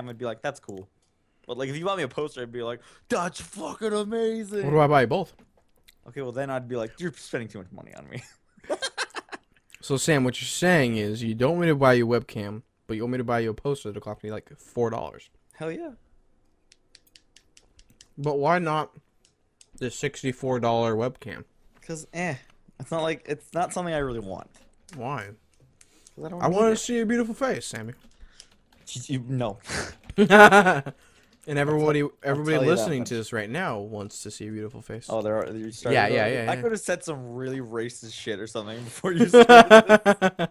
I'd be like, that's cool. But like, if you bought me a poster, I'd be like, that's fucking amazing. What do I buy you both? Okay, well then I'd be like, you're spending too much money on me. So Sam, what you're saying is you don't want me to buy you a webcam, but you want me to buy you a poster that'll cost me like $4. Hell yeah. But why not the $64 webcam? Cause it's not something I really want. Why? I want to see your beautiful face, Sammy. No. And everybody listening that to this right now wants to see your beautiful face. Oh, you started. Yeah. I could have said some really racist shit or something before you started.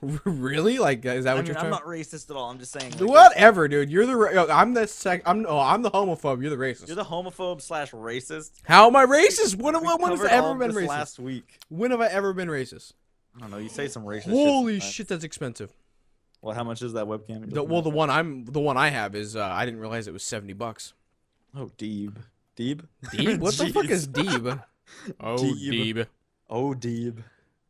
Really? Like, is that what you're trying? I'm not racist at all. I'm just saying. Like, Whatever, dude. You're the. I'm the homophobe. You're the racist. You're the homophobe / racist. How am I racist? When have I ever been racist? Last week. When have I ever been racist? I don't know. You say some racist. Holy shit, that's expensive. Well, how much is that webcam? The one I have is I didn't realize it was $70. Oh, Deeb. Deeb? What the fuck is Deeb? Oh, Deeb. Oh, Deeb.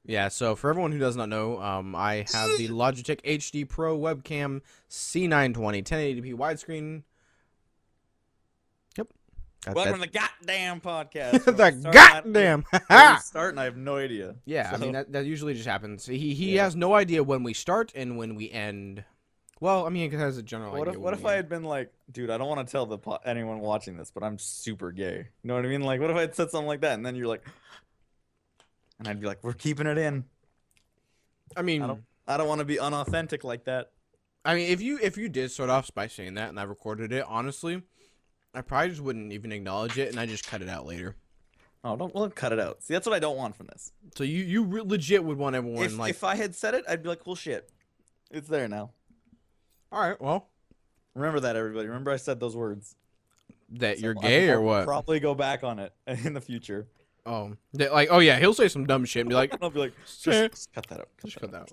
Yeah, so for everyone who does not know, I have the Logitech HD Pro webcam C920 1080p widescreen. Yep. Welcome to the goddamn podcast. The goddamn. When we start, and I have no idea. Yeah, so. I mean that usually just happens. He has no idea when we start and when we end. Well, I mean, it has a general idea. What if I had been like, dude, I don't want to tell anyone watching this, but I'm super gay. You know what I mean? Like, what if I had said something like that, and then you're like, and I'd be like, we're keeping it in. I mean, I don't want to be unauthentic like that. I mean, if you did start off by saying that, and I recorded it, honestly, I probably just wouldn't even acknowledge it, and I just cut it out later. Oh, don't cut it out. See, that's what I don't want from this. So you legit would want everyone if I had said it, I'd be like, well, shit, it's there now. All right, well, remember that, everybody. Remember I said those words. That so you're gay or what? Probably go back on it in the future. Oh, oh yeah, he'll say some dumb shit and be like, I'll be like, just cut that out. Cut that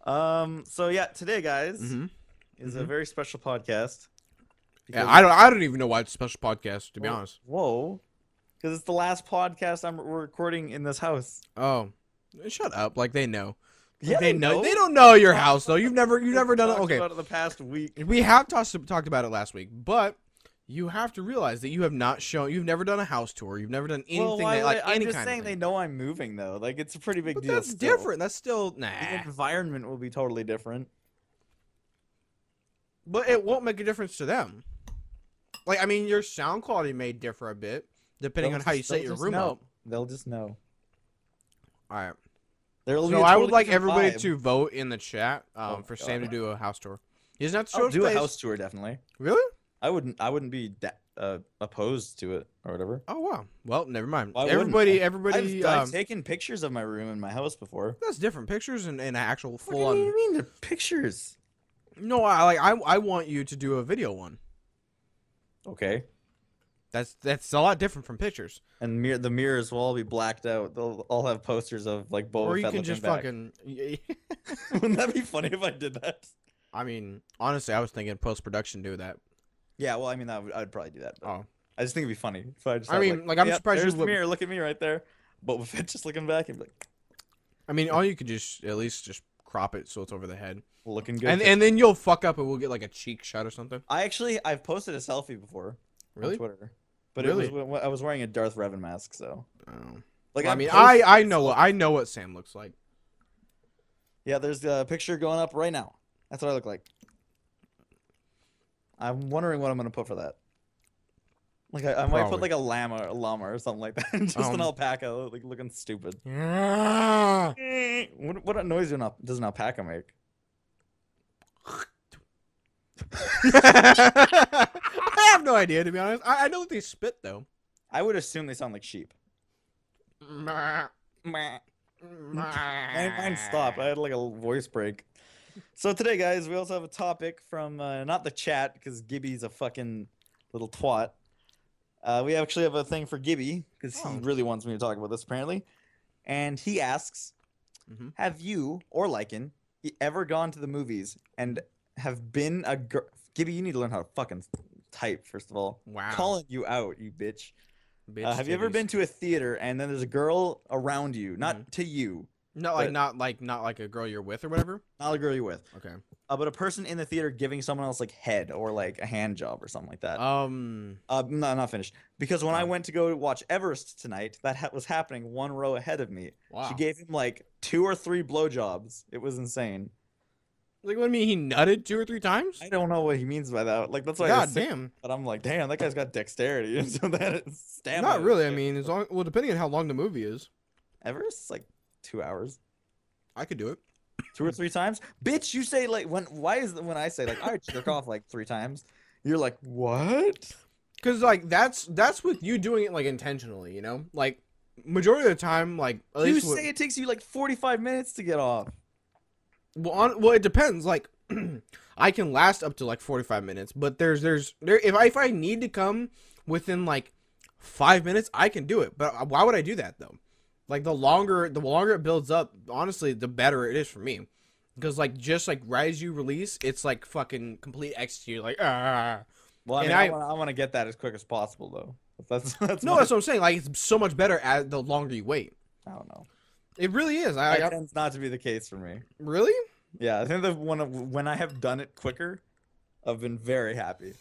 out. So yeah, today, guys, is a very special podcast. Yeah, I don't even know why it's a special podcast, to be honest. Whoa, because it's the last podcast we're recording in this house. Oh, shut up! Like they know. Yeah, they know. They don't know your house though. You've never done it. Okay. About it the past week. We have talked about it last week, but you have to realize that you have not shown. You've never done a house tour. You've never done anything I'm just saying they know I'm moving though. Like it's a pretty big deal. That's different. That's still The environment will be totally different. But it won't make a difference to them. Like I mean, your sound quality may differ a bit depending on how you set your room up. They'll just know. All right. So I would like everybody to vote in the chat for Sam to do a house tour. He doesn't have to show his face. I'll do a house tour, definitely. Really? I wouldn't be opposed to it or whatever. Oh wow. Well, never mind. Why everybody. I've taken pictures of my room and my house before. That's different. Pictures and actual full What on. do you mean they're pictures? No, I want you to do a video one. Okay. That's a lot different from pictures. And the mirrors will all be blacked out. They'll all have posters of like Boba Fett. Or you can just back. fucking. Wouldn't that be funny if I did that? I mean, honestly, I was thinking post-production do that. Yeah, well, I mean, I'd probably do that. Oh, I just think it'd be funny if I just. I mean, like I'm surprised there's you the mirror. Look at me right there. Boba Fett just looking back and be like. I mean, all you could just at least just crop it so it's over the head, looking good. And then you'll fuck up and we'll get like a cheek shot or something. I've posted a selfie before. Really? On Twitter. But really? It was when I was wearing a Darth Revan mask, so. Oh. Like well, I mean, I know what Sam looks like. Yeah, there's a picture going up right now. That's what I look like. I'm wondering what I'm gonna put for that. Like I might put like a llama or something like that. Just an alpaca, like looking stupid. Yeah. What noise does an alpaca make? I have no idea, to be honest. I know that they spit though. I would assume they sound like sheep. Mine stopped. I had like a voice break. So today, guys, we also have a topic from not the chat because Gibby's a fucking little twat. We actually have a thing for Gibby because he really wants me to talk about this apparently, and he asks, "Have you or Lycan ever gone to the movies and have been a girl?" Gibby, you need to learn how to fucking type first of all. Wow. Calling you out, you bitch. Have you ever been to a theater and then there's a girl around you, not to you? Not like a girl you're with or whatever. Not a girl you're with. Okay. But a person in the theater giving someone else like head or like a hand job or something like that. No, not finished. Because when I Oh. went to go watch Everest tonight, that was happening one row ahead of me. She Wow. gave him like 2 or 3 blowjobs. It was insane. Like, what do you mean he nutted 2 or 3 times? I don't know what he means by that. Like that's why. God damn. But I'm like, damn, that guy's got dexterity. So that is stamina. Not really. I mean, as long, well, depending on how long the movie is, Everest's like 2 hours. I could do it. 2 or 3 times, bitch. You say like why is when I say like I jerk off like 3 times, you're like what? Because like that's with you doing it like intentionally, you know, like majority of the time, like at You least say it takes you like 45 minutes to get off. well, it depends. Like I can last up to like 45 minutes, but there if I need to come within like 5 minutes, I can do it. But why would I do that though? Like the longer it builds up, honestly, the better it is for me. Because like just like right as you release, it's like fucking complete ecstasy. You're like ah. Well, I And mean, I want to get that as quick as possible though. That's No, that's what I'm saying. Like it's so much better as the longer you wait. I don't know. It really is. That tends not to be the case for me. Really? Yeah, I think that when I have done it quicker, I've been very happy.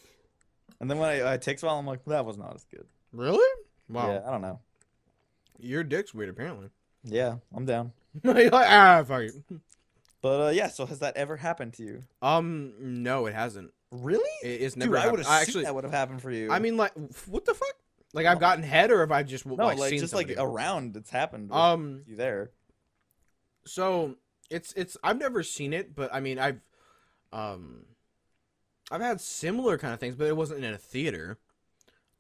And then when it takes a while, I'm like, that was not as good. Really? Wow. Yeah, I don't know. Your dick's weird, apparently. Yeah, I'm down. You're like, ah, fuck it. But yeah, so has that ever happened to you? No, it hasn't. Really? It's Dude, never. I would have actually that would have happened for you. I mean, like, what the fuck? Like, I've gotten head, or have I just no, like like seen just somebody? like around, it's happened. With you there. So it's I've never seen it, but I mean, I've had similar kind of things, but it wasn't in a theater.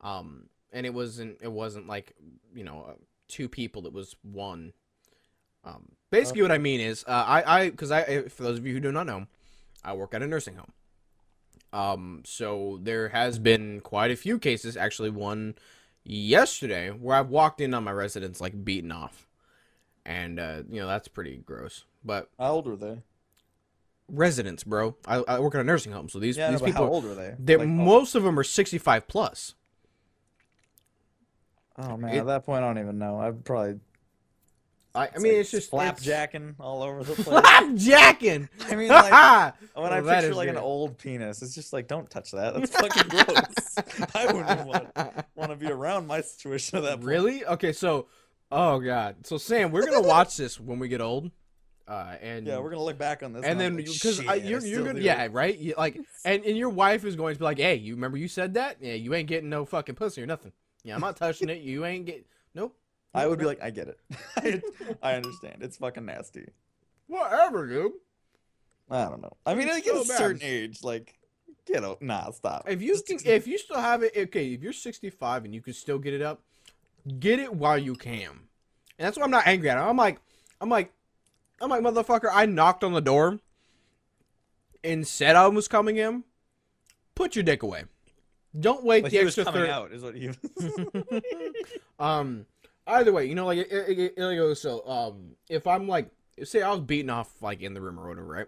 And it wasn't like, you know, 2 people. It was 1. Basically, what I mean is, because for those of you who do not know, I work at a nursing home. So there has been quite a few cases, actually one yesterday, where I've walked in on my residents like beaten off, and you know, that's pretty gross. But How old were they? residents, bro, I work at a nursing home, so these Yeah, no, but people, how old were they? Like, most of them are 65 plus. oh man, at that point, I don't even know. I'd probably. I mean, like it's just flapjacking all over the place. flapjacking. I mean, like when I Well, that picture is like an good. old penis, it's just like, don't touch that. That's fucking gross. I wouldn't want to be around my situation at that point. Really? Okay, so, oh god. So Sam, we're gonna watch this when we get old, and Yeah, we're gonna look back on this. and then like, because "Shit, I you're still gonna, do yeah, it." right, like, and your wife is going to be like, hey, you remember you said that? Yeah, you ain't getting no fucking pussy or nothing. Yeah, I'm not touching it. You ain't get nope. I would be like, I get it. I understand. It's fucking nasty. Whatever, dude. I don't know. I mean, It's like at so a bad. certain age, like, you know, nah, stop. If you Just- if you still have it, okay, if you're 65 and you can still get it up, get it while you can. And that's why I'm not angry at it. I'm like, motherfucker, I knocked on the door and said I was coming in. Put your dick away. Don't wait like the he was extra coming 30. out, is what he was. Either way, you know, like it goes. So, if I'm like, say I was beating off like in the room or whatever, right?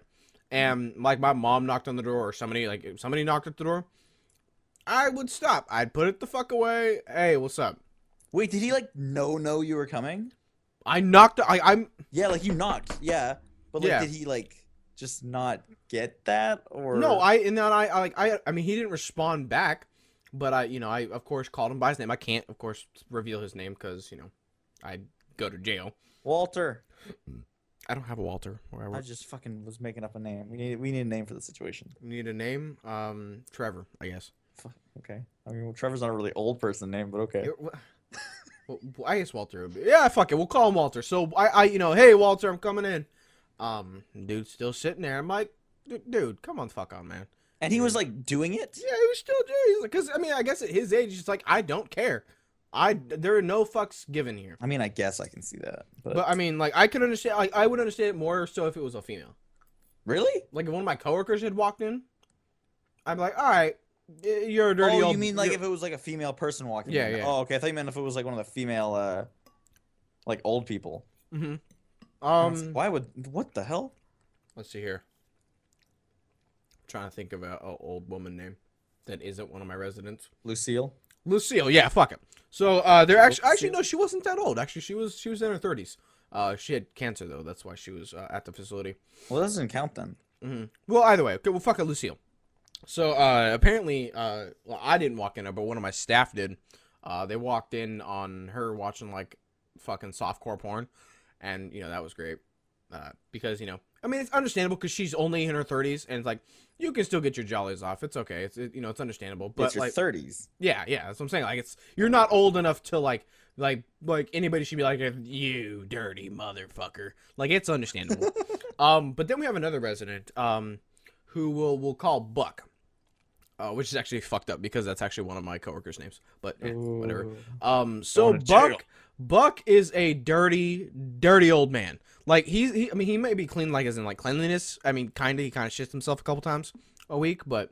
And like my mom knocked on the door, or somebody knocked at the door, I would stop. I'd put it the fuck away. Hey, what's up? Wait, did he like know you were coming? I knocked. I'm. Yeah, like you knocked. Yeah, but like, Yeah. did he like just not get that or No, I mean, he didn't respond back, but I of course called him by his name. I can't, of course, reveal his name because I'd go to jail. Walter? I don't have a Walter where I I work. just fucking was making up a name. We need a name for the situation. Need a name? Trevor, I guess. Okay. I mean, well, Trevor's not a really old person name, but okay. Well, I guess Walter would be. Yeah, fuck it. We'll call him Walter. So I hey Walter, I'm coming in. Dude's still sitting there. I'm like, dude, come on, fuck on, man. And he was like doing it. Yeah, he was still doing it. Because I mean, I guess at his age, he's like, I don't care. There are no fucks given here. I mean, I guess I can see that, but But I mean, like, I could understand. Like, I would understand it more so if it was a female. really? Like, if one of my coworkers had walked in, I'd be like, all right, you're a dirty Oh, old. you mean like you're- if it was like a female person walking Yeah, in? yeah. Oh, okay. I thought you meant if it was like one of the female, like old people. Mhm. Why would? What the hell? Let's see here. I'm trying to think of a old woman name that isn't one of my residents. Lucille. Lucille, yeah, fuck it. So they're actually no, she wasn't that old. Actually, she was in her 30s. She had cancer though. That's why she was at the facility. Well, that doesn't count then. Well, either way, okay, well, fuck it, Lucille. So apparently, well, I didn't walk in there, but one of my staff did. They walked in on her watching like fucking softcore porn, and that was great. Because I mean, it's understandable because she's only in her 30s, and it's like you can still get your jollies off. It's okay. It's understandable. But It's your like 30s. yeah, that's what I'm saying. Like you're not old enough to like anybody should be like you dirty motherfucker. Like it's understandable. But then we have another resident who we'll call Buck. Which is actually fucked up because that's actually one of my coworkers' names. But whatever. So Buck is a dirty old man. Like I mean, he may be clean, like as in like cleanliness. I mean, he kind of shits himself a couple times a week. But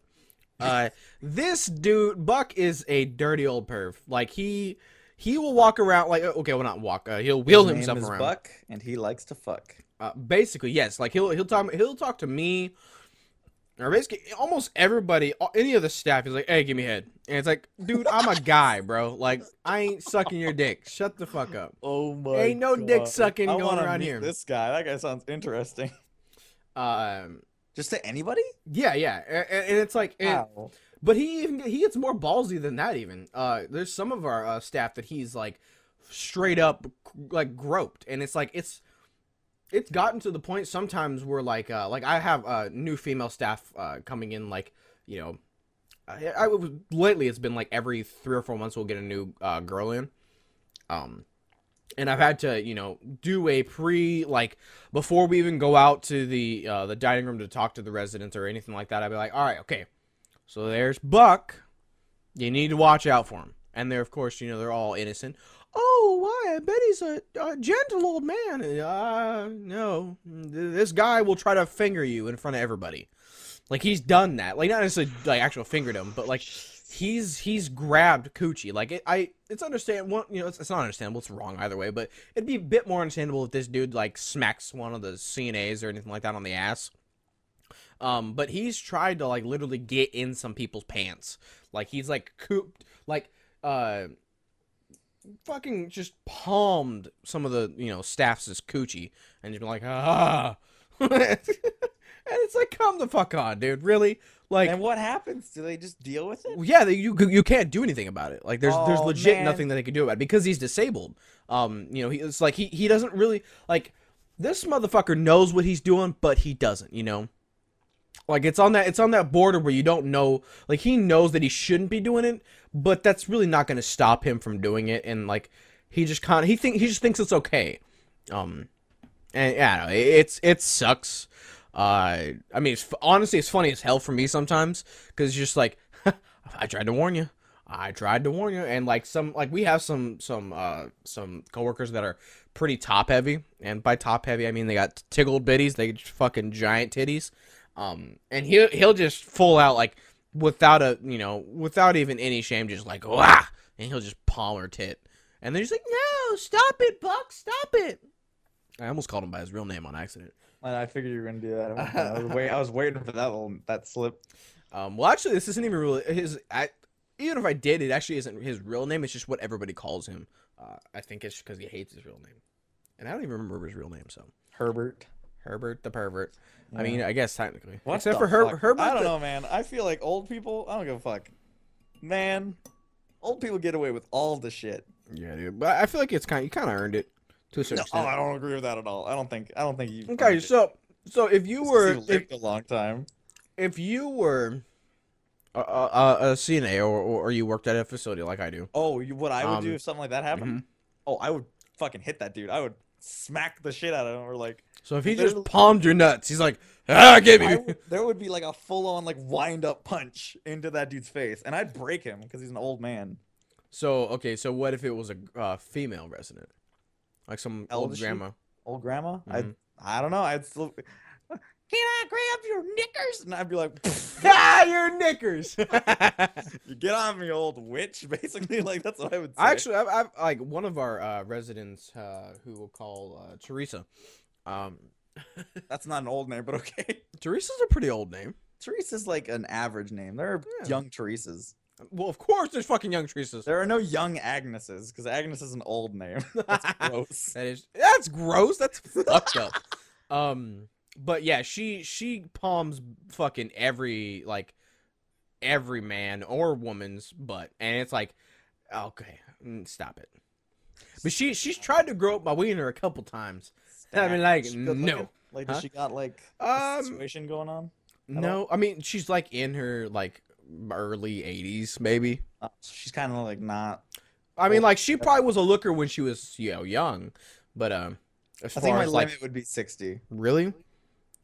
this dude Buck is a dirty old perv. Like he will walk around like okay, well not walk. He'll wheel himself His name is around. Buck, and he likes to fuck. Basically, yes. Like he'll talk to me. Or basically, almost everybody, any of the staff is like, hey, give me head. And it's like, dude, I'm a guy, bro. Like, I ain't sucking your dick. Shut the fuck up. Oh my Ain't no God. dick sucking I going wanna around meet here. This guy. That guy sounds interesting. Just to anybody? Yeah. And it's like, Wow. but he gets more ballsy than that even. There's some of our staff that he's like straight up like groped. And it's like, it's gotten to the point sometimes where like I have new female staff coming in like I lately it's been like every 3 or 4 months we'll get a new girl in, and I've had to do a like before we even go out to the dining room to talk to the residents or anything like that. I'd be like, all right, okay, so there's Buck, you need to watch out for him, and they're of course they're all innocent. Oh, why? I bet he's a gentle old man. No. This guy will try to finger you in front of everybody. Like, he's done that. Like, not necessarily, like, actual fingered him, but, like, he's grabbed coochie. Like, it's understandable. It's not understandable. It's wrong either way, but it'd be a bit more understandable if this dude, like, smacks one of the CNAs or anything like that on the ass. But he's tried to, like, literally get in some people's pants. Like, he's, like, cooped, like, fucking just palmed some of the staff's coochie and just be like and it's like, come the fuck on, dude, really? Like, and what happens? Do they just deal with it? yeah, you can't do anything about it. Like there's legit man. nothing that they can do about it because he's disabled. It's like he doesn't really like, this motherfucker knows what he's doing, but he doesn't. Like it's on that border where you don't know. Like he knows that he shouldn't be doing it, but that's really not going to stop him from doing it. And like he just thinks it's okay. And yeah, it sucks. I mean, honestly, it's funny as hell for me sometimes because it's just like I tried to warn you. And like we have some coworkers that are pretty top heavy, and by top heavy I mean they got tickled bitties, they just fucking giant titties. And he'll just full out like without even any shame, just like wah, and he'll just palm her tit, and they're just like, no, stop it, Buck, stop it. I almost called him by his real name on accident. I figured you were gonna do that. I was waiting for that slip. Well, actually, this isn't even really his. Even if I did, it actually isn't his real name. It's just what everybody calls him. I think it's because he hates his real name, and I don't even remember his real name. So Herbert the pervert. Yeah. I mean, I guess technically. What Except the for fuck? Herbert. I don't know, man. I feel like old people, I don't give a fuck. Man, old people get away with all the shit. Yeah, dude. But I feel like you kind of earned it to a certain extent. I don't agree with that at all. I don't think you. Okay, so if you were lived a long time, if you were a CNA or you worked at a facility like I do. Oh, what I would do if something like that happened? Mhm. Oh, I would fucking hit that dude. I would smack the shit out of him, or like. So if he just palmed your nuts, he's like, give me. There would be like a full-on like wind-up punch into that dude's face, and I'd break him because he's an old man. So okay, so what if it was a female resident, like some old grandma? Old grandma? Mm-hmm. I don't know. I'd still. Can I grab your knickers? And I'd be like, your knickers. You get on me, old witch. Basically, like that's what I would say. Actually, I've like one of our residents who we'll call Teresa. That's not an old name, but okay. Teresa's a pretty old name. Teresa's like an average name. There are young Teresas. Well, of course, there's fucking young Teresas. There are no young Agneses because Agnes is an old name. That's gross. That's gross. That's fucked up. But yeah, she palms fucking every man or woman's butt, and it's like, okay, stop it. But she's tried to grow up my wiener a couple times. I mean, like, no. Like, Huh? does she got like a situation going on? No. I mean, she's like in her like early 80s, maybe. She's kind of like not. I mean, like, she probably was a looker when she was, young, but as I far think my as like, limit would be 60. really?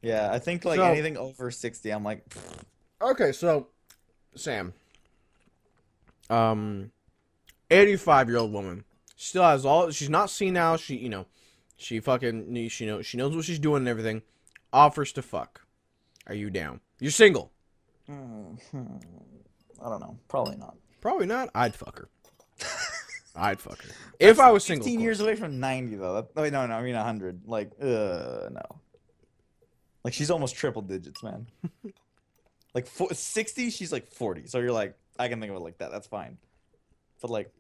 Yeah, I think like So- anything over 60, I'm like, pfft. Okay, so Sam, 85-year-old woman, still has all. She's not senile. She fucking she knows what she's doing and everything. Offers to fuck. Are you down? You're single. I don't know. Probably not. Probably not. I'd fuck her. I'd fuck her if I was single. 15 years away from 90 though. Wait, no, I mean 100. Like, no. Like she's almost triple digits, man. Like 60, she's like 40. So you're like, I can think of it like that. That's fine. But like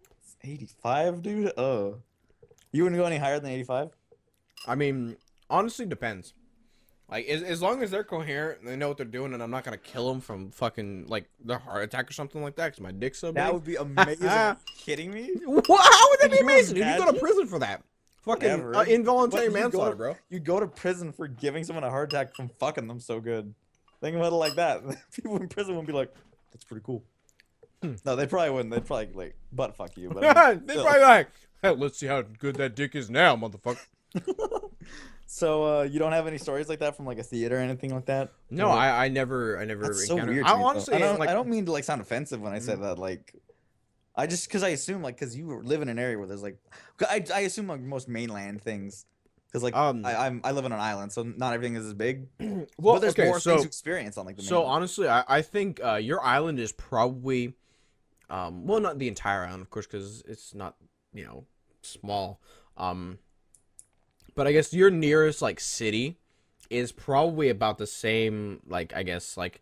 85, dude. You wouldn't go any higher than 85? I mean, honestly, depends. Like, as long as they're coherent and they know what they're doing, and I'm not gonna kill them from fucking like their heart attack or something like that, because my dick's so big. That would be amazing. Are you kidding me? How would that Could be you amazing? You go to imagine? prison for that. Fucking Whatever. involuntary But you manslaughter, bro. You go to prison for giving someone a heart attack from fucking them so good. Think about it like that. People in prison would be like, "That's pretty cool." No, they probably wouldn't. They'd probably like butt fuck you. But I mean, They're still. probably like, hey, let's see how good that dick is now, motherfucker. So you don't have any stories like that from like a theater or anything like that? No, I never That's so encountered. weird. I To me, though. honestly, I don't mean to like sound offensive when I say that. Like, I just because I assume like because you live in an area where there's like, I assume like most mainland things. Because like I live on an island, so not everything is as big. well, But there's okay, more so things to experience on like the so mainland. honestly, I think your island is probably, well, not the entire island, of course, because it's not small. But I guess your nearest like city is probably about the same, like, I guess, like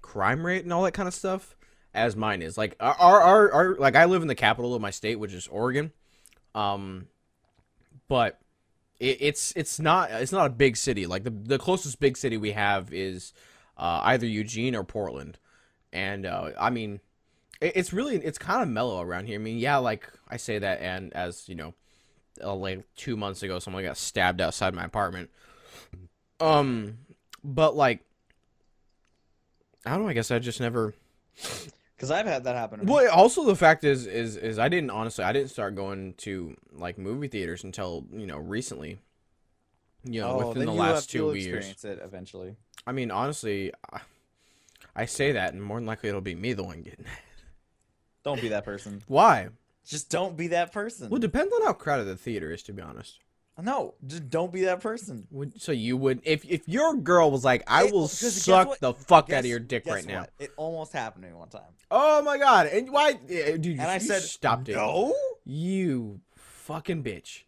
crime rate and all that kind of stuff as mine is. Like our like I live in the capital of my state, which is Oregon. But it's not a big city. Like the closest big city we have is either Eugene or Portland. And I mean, it's kind of mellow around here. I mean, yeah, like I say that, and as like 2 months ago, someone got stabbed outside my apartment. But like, I don't know. I guess I just never. Because I've had that happen. To me. Well, also the fact is I didn't start going to like movie theaters until recently. Within then the you last you'll 2 years. experience it eventually. I mean, honestly, I say that, and more than likely it'll be me the one getting it. Don't be that person. Why? Just don't be that person. Well, it depends on how crowded the theater is, to be honest. No, just don't be that person. So you would, if your girl was like, I will Because guess suck what? the fuck Guess- out of your dick guess right now. what? It almost happened to me one time. Oh my god! And why, dude? And I you said, stopped it. No, You fucking bitch.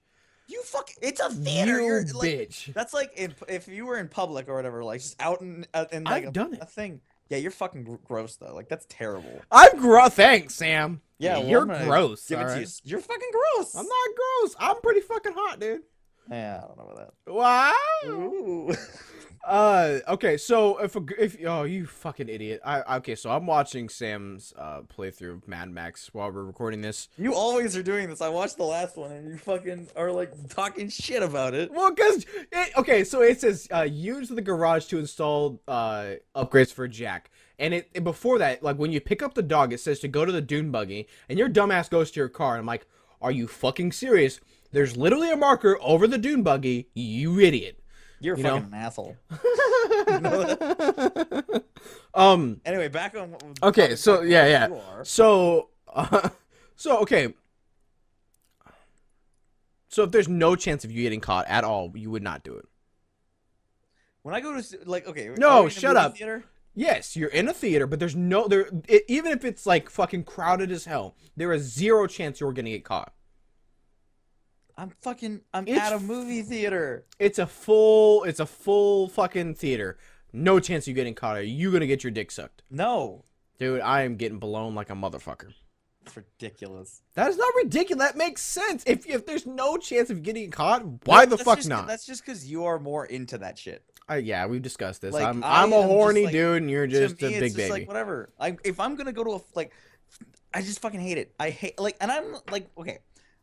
you fuck. It's a theater. You You're, like, bitch. That's like if you were in public or whatever, like just out in like I've done it. a thing. Yeah, you're fucking gross though. Like that's terrible. Thanks, Sam. Yeah, well, you're I'm gonna gross. Give it to you. alright? You're fucking gross. I'm not gross. I'm pretty fucking hot, dude. Yeah, I don't know about Wow. that. Ooh. Okay, so if oh, you fucking idiot. Okay, so I'm watching Sam's playthrough of Mad Max while we're recording this. You always are doing this. I watched the last one and you fucking are like talking shit about it. Well, okay, so it says use the garage to install upgrades for Jack. And before that, like when you pick up the dog, it says to go to the dune buggy, and your dumbass goes to your car. And I'm like, are you fucking serious? There's literally a marker over the dune buggy, you idiot. You're You fucking an asshole. Anyway, back on. Okay, so yeah. You are. So okay. So if there's no chance of you getting caught at all, you would not do it. When I go to like, okay. No, are we in a shut movie up. Theater? Yes, you're in a theater, but there's even if it's like fucking crowded as hell, there is zero chance you're gonna get caught. I'm It's at a movie theater. It's a full fucking theater. No chance you getting caught. Are you gonna get your dick sucked? No, Dude, I am getting blown like a motherfucker. it's ridiculous. That is not ridiculous. That makes sense. If there's no chance of getting caught, why the That's fuck just, not? That's just because you are more into that shit. Yeah, we've discussed this. Like I'm a am just horny like, dude, and you're to just a me, big it's just baby. like whatever. If I'm gonna go to a like, I just fucking hate it. I hate like, and I'm like, okay,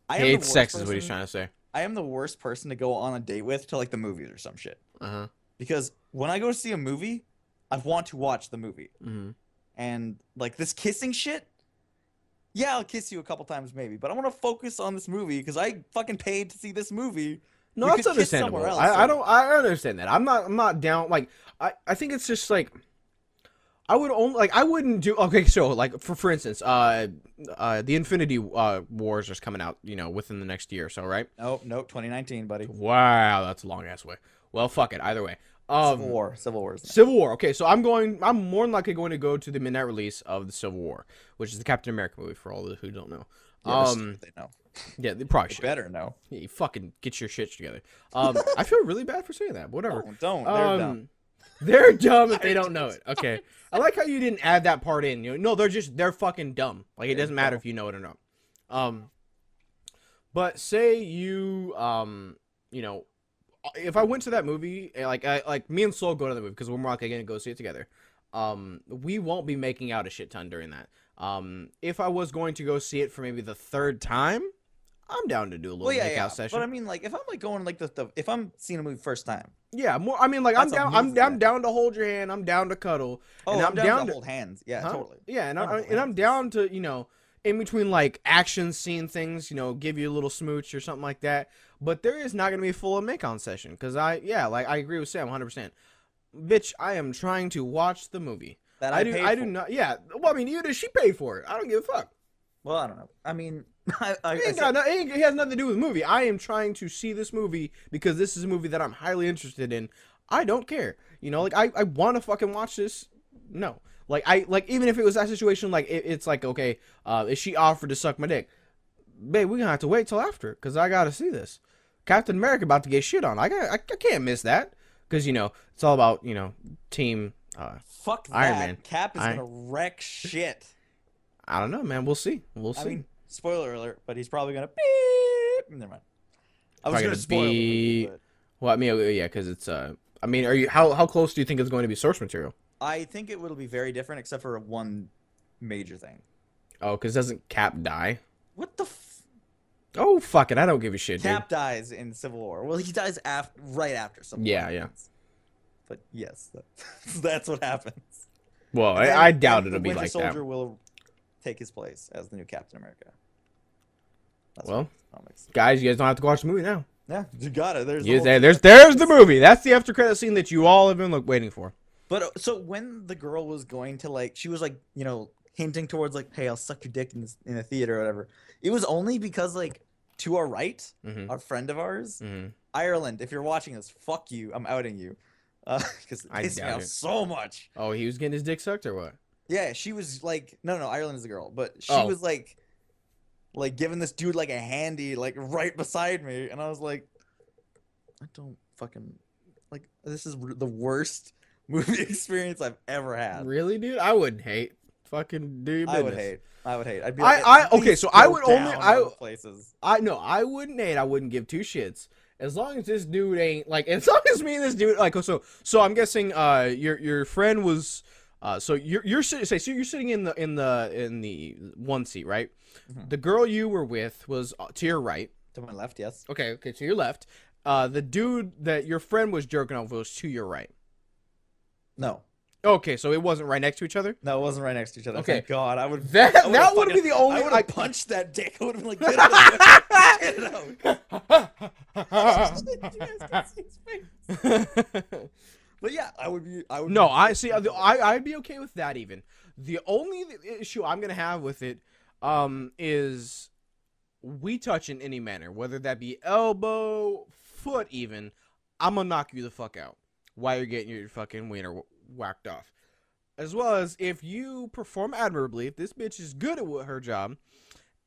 I am the Hates worst sex is what he's person. trying to say. I am the worst person to go on a date with to like the movies or some shit. Uh-huh. Because when I go to see a movie, I want to watch the movie. Mm-hmm. And like this kissing shit, yeah, I'll kiss you a couple times maybe, but I want to focus on this movie because I fucking paid to see this movie. No, We that's could kiss understandable. somewhere else. I understand that. I'm not down. Like, I think it's just like, I would only like I wouldn't do. Okay, so like for instance, the Infinity Wars is coming out, within the next year or so, right? Nope, 2019, buddy. Wow, that's a long ass way. Well, fuck it. Either way, Civil War. Civil War. Okay, so I'm more than likely going to go to the midnight release of the Civil War, which is the Captain America movie for all those who don't know. Yeah, they know. Yeah, they probably should. Better know. Yeah, you fucking get your shit together. I feel really bad for saying that, but whatever. Don't. They're dumb. They're dumb if they don't know it. Okay. I like how you didn't add that part in. No, they're fucking dumb. Like, it doesn't matter if you know it or not. But say you, if I went to that movie, like me and Soul go to the movie because we're more likely going to go see it together. We won't be making out a shit ton during that. If I was going to go see it for maybe the third time, I'm down to do a little makeout session. But I mean, like, if I'm like going like if I'm seeing a movie first time, yeah, more. I mean, like, I'm down. I'm down to hold your hand. I'm down to cuddle. and I'm down to hold hands. Yeah, totally. Yeah, and I'm down to in between like action scene things, give you a little smooch or something like that. But there is not gonna be a full make-on session because I agree with Sam 100%. Bitch, I am trying to watch the movie. That I do not. Yeah. Well, I mean, even if she paid for it, I don't give a fuck. Well, I don't know. I mean, it has nothing to do with the movie. I am trying to see this movie because this is a movie that I'm highly interested in. I don't care. Like I want to fucking watch this. No. Like even if it was that situation, like it's like, okay, if she offered to suck my dick, babe, we're gonna have to wait till after because I gotta see this. Captain America about to get shit on. I can't miss that because it's all about team. Fuck that. Iron Man. Cap is gonna wreck shit. I don't know, man. We'll see. I mean, spoiler alert, but he's probably gonna beep. Never mind. I was gonna spoil it. Well, I mean, yeah, because it's I mean, how close do you think it's going to be source material? I think it will be very different, except for one major thing. Oh, because doesn't Cap die? What the? Oh, fuck it. I don't give a shit, Cap dies in Civil War. Well, he dies right after Civil War. Yeah. But yes, that's what happens. Well, I doubt it'll be like that. Winter Soldier will take his place as the new Captain America. Well, guys, you guys don't have to watch the movie now. Yeah, you got it. There's the movie. That's the after credit scene that you all have been waiting for. But so when the girl was going to she was like, hinting towards like, hey, I'll suck your dick in the theater or whatever. It was only because to our right, a friend of ours, Ireland. If you're watching this, fuck you. I'm outing you. Because it pissed me off so much. Oh, he was getting his dick sucked or what? Yeah, she was like, no, Ireland is the girl, but she was like giving this dude like a handy right beside me, and I was like, I don't fucking this is the worst movie experience I've ever had. Really, dude? I wouldn't hate. Fucking do your business. I would hate. I'd be okay, so I would only places. I wouldn't hate. I wouldn't give two shits. As long as this dude ain't as long as me and this dude so I'm guessing your friend was so you're sitting in the one seat, right? Mm-hmm. The girl you were with was to your right. To my left, yes. Okay, to your left. The dude that your friend was jerking off was to your right. No. Okay, so it wasn't right next to each other? No, it wasn't right next to each other. Okay. Thank God, I would. That would be the only. I would have punched that dick. I would have been like, get it out. Get it out. You guys can see his face. But yeah, I would be. No, I see. I'd be okay with that even. The only issue I'm gonna have with it, is we touch in any manner, whether that be elbow, foot, even. I'm gonna knock you the fuck out while you're getting your fucking wiener whacked off. As well as if you perform admirably, if this bitch is good at her job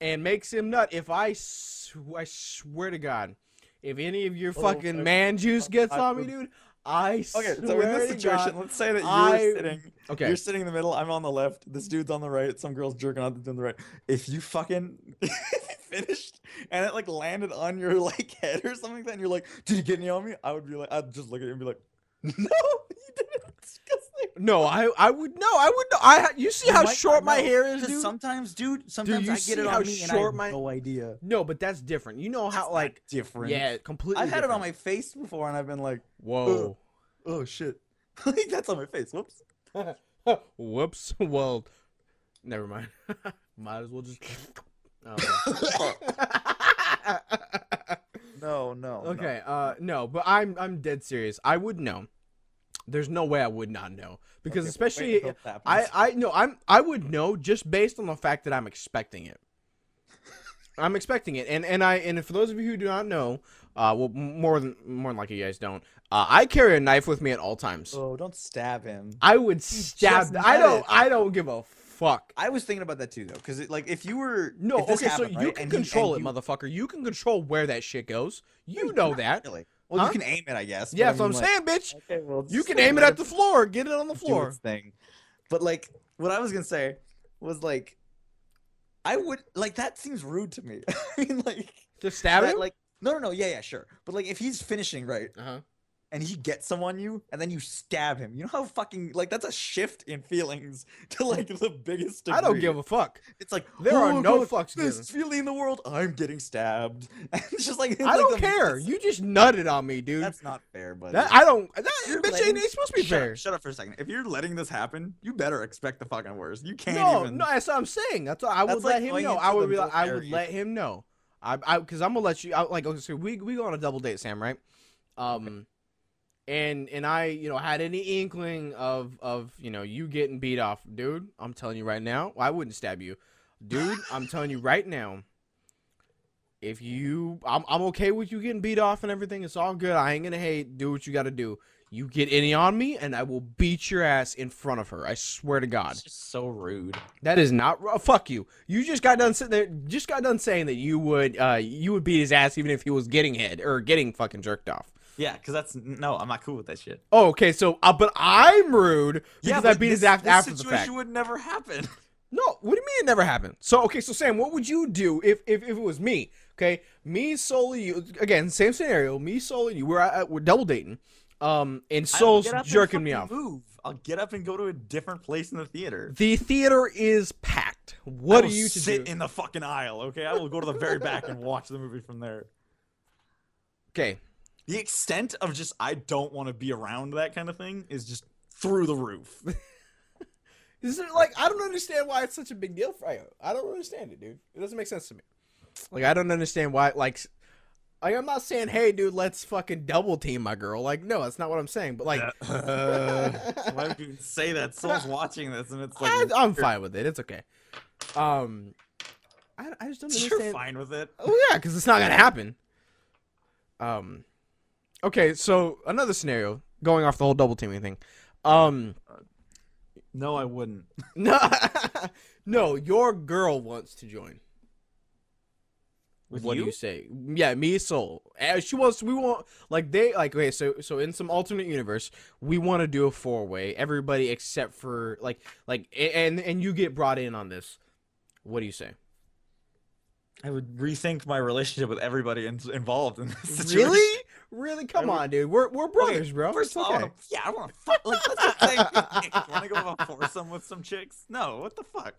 and makes him nut, if I swear to God, if any of your fucking man juice gets on me, dude, I swear so in this situation, let's say that you're sitting in the middle, I'm on the left, this dude's on the right, some girl's jerking on the right. If you fucking finished and it landed on your head or something like that, and you're like, did you get any on me? I'd just look at you and be like, No, you didn't. It's disgusting. No, I would no, I would no. You see You how might short not my know, hair is, 'cause dude? sometimes, dude, sometimes you I see get it how on me and I short have no idea. No, but that's different. You know how That's like not different. yeah, completely. I've had it on different. my face before, and I've been like, Whoa. oh shit, like that's on my face. Whoops. Whoops. Well, never mind. Might as well just. No. Okay. No, but I'm dead serious. I would know. There's no way I would not know because Okay, especially wait until it happens. I no I would know just based on the fact that I'm expecting it. I'm expecting it, and for those of you who do not know, well more than likely you guys don't. I carry a knife with me at all times. Oh, don't stab him. I would stab. just I don't give a fuck. I was thinking about that too, though, because like if you were No, if this okay, so happened, you right, can and control and it, motherfucker. You can control where that shit goes. You know that. Really? Well, Huh? you can aim it, I guess. Yeah, but that's what I'm saying, bitch. Okay, well, You just can let aim it let at the floor. Get it on the do floor. its thing. But like, what I was gonna say was like, I would like that seems rude to me. I mean, like, Just stab that, him. like, no, yeah, sure. But like, if he's finishing right, Uh-huh. and he gets someone you, and then you stab him, you know how fucking like that's a shift in feelings to like the biggest degree. I don't give a fuck. It's like There oh are my no God, fucks given. best feeling in the world. I'm getting stabbed. And it's just like it's I like don't the care. biggest- You just nutted on me, dude. That's not fair, buddy. That I don't. That You're bitch letting- ain't supposed to be shut fair. Up, shut up for a second. If you're letting this happen, you better expect the fucking worst. You can't No, even. no, that's what I'm saying. That's what I would That's like let him going know. into I would the be like, I would military. let him know. Because I'm gonna let you. Like, okay, so we go on a double date, Sam, right? And I, had any inkling of you getting beat off, dude. I'm telling you right now, I wouldn't stab you, dude. I'm telling you right now. If I'm okay with you getting beat off and everything. It's all good. I ain't gonna hate. Do what you gotta do. You get any on me, and I will beat your ass in front of her. I swear to God. It's just so rude. That is not. Fuck you. You just got done sitting there. Just got done saying that you would beat his ass even if he was getting head or getting fucking jerked off. Yeah, because no, I'm not cool with that shit. Oh, okay. So, but I'm rude because I beat his ass after the fact. This situation would never happen. No, what do you mean it never happened? So, okay, so Sam, what would you do if it was me? Okay, me, Soul, you. Again, same scenario. Me, Soul, you. We're double dating. And Soul's Get up and jerking me fucking off. Move. I'll get up and go to a different place in the theater. The theater is packed. What are you to sit do? in the fucking aisle? Okay, I will go to the very back and watch the movie from there. Okay. The extent of just I don't want to be around that kind of thing is just through the roof. Is it like I don't understand why it's such a big deal for you. I don't understand it, dude. It doesn't make sense to me. Like I don't understand why. Like I'm not saying, hey, dude, let's fucking double team my girl. Like, no, that's not what I'm saying. But like, why would you say that? Someone's watching this, and it's like I'm fine with it. It's okay. I just don't understand. You're fine with it. Oh yeah, because it's not gonna happen. Okay, so another scenario, going off the whole double teaming thing. No, I wouldn't. No, no, your girl wants to join. With What you? do you say? Yeah, me, Soul. She wants. We want okay. So in some alternate universe, we want to do a 4-way. Everybody except for and you get brought in on this. What do you say? I would rethink my relationship with everybody involved in this situation. Really? Really? Come on, dude. We're brothers, bro. First It's of all, okay. I want to fuck. Like, that's the thing. You want to go have a foursome with some chicks? No, what the fuck?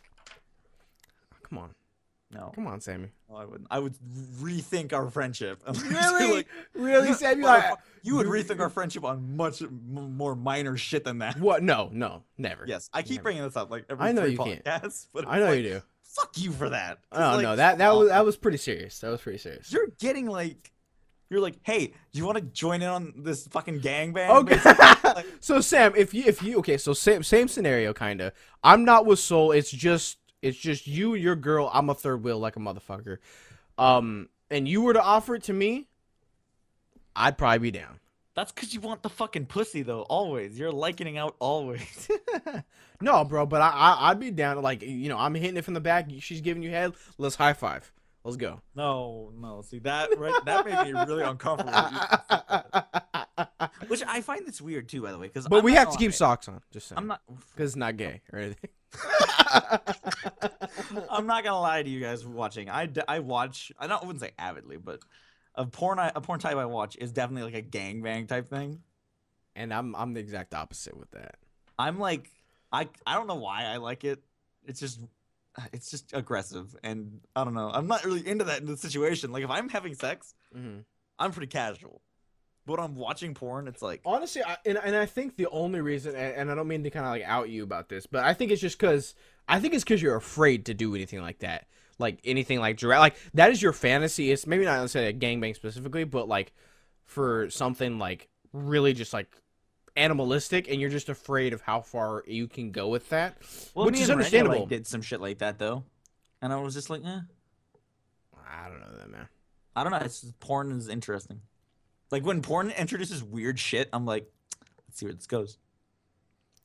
Come on. No, Come on, Sammy. no, I wouldn't. I would rethink our friendship. Really? Really, Sammy? You would rethink our friendship on much more minor shit than that. What? No, never. Yes, I keep Never. bringing this up like every I know three you can't. podcasts, but I know like, you do. Fuck you for that. Oh Like, no, that was pretty serious. That was pretty serious. You're getting like, you're like, hey, do you want to join in on this fucking gangbang? Okay. Like, So Sam, if you okay, so same scenario kinda. I'm not with Soul. It's just you, your girl. I'm a third wheel like a motherfucker. And you were to offer it to me, I'd probably be down. that's because you want the fucking pussy though. Always, you're likening out always. No, bro, but I'd be down. Like I'm hitting it from the back. She's giving you head. Let's high five. Let's go. No. See that that made me really uncomfortable. Which I find this weird too, by the way, because But we have to keep socks on. Just saying. I'm not. Because it's not gay or anything. I'm not gonna lie to you guys watching. I watch. I wouldn't say avidly, but a porn type I watch is definitely like a gangbang type thing. And I'm the exact opposite with that. I'm like, I don't know why I like it. It's just aggressive, and I don't know. I'm not really into that in the situation. Like if I'm having sex, I'm pretty casual. But when I'm watching porn, it's like honestly, and I think the only reason, and I don't mean to kind of like out you about this, but I think it's just because you're afraid to do anything like that, like anything like direct, like that is your fantasy. It's maybe not, let's say, a gangbang specifically, but like for something like really just like animalistic, and you're just afraid of how far you can go with that, which is understandable. Like, did some shit like that though, and I was just like, I don't know that, man. I don't know. It's just, porn is interesting. Like when porn introduces weird shit, I'm like, let's see where this goes.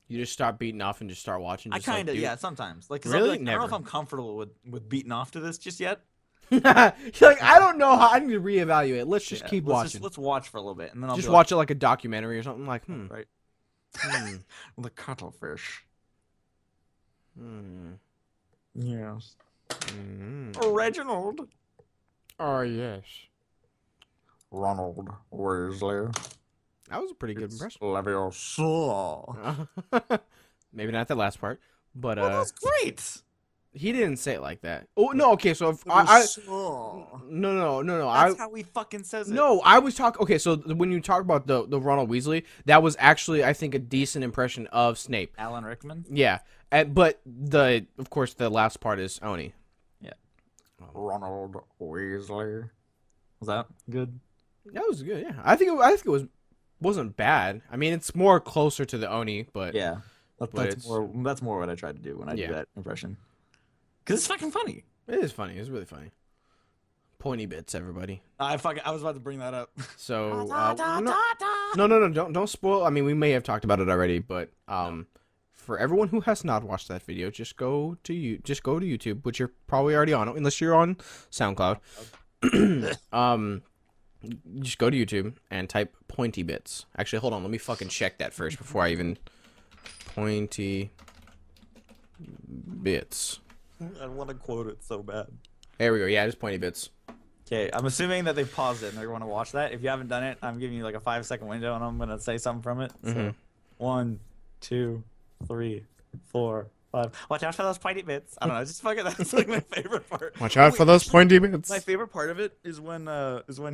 You just stop beating off and just start watching. Just I kind of, yeah, sometimes. Like, really, like, I don't know if I'm comfortable with beating off to this just yet. You're like, I don't know how I need to reevaluate. Let's just keep watching. Let's watch for a little bit, and then I'll just watch it like a documentary or something. Like, right. The cuttlefish. Yes. Reginald. Oh yes. Ronald Weasley. That was a pretty good impression. Leviosa. Maybe not the last part, but that was great. He didn't say it like that. Oh no, okay, so if no. That's how he fucking says it. No, I was talking. Okay, so when you talk about the Ronald Weasley, that was actually, I think, a decent impression of Snape. Alan Rickman. Yeah, but of course the last part is Oni. Yeah. Ronald Weasley. Was that good? That was good. Yeah, I think it wasn't bad. I mean, it's more closer to the Oni, but yeah, that's more what I tried to do when I do that impression. Because it's fucking funny. It is funny. It's really funny. Pointy bits, everybody. I was about to bring that up. So no, don't spoil. I mean, we may have talked about it already, but for everyone who has not watched that video, just go to YouTube, which you're probably already on, unless you're on SoundCloud. Just go to YouTube and type pointy bits. Actually, hold on. Let me fucking check that first before I even... Pointy bits. I want to quote it so bad. There we go. Yeah, just pointy bits. Okay, I'm assuming that they paused it and they're going to watch that. If you haven't done it, I'm giving you like a 5-second window and I'm going to say something from it. So, 1, 2, 3, 4, 5. Watch out for those pointy bits. I don't know. Just fucking, that's like my favorite part. Watch out for those pointy bits. My favorite part of it is when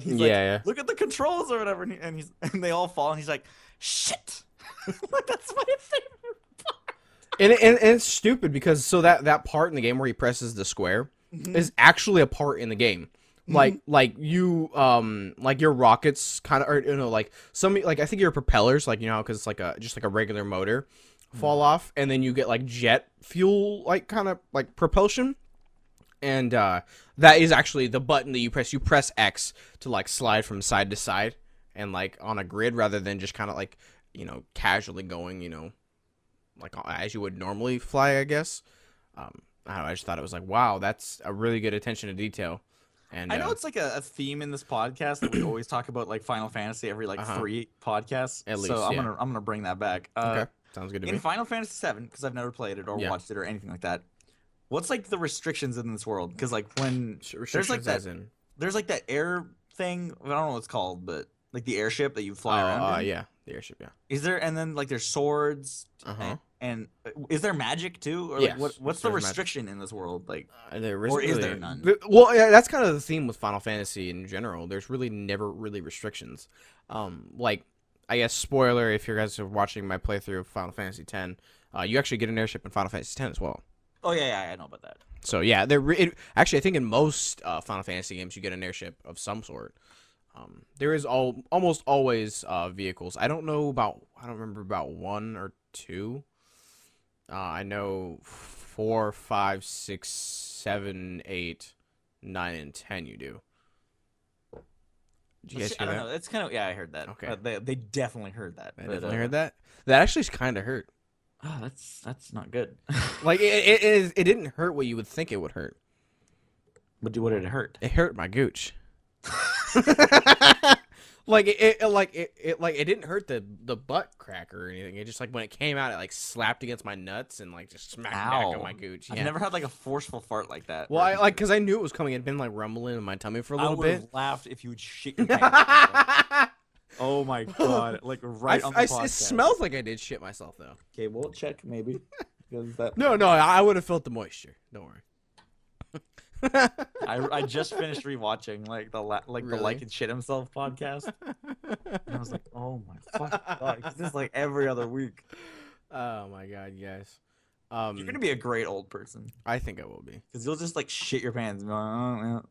he's like, look at the controls or whatever, and they all fall and he's like, shit. That's my favorite part. And it's stupid because that part in the game where he presses the square is actually a part in the game. Like you like your rockets kind of, or like I think your propellers, like, because it's like just like a regular motor fall off, and then you get like jet fuel, like kind of like propulsion, and that is actually the button that you press X to like slide from side to side and like on a grid rather than just kind of like casually going like as you would normally fly, I guess. I don't know, I just thought it was like, wow, that's a really good attention to detail. And I know it's like a theme in this podcast that we always talk about, like Final Fantasy every like 3 podcasts. At least, so I'm gonna bring that back. Okay, sounds good to me. In Final Fantasy VII, because I've never played it or watched it or anything like that. What's like the restrictions in this world? Because like when there's like that air thing. I don't know what it's called, but like the airship that you fly around. Yeah, the airship. Yeah. Is there, and then like there's swords. And is there magic too, or like what's the restriction in this world? Like, or is there none? Well, yeah, that's kind of the theme with Final Fantasy in general. There's really never really restrictions. Like, I guess spoiler if you guys are watching my playthrough of Final Fantasy X, you actually get an airship in Final Fantasy X as well. Oh yeah, I know about that. So yeah, actually I think in most Final Fantasy games you get an airship of some sort. There is almost always vehicles. I don't remember about 1 or 2. I know 4, 5, 6, 7, 8, 9, and 10 you do. Did you guys hear that? I don't know. It's kind of, I heard that. Okay. They definitely heard that. They definitely heard that? That actually kind of hurt. Oh, that's not good. Like, it didn't hurt what you would think it would hurt. But what did it hurt? It hurt my gooch. Like it didn't hurt the butt crack or anything. It just like when it came out, it like slapped against my nuts and like just smacked back on my gooch. Yeah. I've never had like a forceful fart like that. Well, because I knew it was coming. It'd been like rumbling in my tummy for a little bit. I would have laughed if you would shit your pants. Oh my my god! Like right on the podcast. It smells like I did shit myself though. Okay, we'll check maybe. Because that. No, I would have felt the moisture. Don't worry. I just finished rewatching like the Really? Like and Shit Himself podcast, and I was like, oh my fucking god! This is like every other week. Oh my god, you guys. You're gonna be a great old person I think I will be. because you'll just like shit your pants. And be like, oh,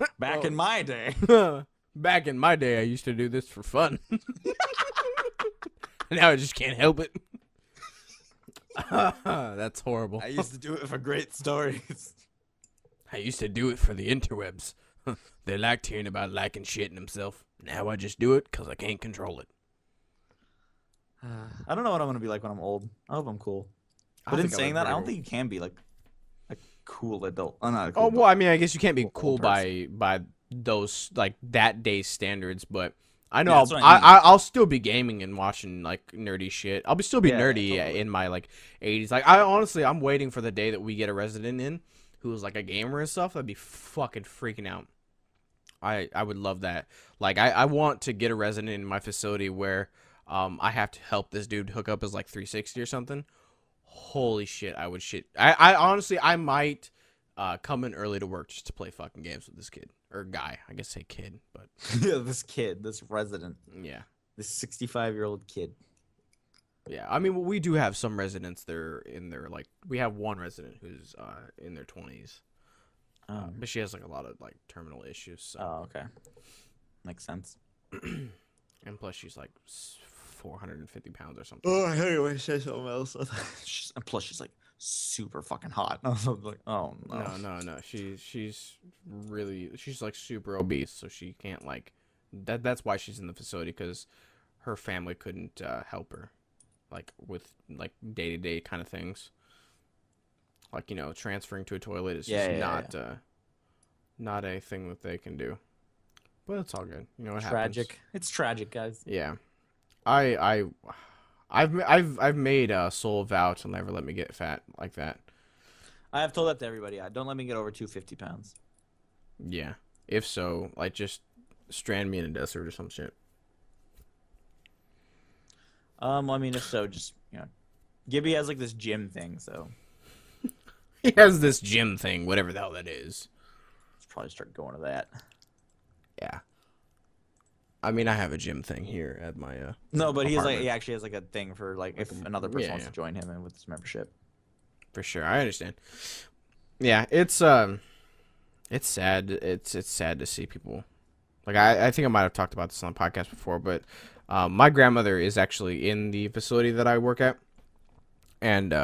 yeah. Back in my day. Back in my day, I used to do this for fun. Now I just can't help it. That's horrible. I used to do it for great stories. I used to do it for the interwebs. They liked hearing about liking shitting himself. Now I just do it because I can't control it. I don't know what I'm gonna be like when I'm old. I hope I'm cool. But in saying that, I don't think you can be like a cool adult. Oh, not a cool well, I mean, I guess you can't be cool old by those like that day's standards, but I know Yeah, that's what I mean. I'll still be gaming and watching like nerdy shit. I'll still be Yeah, nerdy totally. in my like 80s. Like I'm waiting for the day that we get a resident in who's like a gamer and stuff. That'd be fucking freaking out. I would love that. Like I want to get a resident in my facility where I have to help this dude hook up his like 360 or something. Holy shit, I would shit. I honestly, I might come in early to work just to play fucking games with this kid. Or guy. I guess say kid, but... Yeah, this resident. Yeah. This 65-year-old kid. Yeah, I mean, we do have some residents that are in their, like... We have one resident who's in their 20s. But she has, like, a lot of, like, terminal issues, so... Oh, okay. Makes sense. And plus, she's, like, 450 pounds or something. Oh, anyway, say something else. And plus, she's like super fucking hot. I was like, oh no. No. She's like super obese, so she can't like that's why she's in the facility because her family couldn't help her, like with like day-to-day kind of things. Like, you know, transferring to a toilet is just not a thing that they can do. But it's all good. You know, it Tragic. happens. It's tragic, guys. Yeah. I've made a soul vow to never let me get fat like that. I have told that to everybody. Don't let me get over 250 pounds. Yeah. If so, like just strand me in a desert or some shit. I mean, if so, just Gibby has like this gym thing, so He has this gym thing, whatever the hell that is. let's probably start going to that. Yeah. I mean, I have a gym thing here at my No, but apartment. he actually has like a thing for like if another person wants yeah. to join him in with his membership. For sure, I understand. Yeah, it's sad. It's sad to see people. Like I think I might have talked about this on the podcast before, but my grandmother is actually in the facility that I work at, and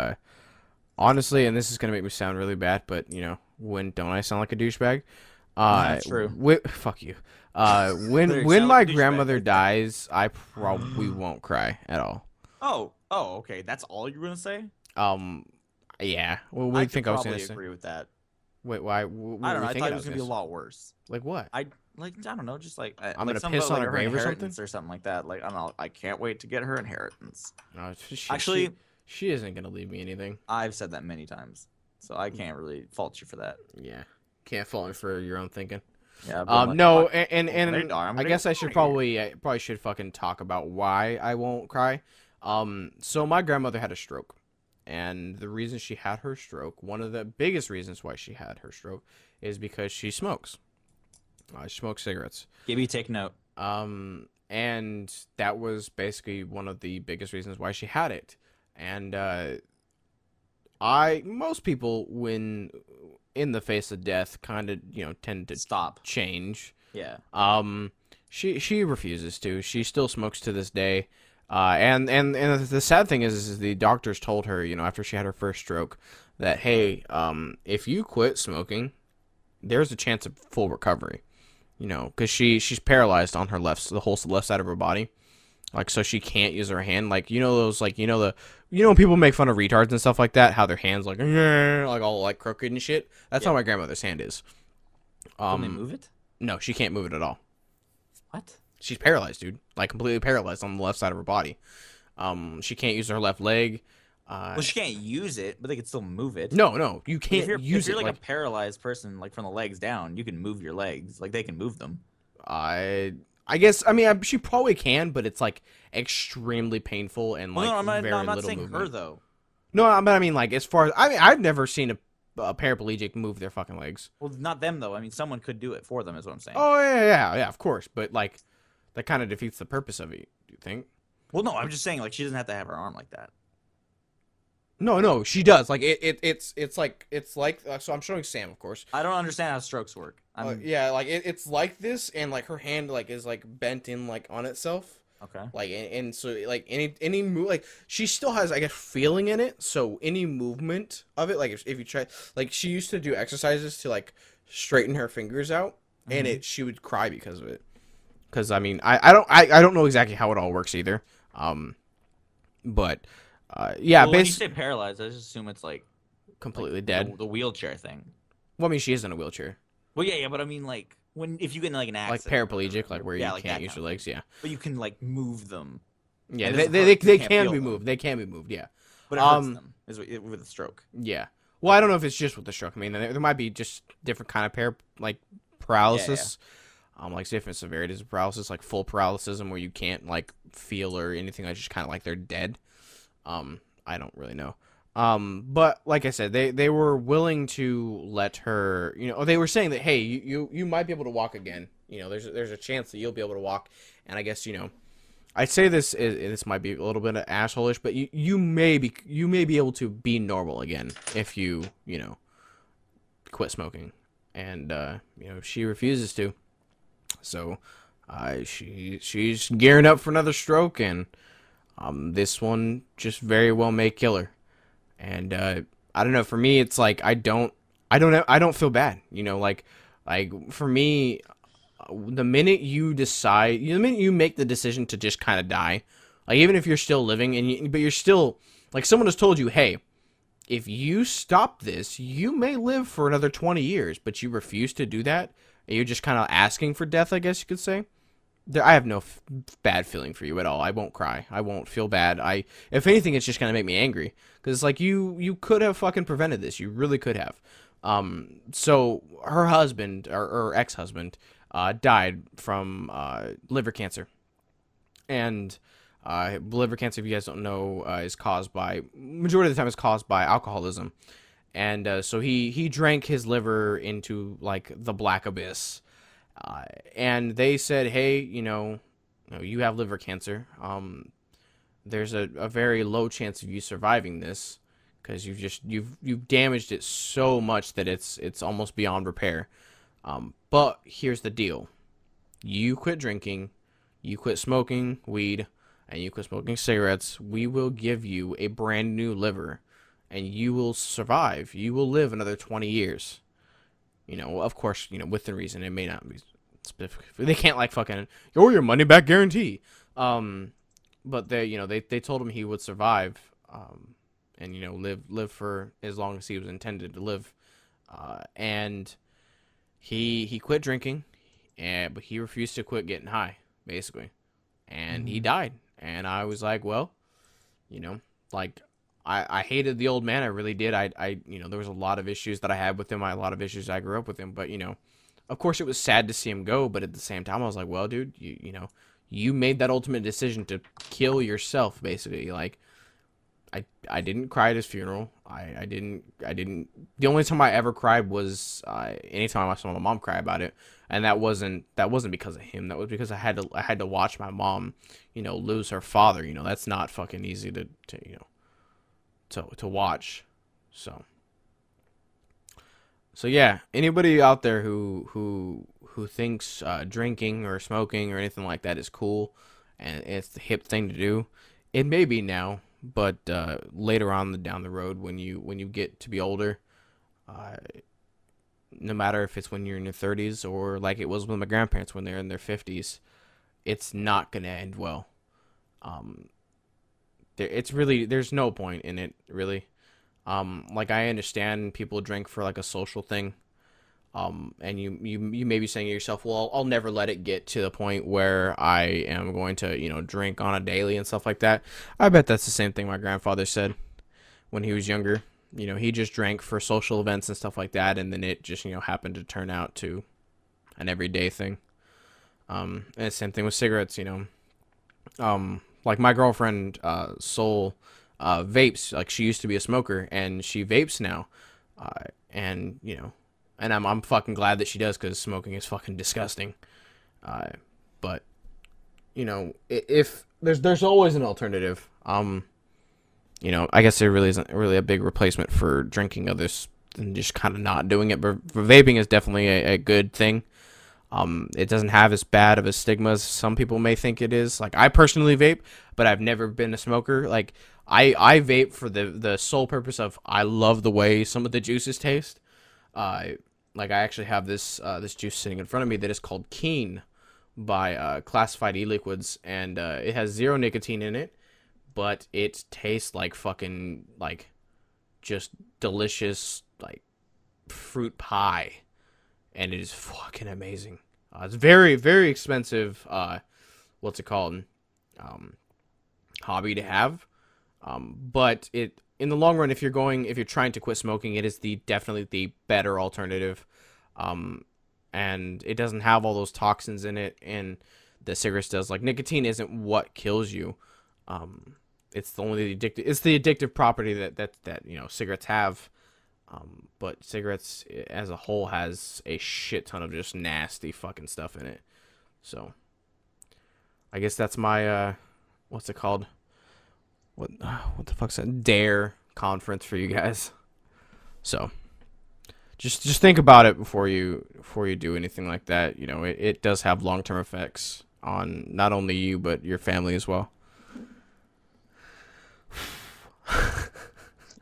honestly, and this is gonna make me sound really bad, but you know, when don't I sound like a douchebag? That's true. Fuck you. When my grandmother dies, I probably won't cry at all. Oh, okay. That's all you were gonna say? Yeah. Well, what do you think I was gonna probably say? agree with that. Wait, why? What I don't know. were you I thought thinking it was gonna be a lot worse. Like what? I don't know. Just like I'm like gonna something piss about, on like, her her grave or something? inheritance or something like that. Like I don't know. I can't wait to get her inheritance. No, Actually, she isn't gonna leave me anything. I've said that many times, so I can't really fault you for that. Yeah, can't fault me for your own thinking. Yeah. But like, No, fuck, and they die, I'm I gonna guess get I should out of here. probably should fucking talk about why I won't cry. So my grandmother had a stroke, and the reason she had her stroke, one of the biggest reasons why she had her stroke, is because she smokes. She smokes cigarettes. Gibby, take note. And that was basically one of the biggest reasons why she had it. And most people, when in the face of death, kind of tend to Stop. change. Yeah. She refuses to. She still smokes to this day. And the sad thing is the doctors told her, after she had her first stroke, that hey, if you quit smoking, there's a chance of full recovery. Because she's paralyzed on her the whole left side of her body, like so she can't use her hand. Like those when people make fun of retards and stuff like that, how their hands like all like crooked and shit. That's how my grandmother's hand is. Can they move it? No, she can't move it at all. What? She's paralyzed, dude. Like completely paralyzed on the left side of her body. She can't use her left leg. Well, she can't use it, but they can still move it. No, you can't If you're like a paralyzed person, like from the legs down, you can move your legs. Like they can move them. I I guess, I mean, she probably can, but it's like extremely painful and Well, like no, I'm not. No, very I'm not little saying her movement. though. No, but I mean, like, as far as I mean, I've never seen a paraplegic move their fucking legs. Well, not them though. I mean, someone could do it for them. Is what I'm saying. Oh yeah, of course. But like, that kind of defeats the purpose of it. Do you think? Well, no, I'm just saying like she doesn't have to have her arm like that. No, she does. Like it's like so. I'm showing Sam, of course. I don't understand how strokes work. Yeah, like it's like this, and like her hand like is like bent in like on itself. Okay. Like and so like any move like she still has I guess feeling in it. So any movement of it, like if you try, like she used to do exercises to like straighten her fingers out, and she would cry because of it. Because I mean I don't know exactly how it all works either. But yeah, Well, when you say paralyzed, I just assume it's like completely dead. The wheelchair thing. Well, I mean she is in a wheelchair. Well, yeah, but I mean like if you get in like an Like accident, paraplegic, like where you like can't use your legs, yeah. But you can like move them. Yeah, And they you can can't be feel moved. them. They can be moved, yeah. But it hurts them with a stroke. Yeah. Well, I don't know if it's just with the stroke. I mean, there might be just different kind of paralysis. Like different severities of paralysis, like full paralysis, where you can't like feel or anything. Like just kind of like they're dead. I don't really know. But like I said, they were willing to let her. You know, they were saying that hey, you might be able to walk again. You know, there's a chance that you'll be able to walk. And I guess I say this might be a little bit asshole-ish, but you may be able to be normal again if you quit smoking. And she refuses to. So she's gearing up for another stroke, and this one just very well may kill her. And I don't know, for me it's like I don't feel bad, like for me, the minute you decide, the minute you make the decision to just kind of die, like even if you're still living but you're still like someone has told you, hey, if you stop this, you may live for another 20 years, but you refuse to do that, and you're just kind of asking for death, I guess you could say. I have no bad feeling for you at all. I won't cry. I won't feel bad. If anything, it's just gonna make me angry because like you could have fucking prevented this. You really could have. So her husband or ex-husband died from liver cancer, and liver cancer, if you guys don't know, is caused by majority of the time is caused by alcoholism, and so he drank his liver into like the black abyss. And they said, hey, you have liver cancer. There's a very low chance of you surviving this because you've damaged it so much that it's almost beyond repair. But here's the deal: you quit drinking, you quit smoking weed, and you quit smoking cigarettes. We will give you a brand new liver, and you will survive. You will live another 20 years. Of course, within reason. It may not be specific. They can't like fucking your money back guarantee. But they told him he would survive, and live for as long as he was intended to live. And he quit drinking, but he refused to quit getting high, basically, and he died. And I was like, well, like. I hated the old man. I really did. There was a lot of issues that I had with him. A lot of issues I grew up with him. But, of course it was sad to see him go. But at the same time, I was like, well, dude, you made that ultimate decision to kill yourself, basically. Like, I didn't cry at his funeral. I didn't. The only time I ever cried was anytime I saw my mom cry about it. And that wasn't because of him. That was because I had to watch my mom, lose her father. That's not fucking easy to watch. So yeah, anybody out there who thinks drinking or smoking or anything like that is cool and it's the hip thing to do, it may be now, but later on down the road when you get to be older, no matter if it's when you're in your 30s or like it was with my grandparents when they're in their 50s, it's not gonna end well. There's no point in it, really. Like I understand people drink for like a social thing. And you may be saying to yourself, well, I'll never let it get to the point where I am going to, drink on a daily and stuff like that. I bet that's the same thing my grandfather said when he was younger. He just drank for social events and stuff like that, and then it just, happened to turn out to an everyday thing. And same thing with cigarettes, you know. Like my girlfriend, Soul, vapes. Like she used to be a smoker, and she vapes now. And you know, and I'm fucking glad that she does, because smoking is fucking disgusting. But you know, if there's always an alternative. You know, I guess there really isn't really a big replacement for drinking others than just kind of not doing it. But vaping is definitely a good thing. It doesn't have as bad of a stigma as some people may think it is. Like, I personally vape, but I've never been a smoker. Like, I vape for the sole purpose of I love the way some of the juices taste. Like, I actually have this juice sitting in front of me that is called Keen by Classified E-Liquids, and it has 0 nicotine in it, but it tastes like fucking, like, just delicious, like, fruit pie. And it is fucking amazing. It's very, very expensive. What's it called? Hobby to have. But it, in the long run, if you're trying to quit smoking, it is definitely the better alternative. And it doesn't have all those toxins in it, and the cigarettes does. Like, nicotine isn't what kills you. It's the addictive property that you know, cigarettes have. But cigarettes as a whole has a shit ton of just nasty fucking stuff in it. So I guess that's my what's it called? What the fuck's that? Dare conference for you guys. So just think about it before you do anything like that. You know, it does have long-term effects on not only you but your family as well.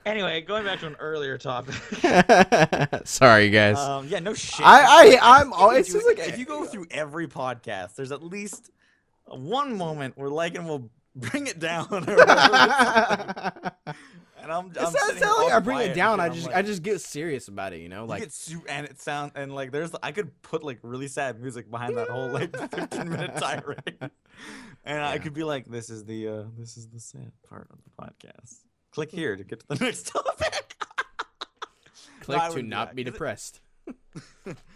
Anyway, going back to an earlier topic. Sorry, guys. Yeah, no shit. I'm always Dude, like, if you go through every podcast, there's at least one moment where Lycan will bring it down. Or whatever. And I'm it's sitting not all like I bring quiet it down. because I just get serious about it. You know, like and it sounds, and like I could put like really sad music behind that whole like 15-minute tirade, and I could be like, this is the sad part of the podcast. Click here to get to the next topic. Click to not be depressed.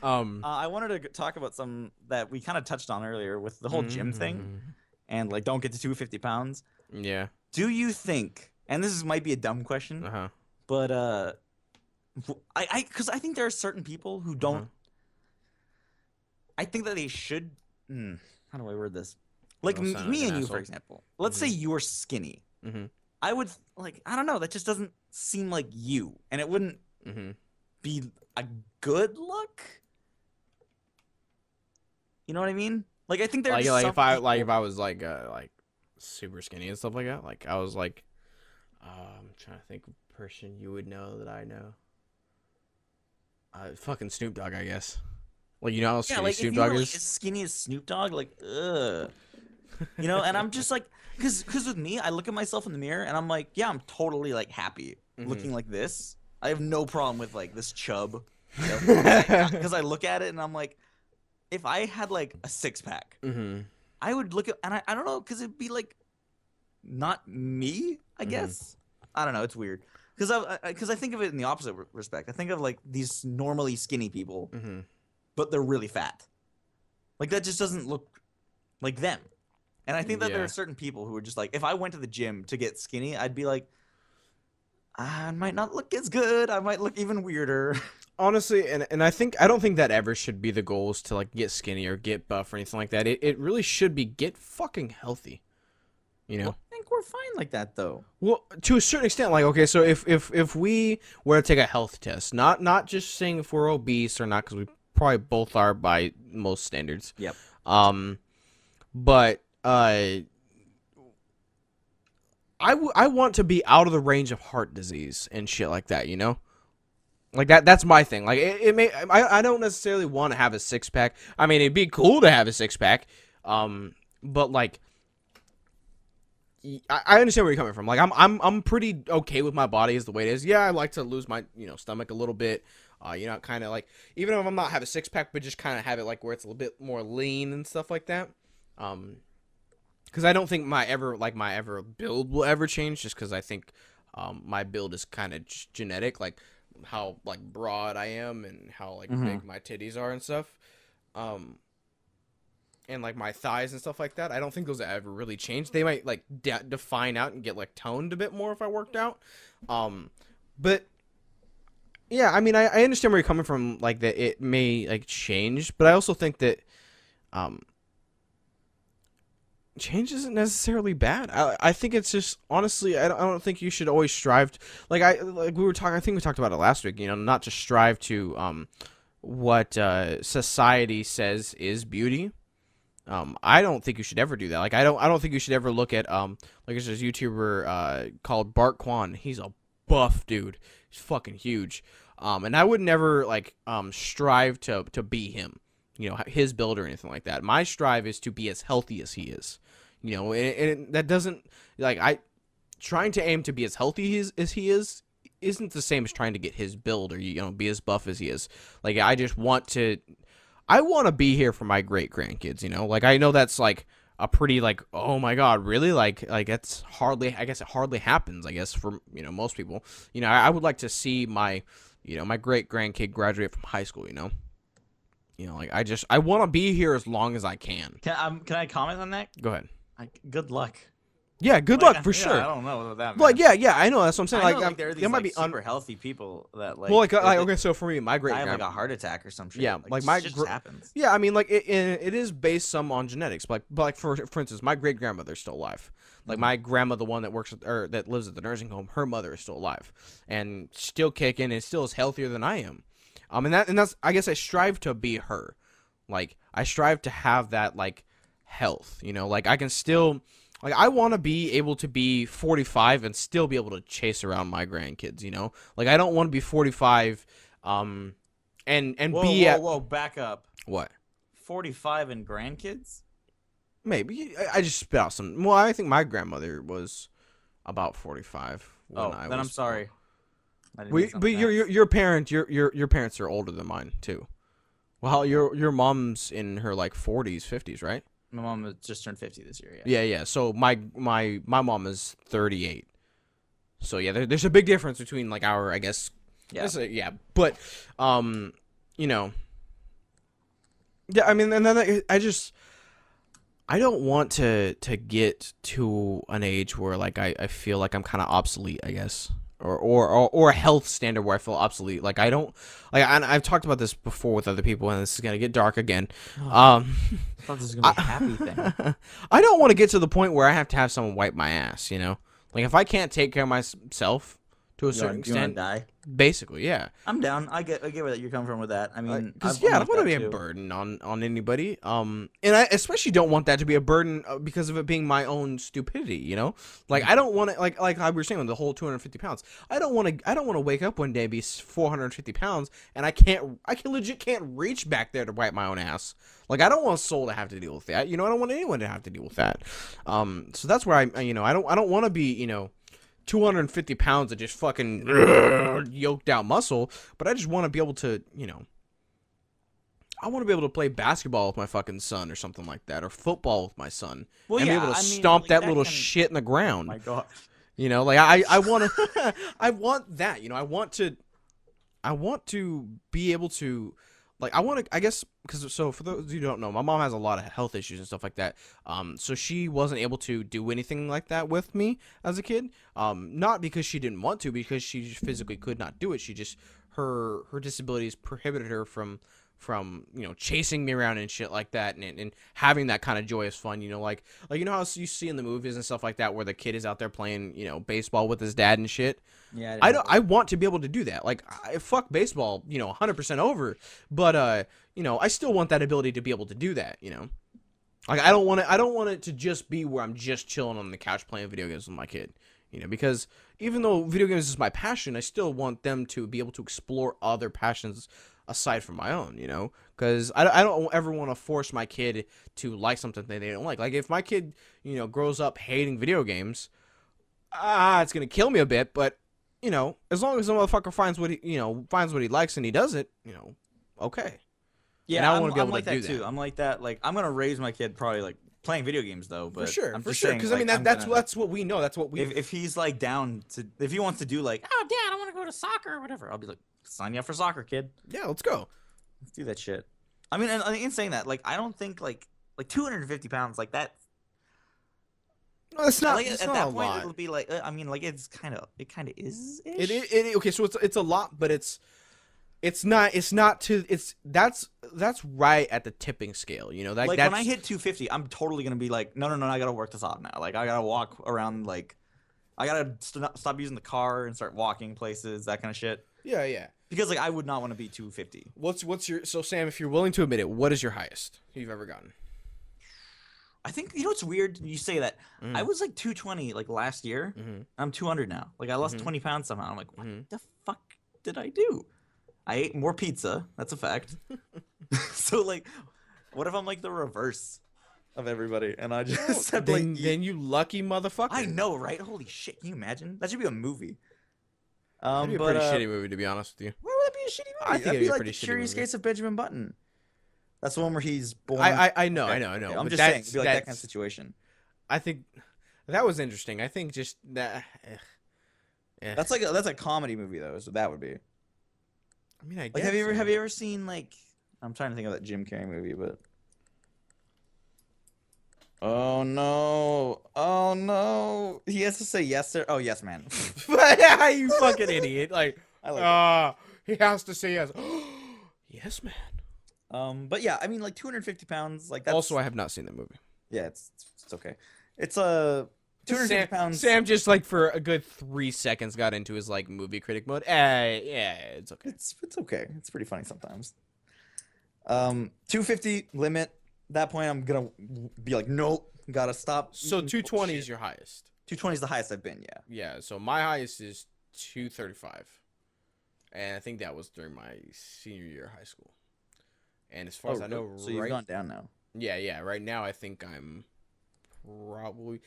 I wanted to talk about some that we kind of touched on earlier with the whole gym thing, and like don't get to 250 pounds. Yeah. Do you think? And this might be a dumb question, but because I think there are certain people who don't. I think that they should. How do I word this? Like me and you, asshole. For example. Let's say you were skinny. I would I don't know. That just doesn't seem like you, and it wouldn't be a good look. You know what I mean? Like, I think there's if I was like super skinny and stuff like that. Like, I was like, I'm trying to think of a person you would know that I know. Fucking Snoop Dogg, I guess. Like, you know how skinny Snoop Dogg is? As skinny as Snoop Dogg, like, ugh. You know, and I'm just like, because with me, I look at myself in the mirror and I'm like, yeah, I'm totally like happy looking like this. I have no problem with like this chub, because I look at it and I'm like, if I had like a 6-pack, I would look at, and I don't know, because it'd be like not me, I guess. I don't know, it's weird, because I think of it in the opposite respect. I think of like these normally skinny people, but they're really fat. Like, that just doesn't look like them. And I think that there are certain people who are just like, if I went to the gym to get skinny, I'd be like, I might not look as good. I might look even weirder. Honestly, and I don't think that ever should be the goal, is to like get skinny or get buff or anything like that. It really should be get fucking healthy. You know? Well, I think we're fine like that though. Well, to a certain extent, like, okay, so if we were to take a health test, not just saying if we're obese or not, because we probably both are by most standards. Yep. But I want to be out of the range of heart disease and shit like that, you know? Like, that's my thing. Like, I don't necessarily want to have a 6-pack. I mean, it'd be cool to have a 6-pack. But like, I understand where you're coming from. Like, I'm pretty okay with my body as the way it is. Yeah, I like to lose my, stomach a little bit. You know, kind of like, even if I'm not have a 6-pack, but just kind of have it like where it's a little bit more lean and stuff like that. Because I don't think my build will ever change, just because I think my build is kind of genetic, like how like broad I am and how like big my titties are and stuff. and like my thighs and stuff like that. I don't think those ever really changed. They might like define out and get like toned a bit more if I worked out. But yeah, I mean, I understand where you're coming from, like that it may like change, but I also think that change isn't necessarily bad. I think it's just, honestly, I don't think you should always strive to, like we were talking, I think we talked about it last week, you know, not to strive to what society says is beauty. I don't think you should ever do that. Like I don't think you should ever look at like there's this YouTuber called Bart Kwan. He's a buff dude. He's fucking huge. And I would never like strive to be him, you know, his build or anything like that. My strive is to be as healthy as he is. You know, and that doesn't, like, trying to aim to be as healthy as he is isn't the same as trying to get his build or, you know, be as buff as he is. Like, I want to be here for my great grandkids, you know? Like, I know that's like a pretty, like, oh my God, really? Like that's hardly, I guess it hardly happens, I guess, for, you know, most people. You know, I would like to see my, you know, my great grandkid graduate from high school, you know? You know, like, I want to be here as long as I can. Can I comment on that? Go ahead. Good luck. Yeah, good luck for sure. I don't know about that. Like, yeah, I know. That's what I'm saying. I know, Like, there are these might like, be super healthy people that like. Well, like okay, so for me, my great I have grandma, like a heart attack or some shit. Yeah, like my shit just happens. Yeah, I mean, like it is based some on genetics. But like for instance, my great grandmother's still alive. Like my grandma, the one that works or that lives at the nursing home, her mother is still alive and still kicking and still is healthier than I am. And that's I guess I strive to be her. Like I strive to have that like health. You know, like I can still. Like, I want to be able to be 45 and still be able to chase around my grandkids, you know? Like, I don't want to be 45 and whoa, back up. What? 45 and grandkids? Maybe. I just spit out some... Well, I think my grandmother was about 45 when I was... I'm sorry. But your parents are older than mine, too. Well, your mom's in her, like, 40s, 50s, right? My mom just turned 50 this year. Yeah. So my mom is 38. So yeah, there's a big difference between like our, I guess. Yeah. But you know. Yeah, I mean, and then I don't want to get to an age where like I feel like I'm kind of obsolete, I guess. Or a health standard where I feel obsolete. Like I don't like. I've talked about this before with other people, and this is gonna get dark again. I thought this was gonna be a happy thing. I don't want to get to the point where I have to have someone wipe my ass. You know, like if I can't take care of myself to a certain extent, you wanna die? Basically, yeah. I'm down. I get where you're coming from with that. I mean, because I don't want to be a burden on anybody. And I especially don't want that to be a burden because of it being my own stupidity. You know, like I don't want to like we were saying with the whole 250 pounds. I don't want to wake up one day and be 450 pounds and I legit can't reach back there to wipe my own ass. Like I don't want a soul to have to deal with that. You know, I don't want anyone to have to deal with that. So that's where I don't want to be 250 pounds of just fucking yoked out muscle, but I just want to be able to, I want to be able to play basketball with my fucking son or something like that, or football with my son, and be able to stomp that little shit in the ground. Oh my God. You know, like I want to, I want that. You know, I want to be able to. Like, I want to, I guess, because, so, for those who don't know, my mom has a lot of health issues and stuff like that, so she wasn't able to do anything like that with me as a kid, not because she didn't want to, because she just physically could not do it. She just, her disabilities prohibited her from chasing me around and shit like that, and having that kind of joyous fun, like you know how you see in the movies and stuff like that, where the kid is out there playing, baseball with his dad and shit. Yeah, I want to be able to do that. Like, fuck baseball, 100% over, but I still want that ability to be able to do that. Like I don't want it to just be where I'm just chilling on the couch playing video games with my kid. Because even though video games is my passion, I still want them to be able to explore other passions aside from my own, because I don't ever want to force my kid to like something that they don't like. Like, if my kid, grows up hating video games, it's going to kill me a bit, but, as long as the motherfucker finds what he likes and he does it, okay. Yeah, and I want to be able like to do that too. I'm like that. Like, I'm going to raise my kid probably, like, playing video games, though, but for sure, I'm for just sure, saying, because like, that's what we know. That's what we. If he's like down to, if he wants to do like, oh, Dad, I want to go to soccer or whatever, I'll be like, sign you up for soccer, kid. Yeah, let's go. Let's do that shit. I mean, and in saying that, like, I don't think like like 250 pounds, like that. No, it's not. Like It's at not that a point, lot. it'll be like, I mean, like it kind of is. Okay, so it's a lot, but it's not to that's right at the tipping scale, you know. Like That's when I hit 250, I'm totally gonna be like, no, I gotta work this off now. Like I gotta walk around, like I gotta stop using the car and start walking places, that kind of shit. yeah. Because like I would not want to be 250. What's your so Sam? If you're willing to admit it, what is your highest you've ever gotten? I think you know what's weird. You say that I was like 220 like last year. Mm-hmm. I'm 200 now. Like I lost Mhm. 20 pounds somehow. I'm like, what Mhm. the fuck did I do? I ate more pizza. That's a fact. So like, what if I'm like the reverse of everybody and I just have to like eat? Then you lucky motherfucker. I know, right? Holy shit! Can you imagine? That should be a movie. That'd be a but pretty shitty movie, to be honest with you. why would that be a shitty movie? I think That'd it'd be be a like pretty the shitty Curious movie. Case of Benjamin Button. That's the one where he's born. I know, Okay, I know. okay, I'm but just saying, it'd that's- be like that kind of that's- situation. I think that was interesting. I think just that. That's a comedy movie though, so that would be. I mean, I Like, guess. have you ever seen like? I'm trying to think of that Jim Carrey movie, but. Oh no! He has to say yes, sir. Oh yes, man. Yeah, you fucking idiot! Like, I like he has to say yes. Yes, man. it. But yeah, I mean, like 250 pounds, like that's. Also, I have not seen that movie. Yeah, it's okay. It's a 250 pounds. Sam just like for a good 3 seconds got into his like movie critic mode. Yeah, it's okay. It's okay. It's pretty funny sometimes. 250 limit. At that point, I'm gonna be like, nope, gotta stop. So eating 220 bullshit. is your highest. 220 is the highest I've been. Yeah. Yeah. So my highest is 235, and I think that was during my senior year of high school. And as far as I know, so you've gone down now. Yeah. Right now, I think I'm probably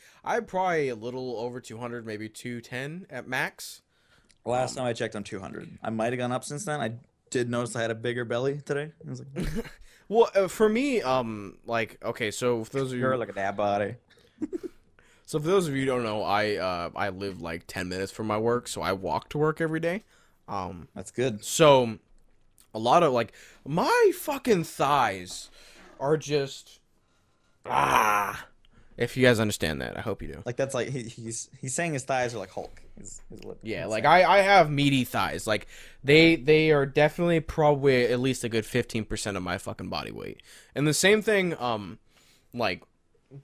a little over 200, maybe 210 at max. Last time I checked, on 200. I might have gone up since then. I did notice I had a bigger belly today. I was like, Well, for me, like, okay, so for those of you're you, like a dad body. so for those of you who don't know, I live like 10 minutes from my work, so I walk to work every day. That's good. So a lot of like my fucking thighs are just if you guys understand that, I hope you do. Like that's like he's saying his thighs are like Hulk. Yeah, like I have meaty thighs. Like they are definitely probably at least a good 15% of my fucking body weight. And the same thing like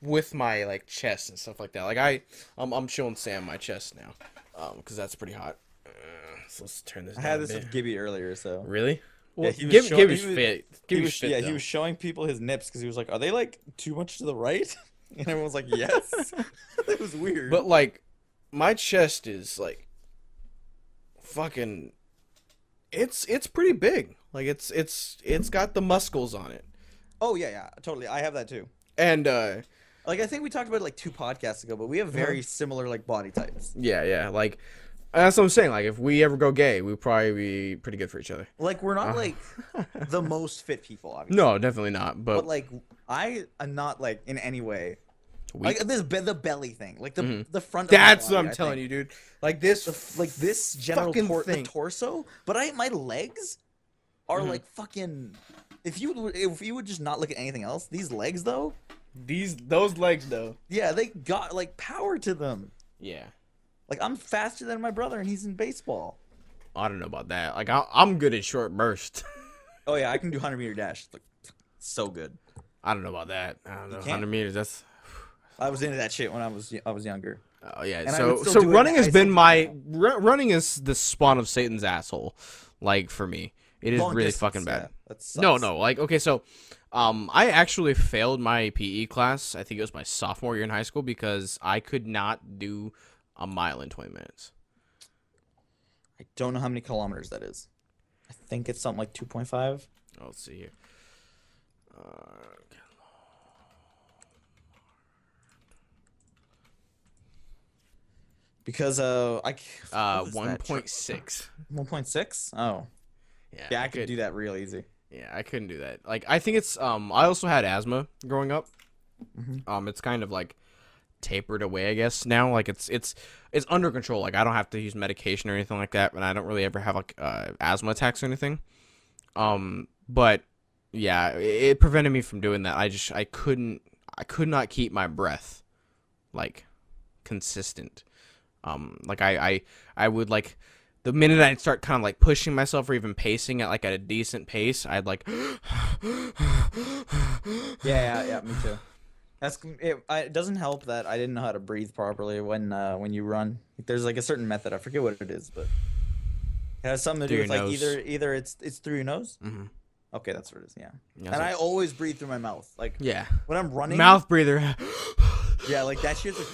with my like chest and stuff like that. Like I'm showing Sam my chest now. Cuz that's pretty hot. So let's turn this I down had a this bit. with Gibby earlier, so Really? Well, he was Gibby's showing- he was- fit. Gibby's fit, yeah, though. he was showing people his nips because he was like, "Are they like too much to the right?" And everyone was like, "Yes." It was weird. But like my chest is like fucking it's pretty big. Like it's got the muscles on it. oh yeah, totally. I have that too. And Like I think we talked about it like 2 podcasts ago, but we have very similar like body types. yeah, like that's what I'm saying. Like if we ever go gay, we'd probably be pretty good for each other. Like we're not like the most fit people, obviously. No, definitely not. But, But like I am not like in any way weak. like the belly thing, like the front. That's of my what body, I'm I telling think. you, dude. Like this, Like this general fucking the thing. torso, but my legs are like fucking. If you would just not look at anything else, these legs though, those legs though. yeah, they got like power to them. Yeah, Like I'm faster than my brother, and he's in baseball. I don't know about that. Like I'm good at short burst. Oh yeah, I can do 100-meter dash. Like so good. I don't know about that. I don't know. can't. 100 meters. That's. I was into that shit when I was younger. Oh yeah. And I would So still do it running in has high been school. my running is the spawn of Satan's asshole. Like for me, it is Long really distance, fucking bad. yeah, that sucks. No. Like okay, so I actually failed my PE class. I think it was my sophomore year in high school because I could not do a mile in 20 minutes. I don't know how many kilometers that is. I think it's something like 2.5. Oh, let's see here. Because what was that? 1.6. 1.6? Oh. Yeah, I could do that real easy. Yeah, I couldn't do that. Like, I think it's I also had asthma growing up. It's kind of like tapered away, I guess now. Like it's under control. Like I don't have to use medication or anything like that, and I don't really ever have like asthma attacks or anything. But Yeah, it prevented me from doing that. I could not keep my breath, like, consistent. Like I would like, the minute I'd start kind of like pushing myself or even pacing at like at a decent pace, I'd like. Yeah, me too. It doesn't help that I didn't know how to breathe properly when you run. There's like a certain method. I forget what it is, but it has something to do Through with your like nose. either it's through your nose. Mm-hmm. Okay, that's what it is. Yeah. Yeah, And I always breathe through my mouth. Like yeah, when I'm running. mouth breather. Yeah, like that shit's like.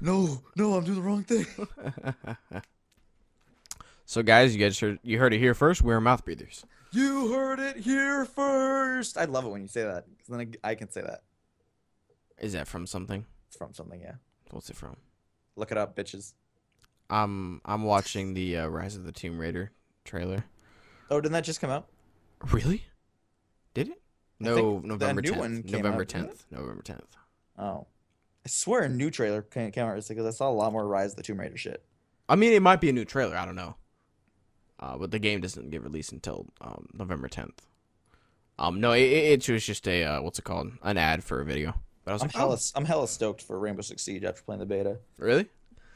No, I'm doing the wrong thing. So guys, you heard it here first. We're mouth breathers. You heard it here first. I love it when you say that, because then I can say that. Is that from something? It's from something, yeah. What's it from? Look it up, bitches. I'm watching the Rise of the Tomb Raider trailer. Oh, didn't that just come out? Really? Did it? No, think November that new 10th. one came November out, didn't it? 10th. November 10th. Oh. I swear a new trailer came out recently, because I saw a lot more Rise of the Tomb Raider shit. I mean, it might be a new trailer. I don't know. But the game doesn't get released until November 10th. No, it was just a what's it called? An ad for a video. But I was like, I'm hella stoked for Rainbow Six Siege after playing the beta. really?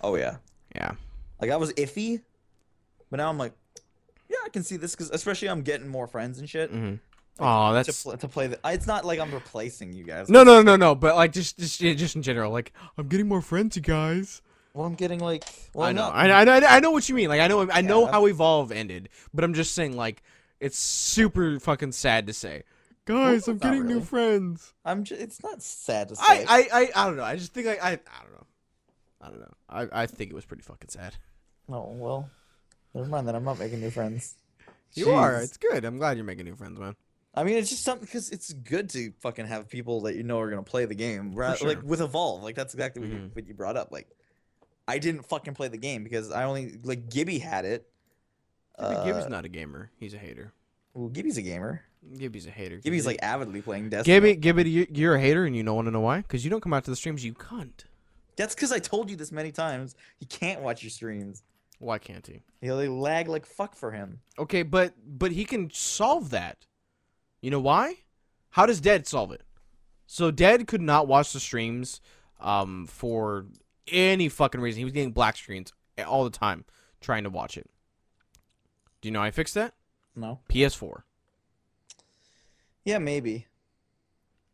Oh yeah. Yeah. Like I was iffy, but now I'm like, yeah, I can see this, because especially I'm getting more friends and shit. Mm-hmm. Oh, that's to play the. It's not like I'm replacing you guys. no. But like just in general, like I'm getting more friends, you guys. Well, I'm getting like. Well, I know, not- I know what you mean. Like I know Yeah. how Evolve ended, but I'm just saying like it's super fucking sad to say, guys, Well, I'm not getting new really. friends. It's not sad to say. I don't know. I just think I don't know. I think it was pretty fucking sad. Oh well, never mind that. I'm not making new friends. You are. Jeez. It's good. I'm glad you're making new friends, man. I mean, it's just something, because it's good to fucking have people that you know are gonna play the game. sure. Like with Evolve, like that's exactly Mhm. what you brought up. Like, I didn't fucking play the game because I only like Gibby had it. Gibby's not a gamer. He's a hater. Well, Gibby's a gamer. Gibby's a hater. Gibby's like avidly playing Destiny. Gibby, you're a hater, and you don't want to know why? Because you don't come out to the streams, you cunt. That's because I told you this many times. He can't watch your streams. Why can't he? They lag like fuck for him. Okay, but he can solve that. You know why? How does Dead solve it? So Dead could not watch the streams for any fucking reason. He was getting black screens all the time trying to watch it. Do you know how I fixed that? No. PS4. Yeah, maybe.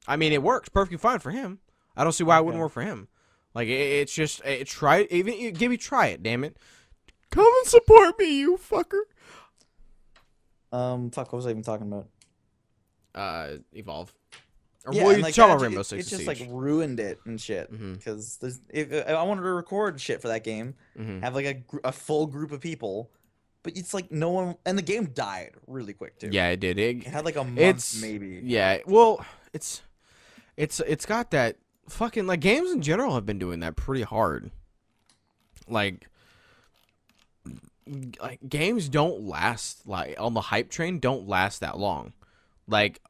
I mean, it works perfectly fine for him. I don't see why it wouldn't Okay. work for him. Like it's just try it. Even Gibby, try it. Damn it! Come and support me, you fucker. Fuck. What was I even talking about? Evolve. Or Yeah, well, and, you like, talk that about ju- Rainbow Six It just Siege. like ruined it and shit. Mhm. Because if I wanted to record shit for that game, Mhm. have like a full group of people, but it's like no one, and the game died really quick too. Yeah, it did. It had like a month It's maybe. Yeah. Well, it's got that fucking like games in general have been doing that pretty hard. Like games don't last like on the hype train don't last that long. Like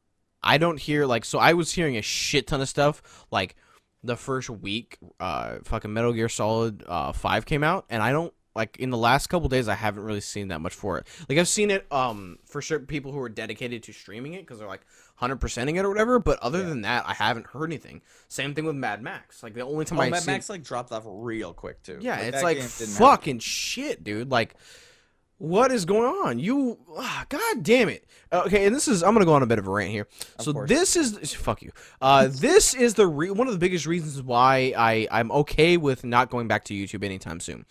I don't hear like so I was hearing a shit ton of stuff like the first week fucking Metal Gear Solid 5 came out, and I don't like in the last couple days I haven't really seen that much for it. Like I've seen it for certain people who are dedicated to streaming it because they're like 100%ing it or whatever, but other than that I haven't heard anything. Same thing with Mad Max. Like the only time Mad Max like dropped off real quick too. yeah, it's that like game didn't have- fucking shit, dude. Like, what is going on? God damn it. Okay, and I'm gonna go on a bit of a rant here. So course. this is fuck you. This is one of the biggest reasons why I'm okay with not going back to YouTube anytime soon.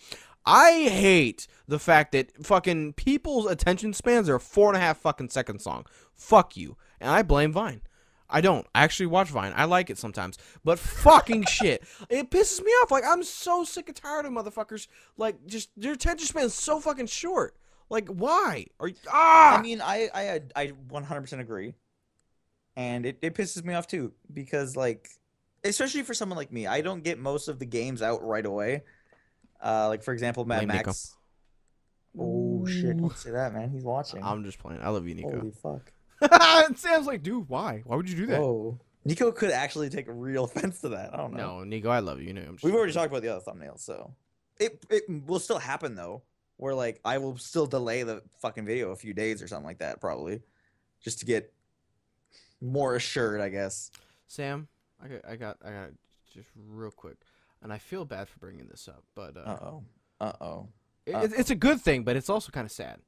I hate the fact that fucking people's attention spans are 4.5 fucking seconds long. Fuck you. And I blame Vine. I don't. I actually watch Vine. I like it sometimes. But fucking shit. It pisses me off. Like, I'm so sick and tired of motherfuckers. Like, just, their attention span is so fucking short. Like, why? I mean, I 100% agree, and it pisses me off too, because like, especially for someone like me, I don't get most of the games out right away. Like for example, Mad Blame Nico. Max. Oh shit! Don't say that, man. He's watching. I'm just playing. I love you, Nico. Holy fuck! And Sam's like, dude, why? Why would you do that? Whoa. Nico could actually take a real offense to that. I don't know. No, Nico, I love you. You know, I'm just We've already talked about the other thumbnails, so it will still happen though. Where like I will still delay the fucking video a few days or something like that, probably, just to get more assured, I guess. Sam, I got just real quick, and I feel bad for bringing this up, but it's a good thing, but it's also kind of sad.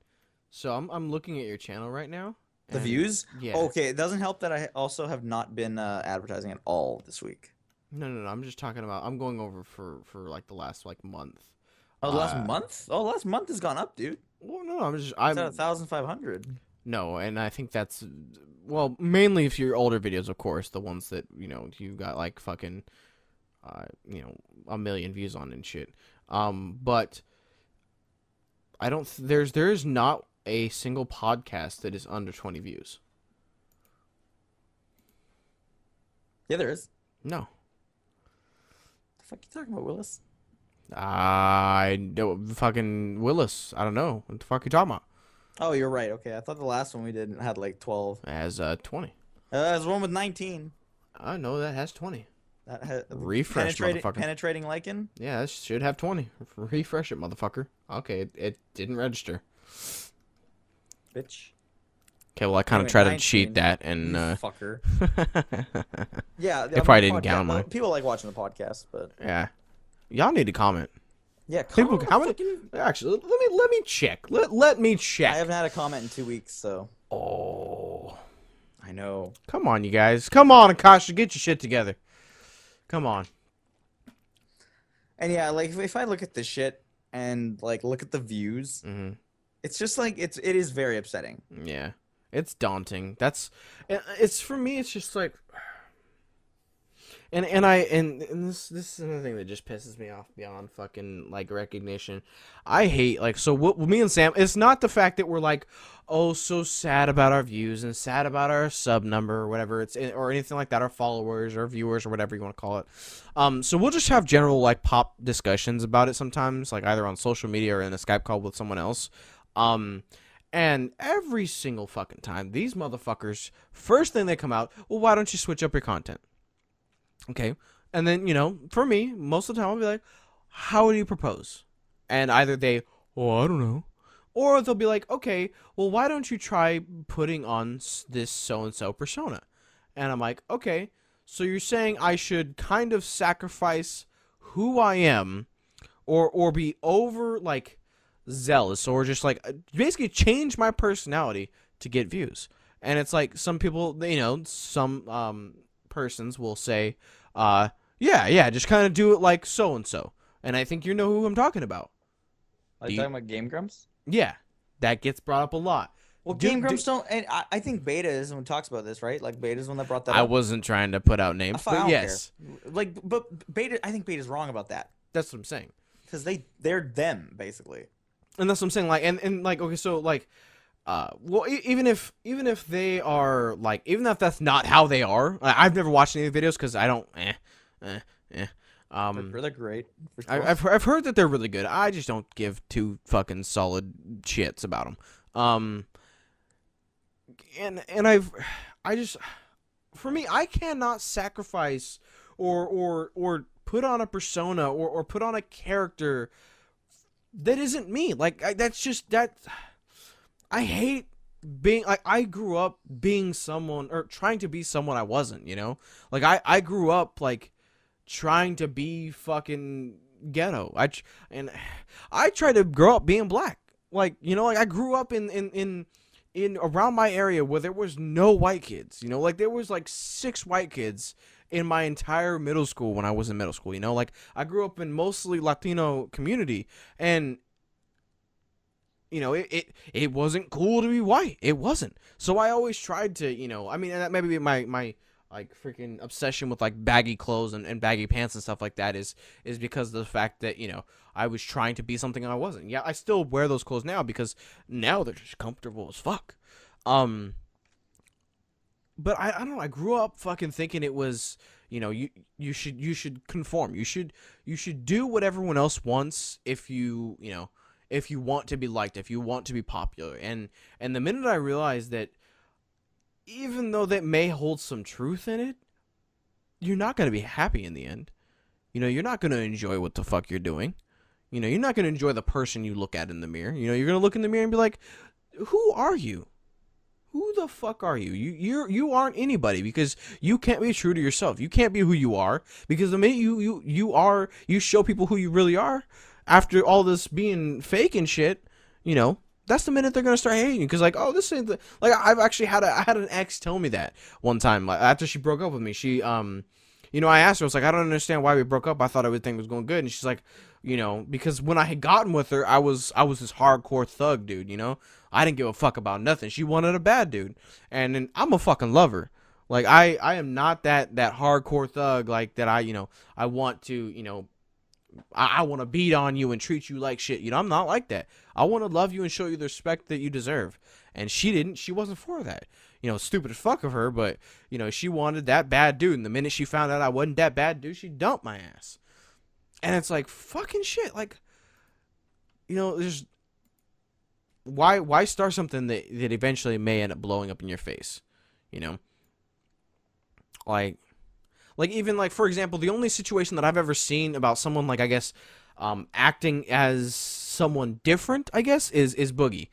So I'm looking at your channel right now. The views? Yeah. Okay, it doesn't help that I also have not been advertising at all this week. No. I'm just talking about. I'm going over for like the last like month. Oh, last month? Oh, last month has gone up, dude. Well, no, I'm It's at 1,500. No, and I think that's well, mainly if you're older videos, of course, the ones that you got like fucking, 1 million views on and shit. But I don't. There is not a single podcast that is under 20 views. Yeah, there is. No. The fuck you talking about, Willis? I don't fucking Willis. I don't know what the fuck you talking about. Oh, you're right. Okay, I thought the last one we did had like 12. As 20. There's one with 19. I know that has 20. That has Refresh, motherfucker. Penetrating lichen. Yeah, that should have 20. Refresh it, motherfucker. Okay, it didn't register. Bitch. Okay, well I kind of tried to cheat that and You fucker. Yeah, it probably didn't count mine. People like watching the podcast, but yeah, y'all need to comment. Yeah, people. How many? Actually, let me check. Let me check. I haven't had a comment in 2 weeks, so. Oh, I know. come on, you guys. Come on, Akasha, get your shit together. Come on. And yeah, like if I look at this shit and like look at the views, it's just like it is very upsetting. Yeah, it's daunting. It's for me. It's just like. And this is another thing that just pisses me off beyond fucking like recognition. I hate like so what me and Sam. It's not the fact that we're like, oh, so sad about our views and sad about our sub number or whatever it's or anything like that, our followers or viewers or whatever you want to call it. So we'll just have general like pop discussions about it sometimes, like either on social media or in a Skype call with someone else. And every single fucking time, these motherfuckers, first thing they come out, well, why don't you switch up your content? Okay, and then, for me, most of the time I'll be like, how do you propose? And either they, oh, I don't know. Or they'll be like, okay, well, why don't you try putting on this so-and-so persona? And I'm like, okay, so you're saying I should kind of sacrifice who I am or be over, like, zealous or just, like, basically change my personality to get views. And it's like some people, some persons will say, yeah, just kind of do it like so-and-so. And I think you know who I'm talking about. Are you talking about Game Grumps? Yeah, that gets brought up a lot. Well, Game Grumps don't, and I think Beta is the one who talks about this, right? Like, Beta's the one that brought that up. I wasn't trying to put out names, but yes. Like, but Beta, I think Beta's wrong about that. That's what I'm saying. Because they're them, basically. And that's what I'm saying, like, and like, okay, so, like, well, even if they are like, even if that's not how they are, I've never watched any of the videos because I don't. They're great. I've heard that they're really good. I just don't give two fucking solid shits about them. And I just, for me, I cannot sacrifice or put on a persona or put on a character that isn't me. Like that's just that. I hate being like I grew up being someone or trying to be someone I wasn't, Like I grew up like trying to be fucking ghetto. I tried to grow up being black. Like, like I grew up in around my area where there was no white kids, like there was like 6 white kids in my entire middle school when I was in middle school, like I grew up in mostly Latino community and it wasn't cool to be white. It wasn't. So I always tried to, I mean, and that maybe my like freaking obsession with like baggy clothes and baggy pants and stuff like that is because of the fact that, I was trying to be something I wasn't. Yeah, I still wear those clothes now because now they're just comfortable as fuck. But I don't know. I grew up fucking thinking it was, you should conform. You should do what everyone else wants if you want to be liked, if you want to be popular. And the minute I realized that even though that may hold some truth in it, you're not going to be happy in the end. You're not going to enjoy what the fuck you're doing. You're not going to enjoy the person you look at in the mirror. You're going to look in the mirror and be like, who are you? who the fuck are you? You aren't anybody because you can't be true to yourself. You can't be who you are because the minute you show people who you really are after all this being fake and shit, you know, that's the minute they're gonna start hating you. Because like, oh, this ain't the, like I've actually I had an ex tell me that one time, like, after she broke up with me. She you know, I asked her, I was like, I don't understand why we broke up. I thought everything was going good. And she's like, you know, because when I had gotten with her, I was this hardcore thug dude, you know? I didn't give a fuck about nothing. She wanted a bad dude. And then I'm a fucking lover. Like, I am not that hardcore thug, like, that I want to, you know, I want to beat on you and treat you like shit. You know, I'm not like that. I want to love you and show you the respect that you deserve. And she wasn't for that. You know, stupid as fuck of her, but, you know, she wanted that bad dude. And the minute she found out I wasn't that bad dude, she dumped my ass. And it's like, fucking shit. Like, you know, there's... Why start something that eventually may end up blowing up in your face? You know? Like even, like, for example, the only situation that I've ever seen about someone, like, I guess, acting as someone different, I guess, is Boogie.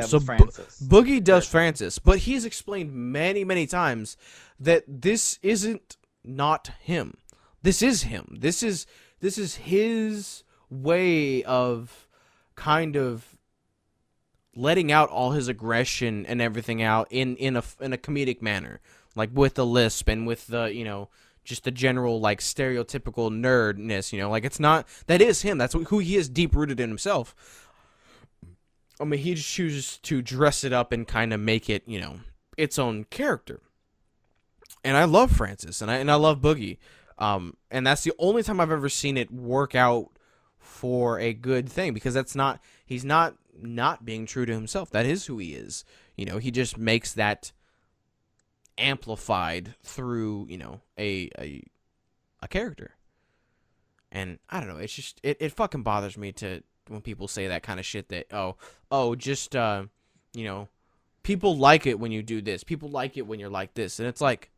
So Francis. Boogie does Francis, but he's explained many, many times that this isn't not him. This is him. This is his way of kind of letting out all his aggression and everything out in a comedic manner, like with the lisp and with the, you know, just the general, like, stereotypical nerdness, you know, like, it's not, that is him. That's who he is, deep rooted in himself. I mean, he just chooses to dress it up and kind of make it, you know, its own character. And I love Francis, and I love Boogie. And that's the only time I've ever seen it work out for a good thing, because he's not being true to himself. That is who he is. You know, he just makes that amplified through, you know, a character. And I don't know, it's just it fucking bothers me to when people say that kind of shit, that just you know, people like it when you do this, people like it when you're like this. And it's like,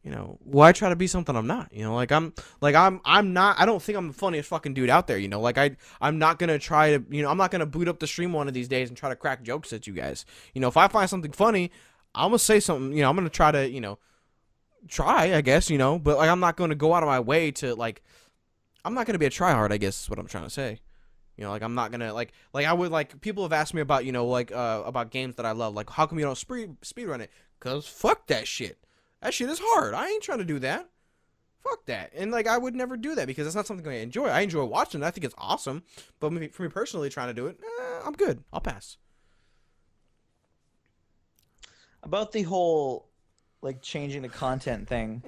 you know, why try to be something I'm not? You know, I'm not, I don't think I'm the funniest fucking dude out there, you know? Like, I'm not gonna try to, you know, I'm not gonna boot up the stream one of these days and try to crack jokes at you guys. You know, if I find something funny, I'm gonna say something, you know, I'm gonna try to, you know, I guess, you know, but, like, I'm not gonna go out of my way to, like, I'm not gonna be a tryhard, I guess is what I'm trying to say. You know, like, I'm not gonna, like I would, like, people have asked me about, you know, like, about games that I love, like, how come you don't speedrun it? Cause fuck that shit. That shit is hard. I ain't trying to do that. Fuck that. And, like, I would never do that because that's not something I enjoy. I enjoy watching it. I think it's awesome. But for me personally, trying to do it, I'm good. I'll pass. About the whole, like, changing the content thing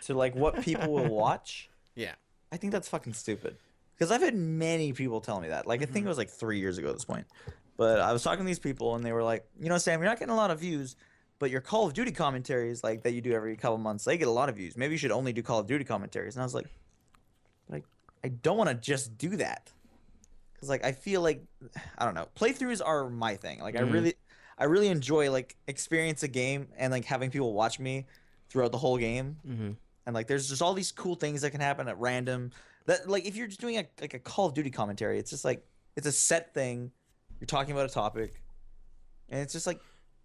to, like, what people will watch. Yeah. I think that's fucking stupid. Because I've had many people tell me that. Like, I think it was, like, 3 years ago at this point. But I was talking to these people, and they were like, you know, Sam, you're not getting a lot of views, but your Call of Duty commentaries, like, that you do every couple months, they get a lot of views. Maybe you should only do Call of Duty commentaries. And I was like, I don't want to just do that. Because, like, I feel like, I don't know. Playthroughs are my thing. Like, I really enjoy, like, experience a game and, like, having people watch me throughout the whole game. Mm-hmm. And, like, there's just all these cool things that can happen at random. That, like, if you're just doing a Call of Duty commentary, it's just, like, it's a set thing. You're talking about a topic. And it's just, like...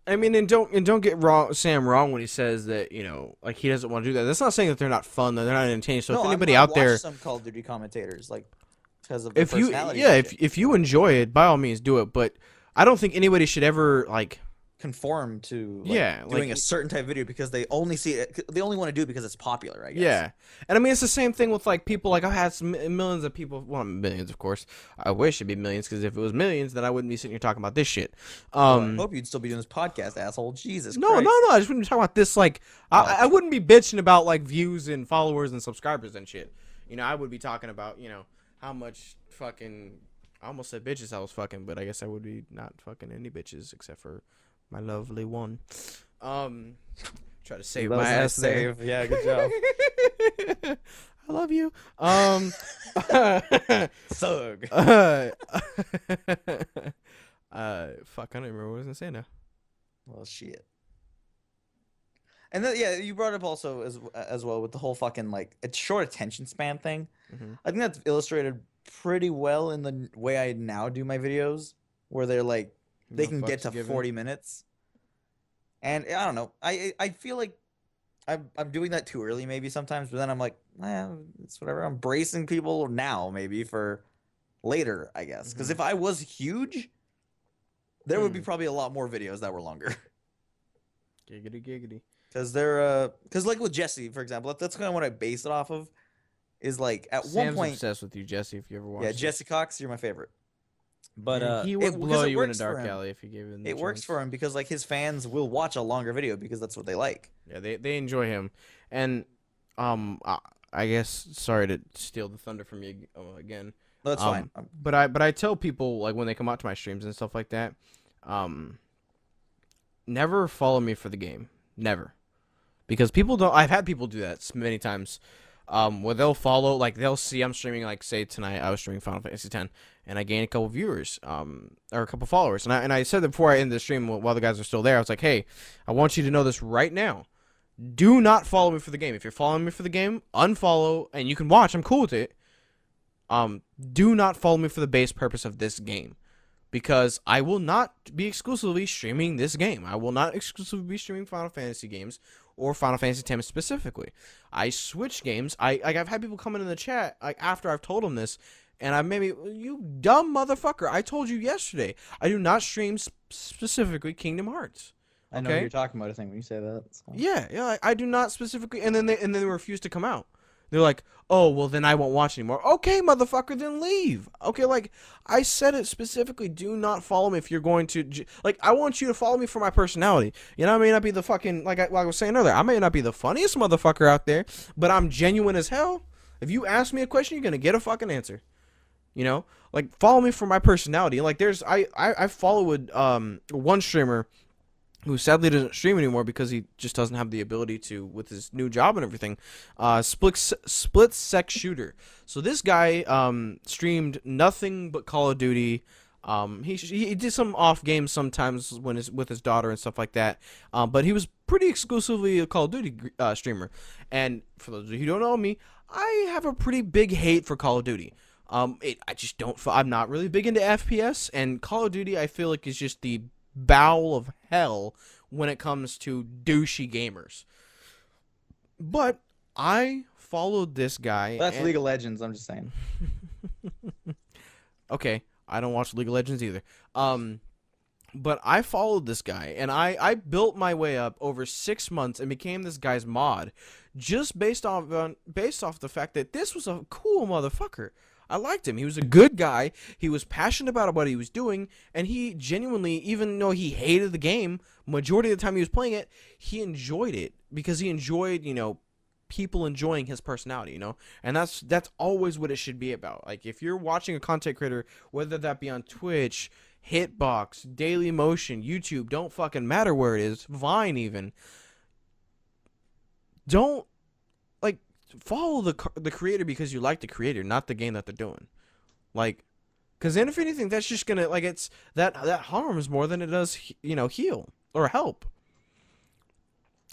I mean, and don't get Sam wrong when he says that, you know, like, he doesn't want to do that. That's not saying that they're not fun, that they're not entertaining. So if anybody out there... some Call of Duty commentators, like, because of the personality. If you enjoy it, by all means do it. But I don't think anybody should ever, like... conform to doing a certain type of video because they only see it, they only want to do it because it's popular, I guess. Yeah. And I mean, it's the same thing with, like, people, like, I've had millions of people, well, millions, of course. I wish it'd be millions, because if it was millions, then I wouldn't be sitting here talking about this shit. I hope you'd still be doing this podcast, asshole. Jesus no, Christ. No, I just wouldn't be talking about this, like, I wouldn't be bitching about, like, views and followers and subscribers and shit. You know, I would be talking about, you know, how much fucking, I almost said bitches I was fucking, but I guess I would be not fucking any bitches except for my lovely one. Try to save my ass there. Yeah, good job. I love you. Thug. Fuck, I don't remember what I was gonna say now. Well, shit. And then, yeah, you brought up also as well with the whole fucking, like, it's short attention span thing. Mm-hmm. I think that's illustrated pretty well in the way I now do my videos, where they're like, they can get to 40 minutes. And I don't know. I feel like I'm doing that too early maybe sometimes, but then I'm like, it's whatever. I'm bracing people now maybe for later, I guess. Because if I was huge, there would be probably a lot more videos that were longer. Giggity giggity. Because like with Jesse, for example, that's kind of what I base it off of. Is like at one Sam's point, obsessed with you, Jesse. If you ever watch, yeah, Jesse Cox, you're my favorite. But yeah, he would blow you in a works for dark him. alley if you gave him. The It works chance. for him because like his fans will watch a longer video because that's what they like. Yeah, they enjoy him, and I guess sorry to steal the thunder from you again. No, that's fine. But I tell people like when they come out to my streams and stuff like that, never follow me for the game, never, because people don't. I've had people do that many times. Where they'll follow, like they'll see I'm streaming, like say tonight I was streaming Final Fantasy X, and I gained a couple viewers, or a couple followers, and I said that before I ended the stream while the guys are still there. I was like, hey, I want you to know this right now. Do not follow me for the game. If you're following me for the game, unfollow, and you can watch. I'm cool with it. Do not follow me for the base purpose of this game, because I will not be exclusively streaming this game. I will not exclusively be streaming Final Fantasy games or Final Fantasy X specifically. I switch games. I've had people come in the chat like after I've told them this, and I maybe you dumb motherfucker. I told you yesterday. I do not stream specifically Kingdom Hearts. I know what you're talking about. I think when you say that. Yeah. I do not specifically, and then they refuse to come out. They're like, oh, well, then I won't watch anymore. Okay, motherfucker, then leave. Okay, like, I said it specifically. Do not follow me if you're going to... Like, I want you to follow me for my personality. You know, I may not be the fucking... Like I was saying earlier, I may not be the funniest motherfucker out there, but I'm genuine as hell. If you ask me a question, you're going to get a fucking answer. You know? Like, follow me for my personality. Like, there's... I followed one streamer who sadly doesn't stream anymore because he just doesn't have the ability to with his new job and everything. Split Sec Shooter. So this guy streamed nothing but Call of Duty. He did some off games sometimes when with his daughter and stuff like that. But he was pretty exclusively a Call of Duty streamer. And for those of you who don't know me, I have a pretty big hate for Call of Duty. I just don't. I'm not really big into FPS, and Call of Duty I feel like is just the bowel of hell when it comes to douchey gamers. But I followed this guy. That's League of Legends, I'm just saying. Okay, I don't watch League of Legends either. But I followed this guy, and I built my way up over 6 months and became this guy's mod, just based off the fact that this was a cool motherfucker. I liked him. He was a good guy. He was passionate about what he was doing, and he genuinely, even though he hated the game, majority of the time he was playing it, he enjoyed it because he enjoyed, you know, people enjoying his personality, you know? And that's always what it should be about. Like, if you're watching a content creator, whether that be on Twitch, Hitbox, Daily Motion, YouTube, don't fucking matter where it is, Vine even, don't, like, follow the creator because you like the creator, not the game that they're doing. Like, because then if anything, that's just gonna, like, it's that harms more than it does, you know, heal or help.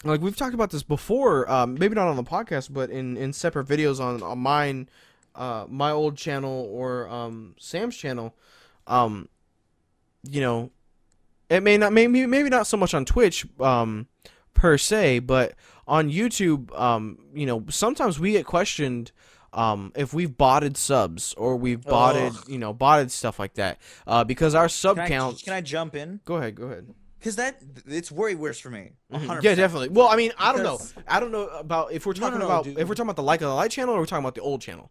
Like, we've talked about this before, maybe not on the podcast, but in separate videos on mine, my old channel or Sam's channel. You know, it may not, maybe not so much on Twitch per se, but on YouTube, you know, sometimes we get questioned if we've botted subs or we've botted stuff like that, because our sub count. Can I jump in? Go ahead. Because it's way worse for me. 100%. Yeah, definitely. Well, I mean, I don't know about if we're talking dude. if we're talking about the Like of the Light channel or we're talking about the old channel.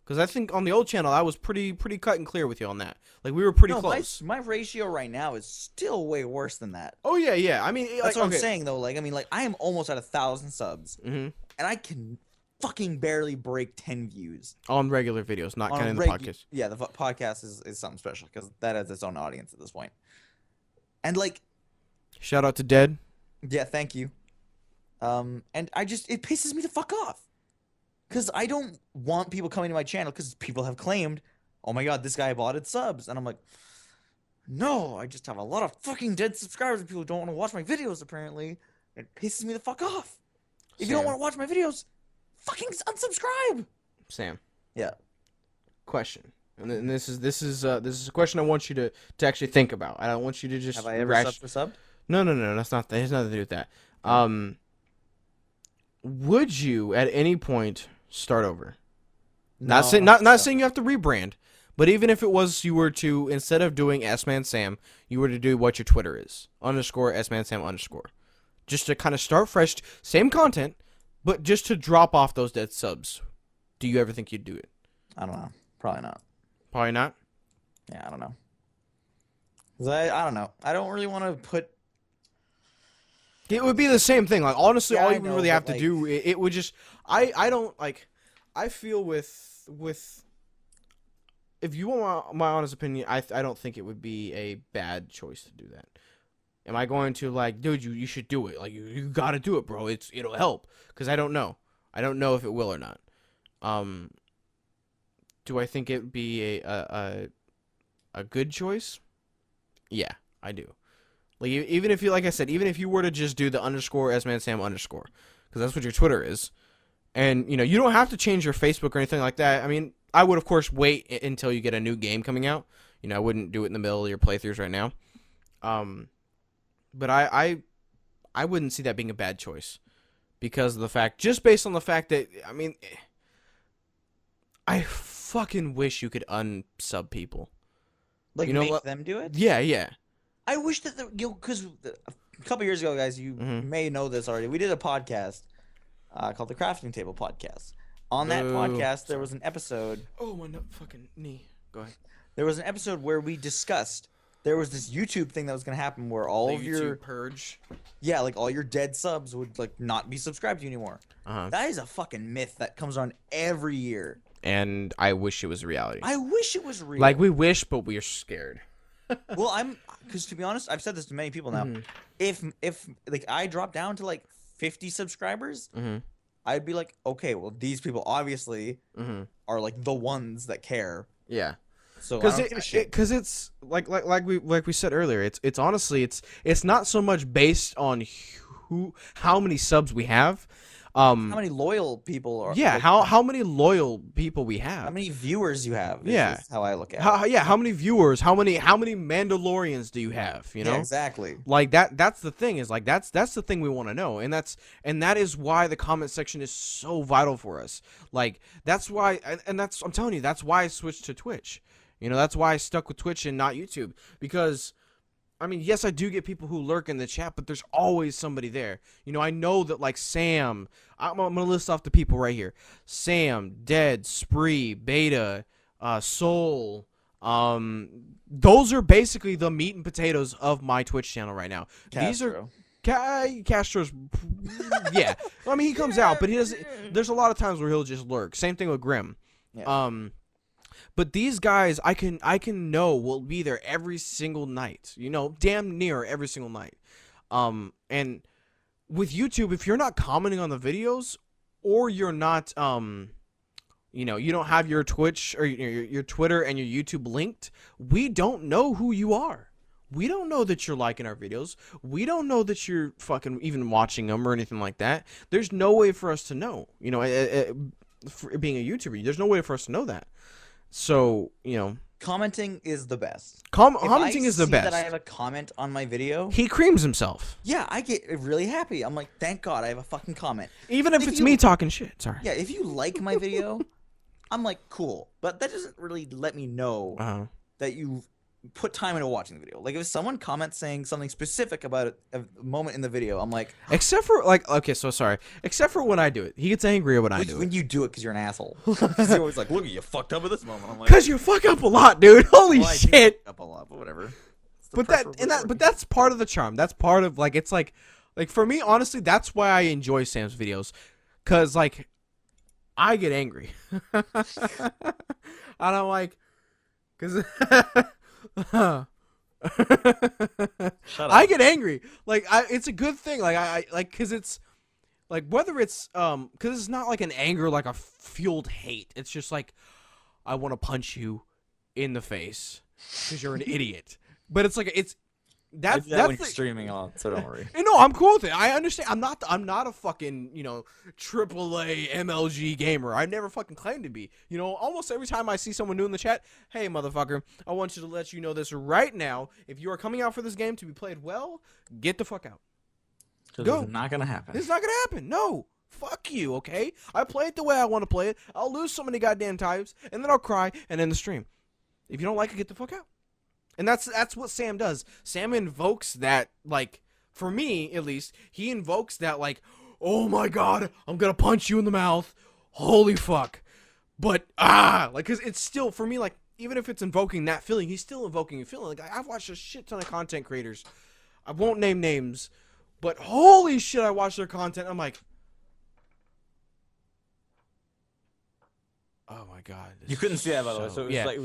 Because I think on the old channel I was pretty cut and clear with you on that. Like, we were pretty close. My ratio right now is still way worse than that. Oh yeah. I mean, that's what I'm saying though. Like, I mean, like, I am almost at 1,000 subs, and I can fucking barely break 10 views on regular videos, not counting the podcast. Yeah, the podcast is something special because that has its own audience at this point. And like, shout out to Dead. Yeah, thank you. And it pisses me the fuck off. Because I don't want people coming to my channel because people have claimed, oh my god, this guy botted subs. And I'm like, no, I just have a lot of fucking dead subscribers and people don't want to watch my videos, apparently. It pisses me the fuck off. If you don't want to watch my videos, fucking unsubscribe. Sam. Yeah. Question. And this is a question I want you to actually think about. I don't want you to just... Have I ever subbed for sub? No, no, no, that's not. That has nothing to do with that. Would you at any point start over? Not saying not saying you have to rebrand, but even if it was you were to, instead of doing Smansam, you were to do what your Twitter is _Smansam_, just to kind of start fresh, same content, but just to drop off those dead subs. Do you ever think you'd do it? I don't know. Probably not. Probably not. Yeah, I don't know. 'Cause I don't know. I don't really want to put. It would be the same thing. Like, honestly, Yeah, all I you would know, really have but, to do, it would just. I don't like. I feel with. If you want my honest opinion, I don't think it would be a bad choice to do that. Am I going to like, dude, you should do it. Like, you got to do it, bro. It'll help. Because I don't know. I don't know if it will or not. Do I think it would be a good choice? Yeah, I do. Like, even if you, like I said, even if you were to just do the _Smansam_, because that's what your Twitter is, and you know you don't have to change your Facebook or anything like that. I mean, I would of course wait until you get a new game coming out. You know, I wouldn't do it in the middle of your playthroughs right now. But I wouldn't see that being a bad choice because of the fact, just based on the fact that, I mean, I fucking wish you could unsub people. Like, you know, make them do it? Yeah, yeah. I wish that, because a couple years ago, guys, you may know this already. We did a podcast called the Crafting Table Podcast. On that podcast, there was an episode. Oh, my fucking knee. Go ahead. There was an episode where we discussed there was this YouTube thing that was going to happen where all the of YouTube your purge. Yeah, like all your dead subs would like not be subscribed to you anymore. Uh-huh. That is a fucking myth that comes on every year. And I wish it was reality. I wish it was real. Like, we wish, but we're scared. Well, because to be honest, I've said this to many people now. If like I drop down to like 50 subscribers, I'd be like, okay, well these people obviously are like the ones that care. Yeah. So I don't give a shit. Because it's like we said earlier, it's honestly it's not so much based on how many subs we have. How many loyal people are? Yeah, like, how many loyal people we have? How many viewers you have? Is how I look at it. How many viewers? How many Mandalorians do you have? You know, yeah, exactly. Like that's the thing, is like that's the thing we want to know, and that is why the comment section is so vital for us. Like that's why, and I'm telling you, that's why I switched to Twitch. You know, that's why I stuck with Twitch and not YouTube, because I mean, yes, I do get people who lurk in the chat, but there's always somebody there. You know, I know that, like, Sam, I'm going to list off the people right here. Sam, Dead, Spree, Beta, Soul. Those are basically the meat and potatoes of my Twitch channel right now. Castro. These are... Castro's... yeah. I mean, he comes out, but he doesn't... There's a lot of times where he'll just lurk. Same thing with Grim. Yeah. But these guys, I can know will be there every single night. You know, damn near every single night. And with YouTube, if you're not commenting on the videos, or you're not, you know, you don't have your Twitch or your Twitter and your YouTube linked, we don't know who you are. We don't know that you're liking our videos. We don't know that you're fucking even watching them or anything like that. There's no way for us to know. You know, for being a YouTuber, there's no way for us to know that. So, you know, commenting is the best. Commenting is the best. That I have a comment on my video, he creams himself. Yeah, I get really happy. I'm like, thank God I have a fucking comment. Even if it's me talking shit. Sorry. Yeah, if you like my video, I'm like, cool. But that doesn't really let me know that you put time into watching the video. Like, if someone comments saying something specific about a moment in the video, I'm like, except for like, okay, so sorry. Except for when I do it, he gets angry when I do it. When you do it because you're an asshole. You're always like, look, you fucked up at this moment. I'm like, because you fuck up a lot, dude. Holy shit. I do fuck up a lot, but whatever. But that's part of the charm. That's part of, like, it's like for me, honestly, that's why I enjoy Sam's videos, because like I get angry. I don't like, because. Shut up. I get angry. Like, it's a good thing. Like, I like, because it's like, whether it's because it's not like an anger, like a fueled hate. It's just like, I want to punch you in the face because you're an idiot. But it's like, I do that when the, you're streaming on, so don't worry. no, I'm cool with it. I understand. I'm not a fucking, AAA MLG gamer. I never fucking claimed to be. Almost every time I see someone new in the chat, hey, motherfucker, I want you to let you know this right now. If you are coming out for this game to be played well, get the fuck out. Go. It's not gonna happen. It's not gonna happen. No. Fuck you, okay? I play it the way I want to play it. I'll lose so many goddamn times, and then I'll cry and end the stream. If you don't like it, get the fuck out. And that's what Sam does. Sam invokes that, like, for me, at least, he invokes that, like, oh my god, I'm gonna punch you in the mouth. Holy fuck. But, like, because it's still, for me, like, even if it's invoking that feeling, he's still invoking a feeling. Like, I've watched a shit ton of content creators. I won't name names, but holy shit, I watch their content. I'm like, oh my god. You couldn't see that, by the way. So it was yeah. like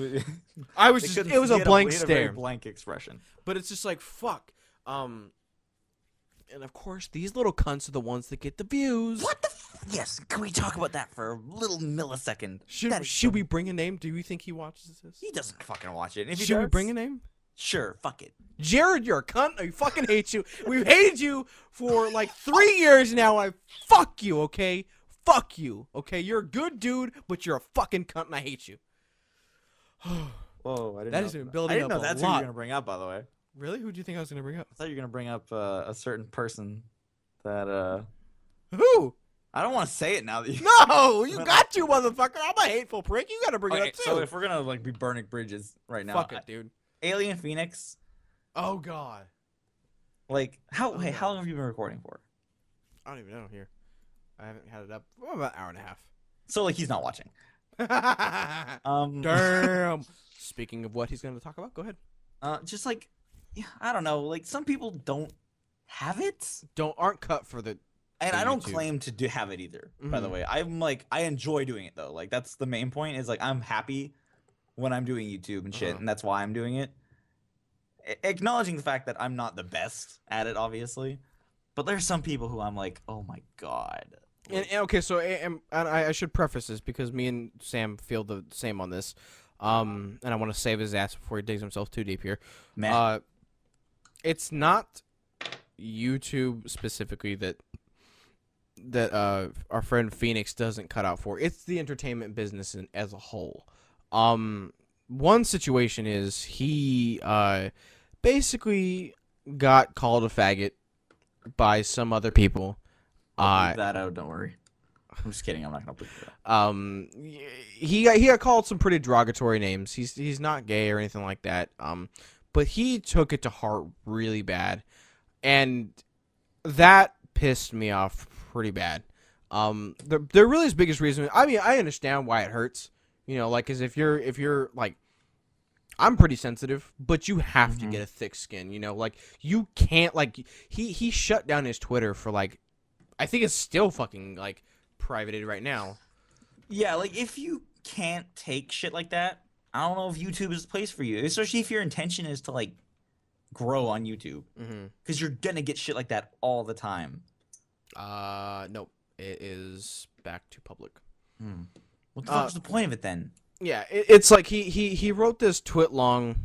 I was just, it was a blank he had stare. a very blank expression. But it's just like, fuck. And of course, these little cunts are the ones that get the views. What the? Yes. Can we talk about that for a little millisecond? Should we bring a name? Do you think he watches this? He doesn't fucking watch it. And if he Should we does, bring a name? Sure. Fuck it. Jared, you're a cunt. I fucking hate you. We've hated you for like 3 years now. I fuck you, okay? Fuck you, okay? You're a good dude, but you're a fucking cunt, and I hate you. Whoa, I didn't That know. has been I building didn't up know that's a who lot. you're gonna bring up, by the way. Really? Who do you think I was gonna bring up? I thought you were gonna bring up a certain person that Who? I don't want to say it now that you. No, you got to, motherfucker. I'm a hateful prick. You gotta bring it Okay, up too. so if we're gonna like be burning bridges right now, Fuck it, dude. Alien Phoenix. Oh god. Like how? Oh, Hey, no. how long have you been recording for? I don't even know here. I haven't had it up for about an hour and a half. So like he's not watching. Damn. Speaking of what he's going to talk about, go ahead. Just like, yeah, I don't know. Like some people don't have it, Aren't cut for the. and For I don't YouTube. claim to have it either. By the Mhm. way, I'm like I enjoy doing it though. Like that's the main point. Is like I'm happy when I'm doing YouTube and shit, Uh-huh. and that's why I'm doing it. Acknowledging the fact that I'm not the best at it, obviously, but there's some people who I'm like, oh my god. And okay, so and I should preface this because me and Sam feel the same on this. And I want to save his ass before he digs himself too deep here. Man, It's not YouTube specifically that our friend Phoenix doesn't cut out for. It's the entertainment business as a whole. One situation is he basically got called a faggot by some other people. I'll leave that out. Don't worry. I'm just kidding. I'm not gonna believe that. He got called some pretty derogatory names. He's not gay or anything like that. But he took it to heart really bad, and that pissed me off pretty bad. The really his biggest reason. I mean, I understand why it hurts. Like, cause if you're like, I'm pretty sensitive, but you have to get a thick skin. Like you can't like he shut down his Twitter for like, I think it's still fucking like privated right now. Yeah, like if you can't take shit like that, I don't know if YouTube is the place for you. Especially if your intention is to like grow on YouTube, because you're gonna get shit like that all the time. Nope. It is back to public. What the fuck's the point of it then? Yeah, it's like he wrote this tweet long.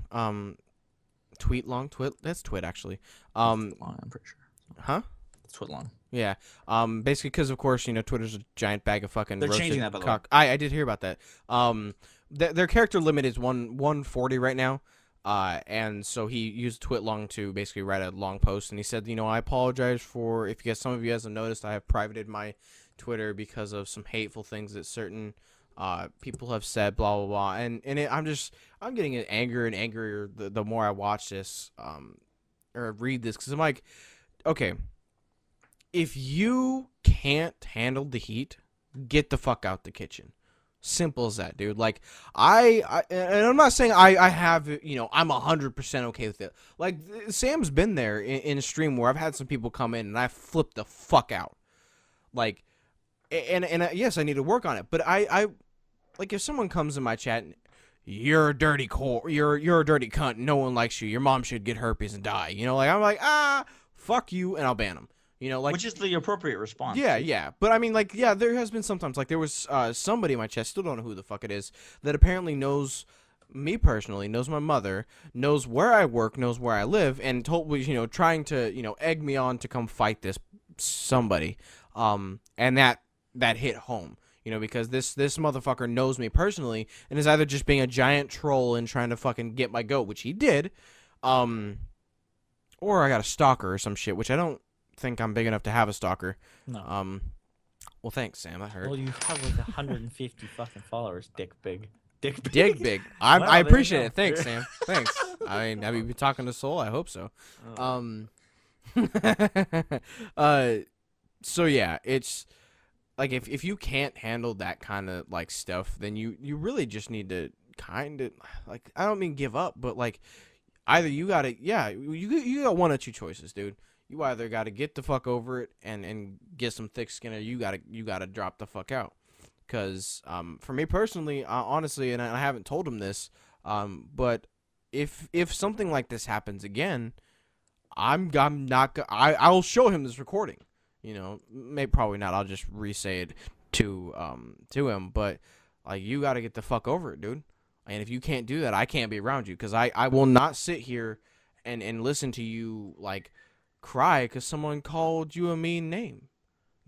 That's twit actually. I'm pretty sure. Huh? It's twit long. Yeah. Basically, because of course Twitter's a giant bag of fucking. They're roasted changing that, by the way. cock. I did hear about that. Their character limit is 140 right now. And so he used twit long to basically write a long post, and he said, I apologize for if you guys, some of you hasn't noticed, I have privated my Twitter because of some hateful things that certain people have said, blah blah blah, and I'm getting angrier and angrier the more I watch this or read this, because I'm like, okay, if you can't handle the heat, get the fuck out the kitchen. Simple as that, dude. Like, I and I'm not saying I have, I'm 100% okay with it. Like, Sam's been there in a stream where I've had some people come in and I flipped the fuck out. Like, and yes, I need to work on it. But I like, if someone comes in my chat and, you're a dirty you're a dirty cunt, no one likes you, your mom should get herpes and die. Like, I'm like, fuck you, and I'll ban them. Like, Which is the appropriate response. yeah. But I mean, like, yeah, there has been sometimes, like, there was somebody in my chat, still don't know who the fuck it is, that apparently knows me personally, knows my mother, knows where I work, knows where I live, and trying to, egg me on to come fight this somebody. And that hit home, because this motherfucker knows me personally and is either just being a giant troll and trying to fucking get my goat, which he did, or I got a stalker or some shit, which I don't think I'm big enough to have a stalker. No. Well, thanks, Sam. That hurt. Well, you have like 150 fucking followers, dick big. Dick big. Dig big. Wow, I there you appreciate go. it. Thanks, Sam. Thanks. I mean, have you been talking to Soul? I hope so. So yeah, it's like if you can't handle that kind of like stuff, then you really just need to kind of like, I don't mean give up, but like either you got one or two choices, dude. You either got to get the fuck over it and get some thick skin, or you gotta drop the fuck out. Because for me personally, honestly, and I haven't told him this, but if something like this happens again, I'll show him this recording. Maybe probably not. I'll just re-say it to him. But like, you got to get the fuck over it, dude. And if you can't do that, I can't be around you, because I will not sit here and listen to you like cry because someone called you a mean name.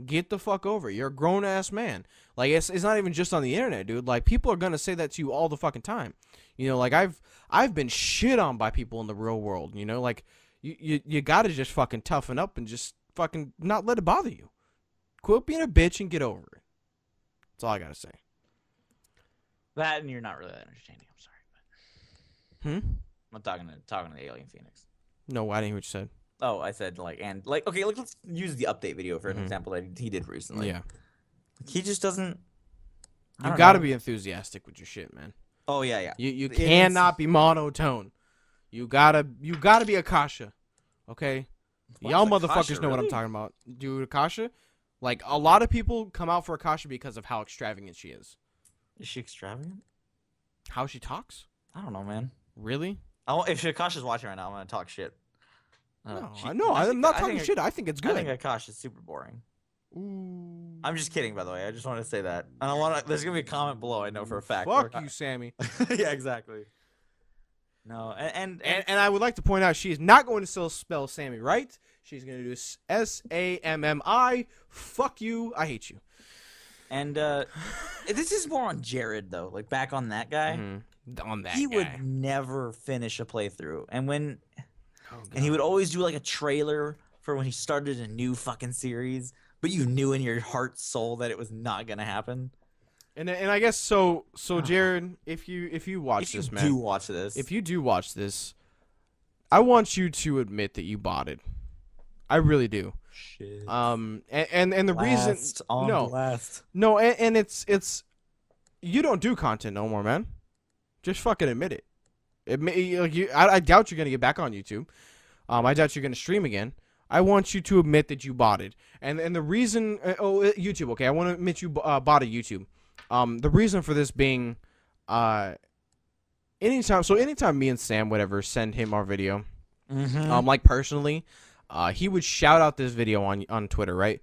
Get the fuck over it. You're a grown ass man. Like, it's not even just on the internet, dude. Like, people are gonna say that to you all the fucking time. Like I've been shit on by people in the real world. Like you gotta just fucking toughen up and just fucking not let it bother you. Quit being a bitch and get over it. That's all I gotta say. That, and you're not really that entertaining. I'm sorry, but I'm talking to the Alien Phoenix. No, I didn't hear what you said. Oh, I said okay, let's use the update video for an example that he did recently. Yeah. He just doesn't. You gotta be enthusiastic with your shit, man. Oh yeah. You cannot be monotone. You gotta be Akasha. Okay? Y'all motherfuckers know what I'm talking about. Dude, Akasha? Like, a lot of people come out for Akasha because of how extravagant she is. Is she extravagant? How she talks? I don't know, man. Really? If Akasha's watching right now, I'm gonna talk shit. I'm not talking shit. I think it's good. I think Akasha's super boring. Ooh. I'm just kidding, by the way. I just want to say that. I don't want to. There's gonna be a comment below. I know for a fact. Fuck you, Sammy. Yeah, exactly. No, and I would like to point out, she is not going to still spell Sammy right. She's going to do Sammi. Fuck you. I hate you. And this is more on Jared though. Like, back on that guy. Mm-hmm. On that he guy. would never finish a playthrough, and he would always do like a trailer for when he started a new fucking series, but you knew in your heart soul that it was not gonna happen. And I guess so Jared, if you watch this, man. If you do watch this, I want you to admit that you botted. I really do. Shit. And the reason No, and it's you don't do content no more, man. Just fucking admit it. I doubt you're gonna get back on YouTube. I doubt you're gonna stream again. I want you to admit that you botted. And the reason YouTube, okay, I want to admit you botted YouTube. The reason for this being, anytime me and Sam would ever send him our video, like personally, he would shout out this video on Twitter, right?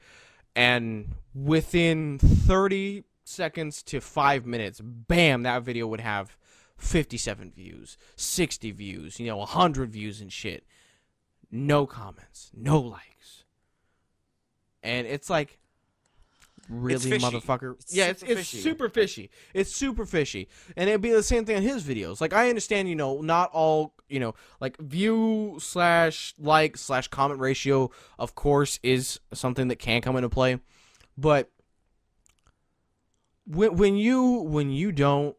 And within 30 seconds to 5 minutes, bam, that video would have 57 views, 60 views, 100 views and shit. No comments, no likes. And it's like, really, motherfucker? It's super fishy. It's super fishy. And it'd be the same thing on his videos. Like, I understand, not all, like, view/like/comment ratio, of course, is something that can come into play. But when you don't,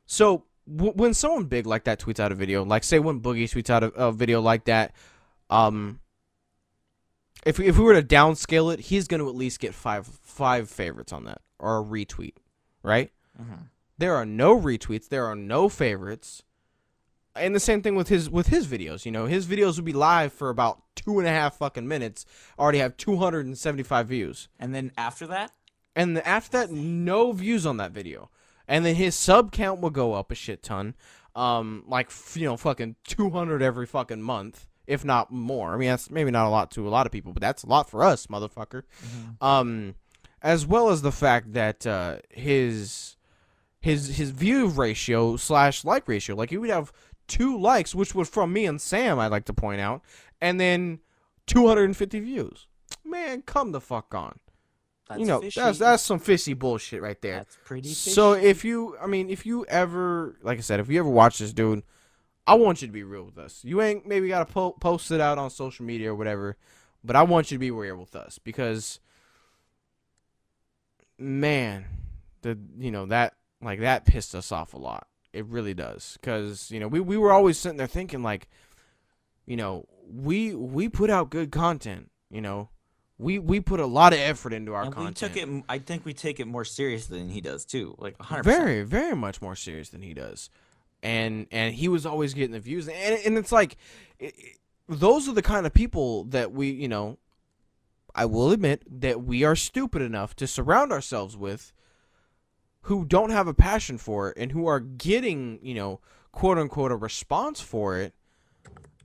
so when someone big like that tweets out a video, like say when Boogie tweets out a video like that, if we were to downscale it, he's going to at least get five favorites on that, or a retweet, right? There are no retweets, there are no favorites, and the same thing with his videos. His videos would be live for about 2.5 fucking minutes, already have 275 views, and then after that, no views on that video, and then his sub count will go up a shit ton, like fucking 200 every fucking month. If not more. I mean, that's maybe not a lot to a lot of people, but that's a lot for us, motherfucker. As well as the fact that his his view ratio / like ratio. Like he would have 2 likes, which was from me and Sam, I'd like to point out, and then 250 views. Man, come the fuck on. That's fishy. that's some fishy bullshit right there. That's pretty fishy. So if you ever, like I said, if you ever watch this dude, I want you to be real with us. You ain't maybe got to post it out on social media or whatever, but I want you to be real with us because, man, that pissed us off a lot. It really does, because we were always sitting there thinking like, we put out good content. We put a lot of effort into our content. I think we take it more seriously than he does too. Like 100%. Very, very much more serious than he does. And he was always getting the views, and it's like, those are the kind of people that we, I will admit that we are stupid enough to surround ourselves with, who don't have a passion for it and who are getting, quote unquote, a response for it,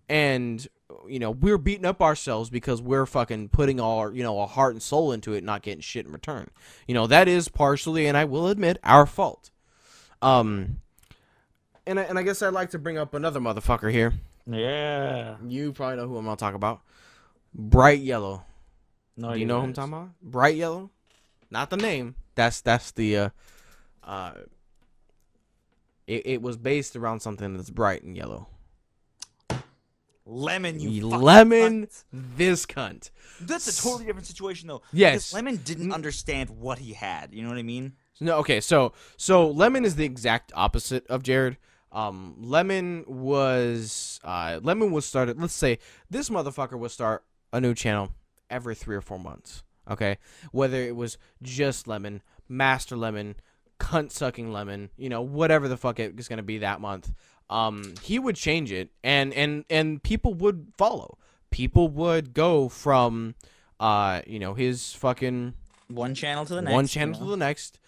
and we're beating up ourselves because we're fucking putting all our, our heart and soul into it, not getting shit in return. That is partially, and I will admit, our fault. And I guess I'd like to bring up another motherfucker here. Yeah. You probably know who I'm gonna talk about. Bright Yellow. No, do you know who I'm talking about? Bright Yellow? Not the name. That's the it was based around something that's bright and yellow. Lemon, you Lemon, cunt. this cunt. That's a totally different situation though. Yes. Because Lemon didn't understand what he had. You know what I mean? No, okay, so Lemon is the exact opposite of Jared. Lemon was started. Let's say this motherfucker would start a new channel every 3 or 4 months. Okay, whether it was just Lemon, Master Lemon, cunt sucking Lemon, whatever the fuck it is gonna be that month. He would change it, and people would follow. People would go from, his fucking one channel to the next.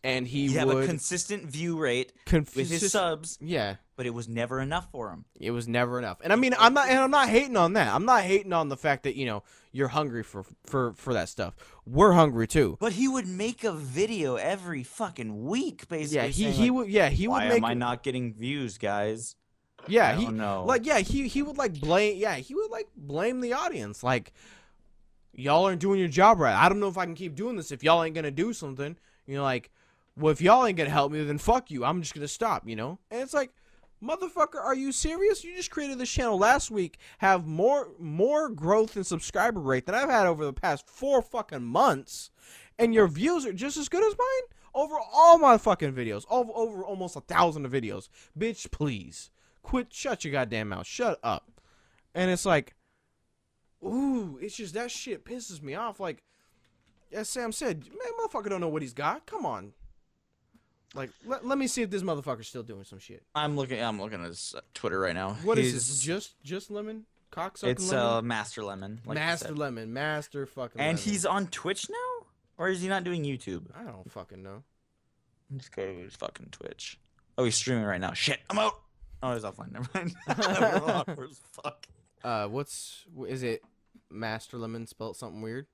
And he would have would a consistent view rate with his subs. Yeah, but it was never enough for him. It was never enough. And I mean, I'm not hating on that. I'm not hating on the fact that you're hungry for that stuff. We're hungry too. But he would make a video every fucking week, basically. Yeah, he would. Yeah, he would. Why am I not getting views, guys? Yeah, I don't know. He would blame. Yeah, he would blame the audience. Like, y'all aren't doing your job right. I don't know if I can keep doing this if y'all ain't gonna do something. Well, if y'all ain't gonna help me, then fuck you. I'm just gonna stop, And it's like, motherfucker, are you serious? You just created this channel last week, have more growth and subscriber rate than I've had over the past 4 fucking months, and your views are just as good as mine over all my fucking videos, over almost 1,000 videos. Bitch, please quit. Shut your goddamn mouth. Shut up. And it's like, ooh, it's just that shit pisses me off. Like, as Sam said, man, motherfucker don't know what he's got. Come on. Like, let me see if this motherfucker's still doing some shit. I'm looking at his Twitter right now. What is this? Just Lemon? Cocksucking It's Lemon? Master Lemon. Like Master Lemon. Master fucking And Lemon. he's on Twitch now? Or is he not doing YouTube? I don't fucking know. Let's go to his fucking Twitch. Oh, he's streaming right now. Shit, I'm out. Oh, he's offline. Never mind. Awkward as fuck. Is it Master Lemon spelled something weird?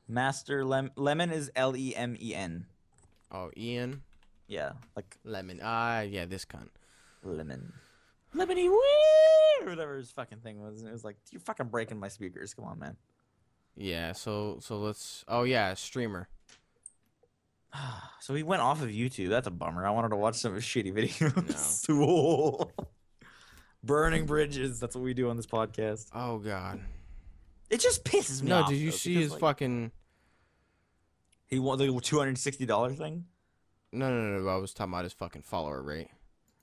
Master Lemon is Lemen. Oh, Ian? Yeah, like Lemon. Yeah, this cunt. Lemon. Lemony wee! Or whatever his fucking thing was. It was like, you're fucking breaking my speakers. Come on, man. Yeah, so let's... Oh, yeah, streamer. So he went off of YouTube. That's a bummer. I wanted to watch some of his shitty videos. No. Burning bridges. That's what we do on this podcast. Oh, God. It just pisses me off. No, did you see his fucking... He won the $260 thing? No. I was talking about his fucking follower rate.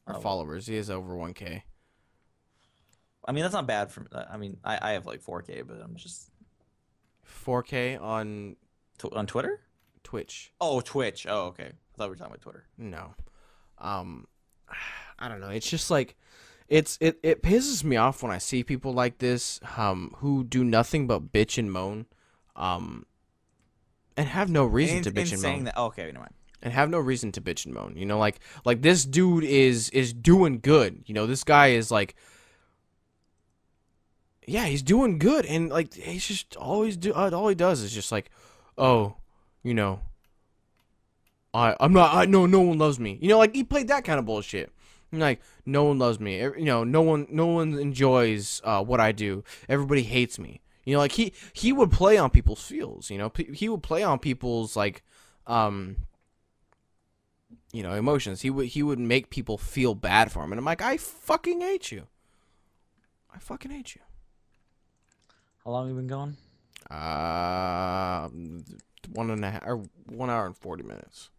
Or followers. He has over 1K. I mean, that's not bad for... I mean, I have like 4K, but I'm just... 4K on... On Twitter? Twitch. Oh, Twitch. Oh, okay. I thought we were talking about Twitter. No. I don't know. It's just like... It pisses me off when I see people like this who do nothing but bitch and moan and have no reason to bitch and moan. That, okay, never mind. And have no reason to bitch and moan. Like this dude is doing good. This guy is like... Yeah, he's doing good, and like he's just all he does is just like, oh, I'm not. I know no one loves me. You know, like he played that kind of bullshit. Like no one loves me. You know, no one enjoys what I do. Everybody hates me. You know, like he would play on people's feels. You know, he would play on people's like, you know, emotions. He would make people feel bad for him, and I'm like, I fucking hate you. I fucking hate you. How long have you been going? 1 hour and 40 minutes.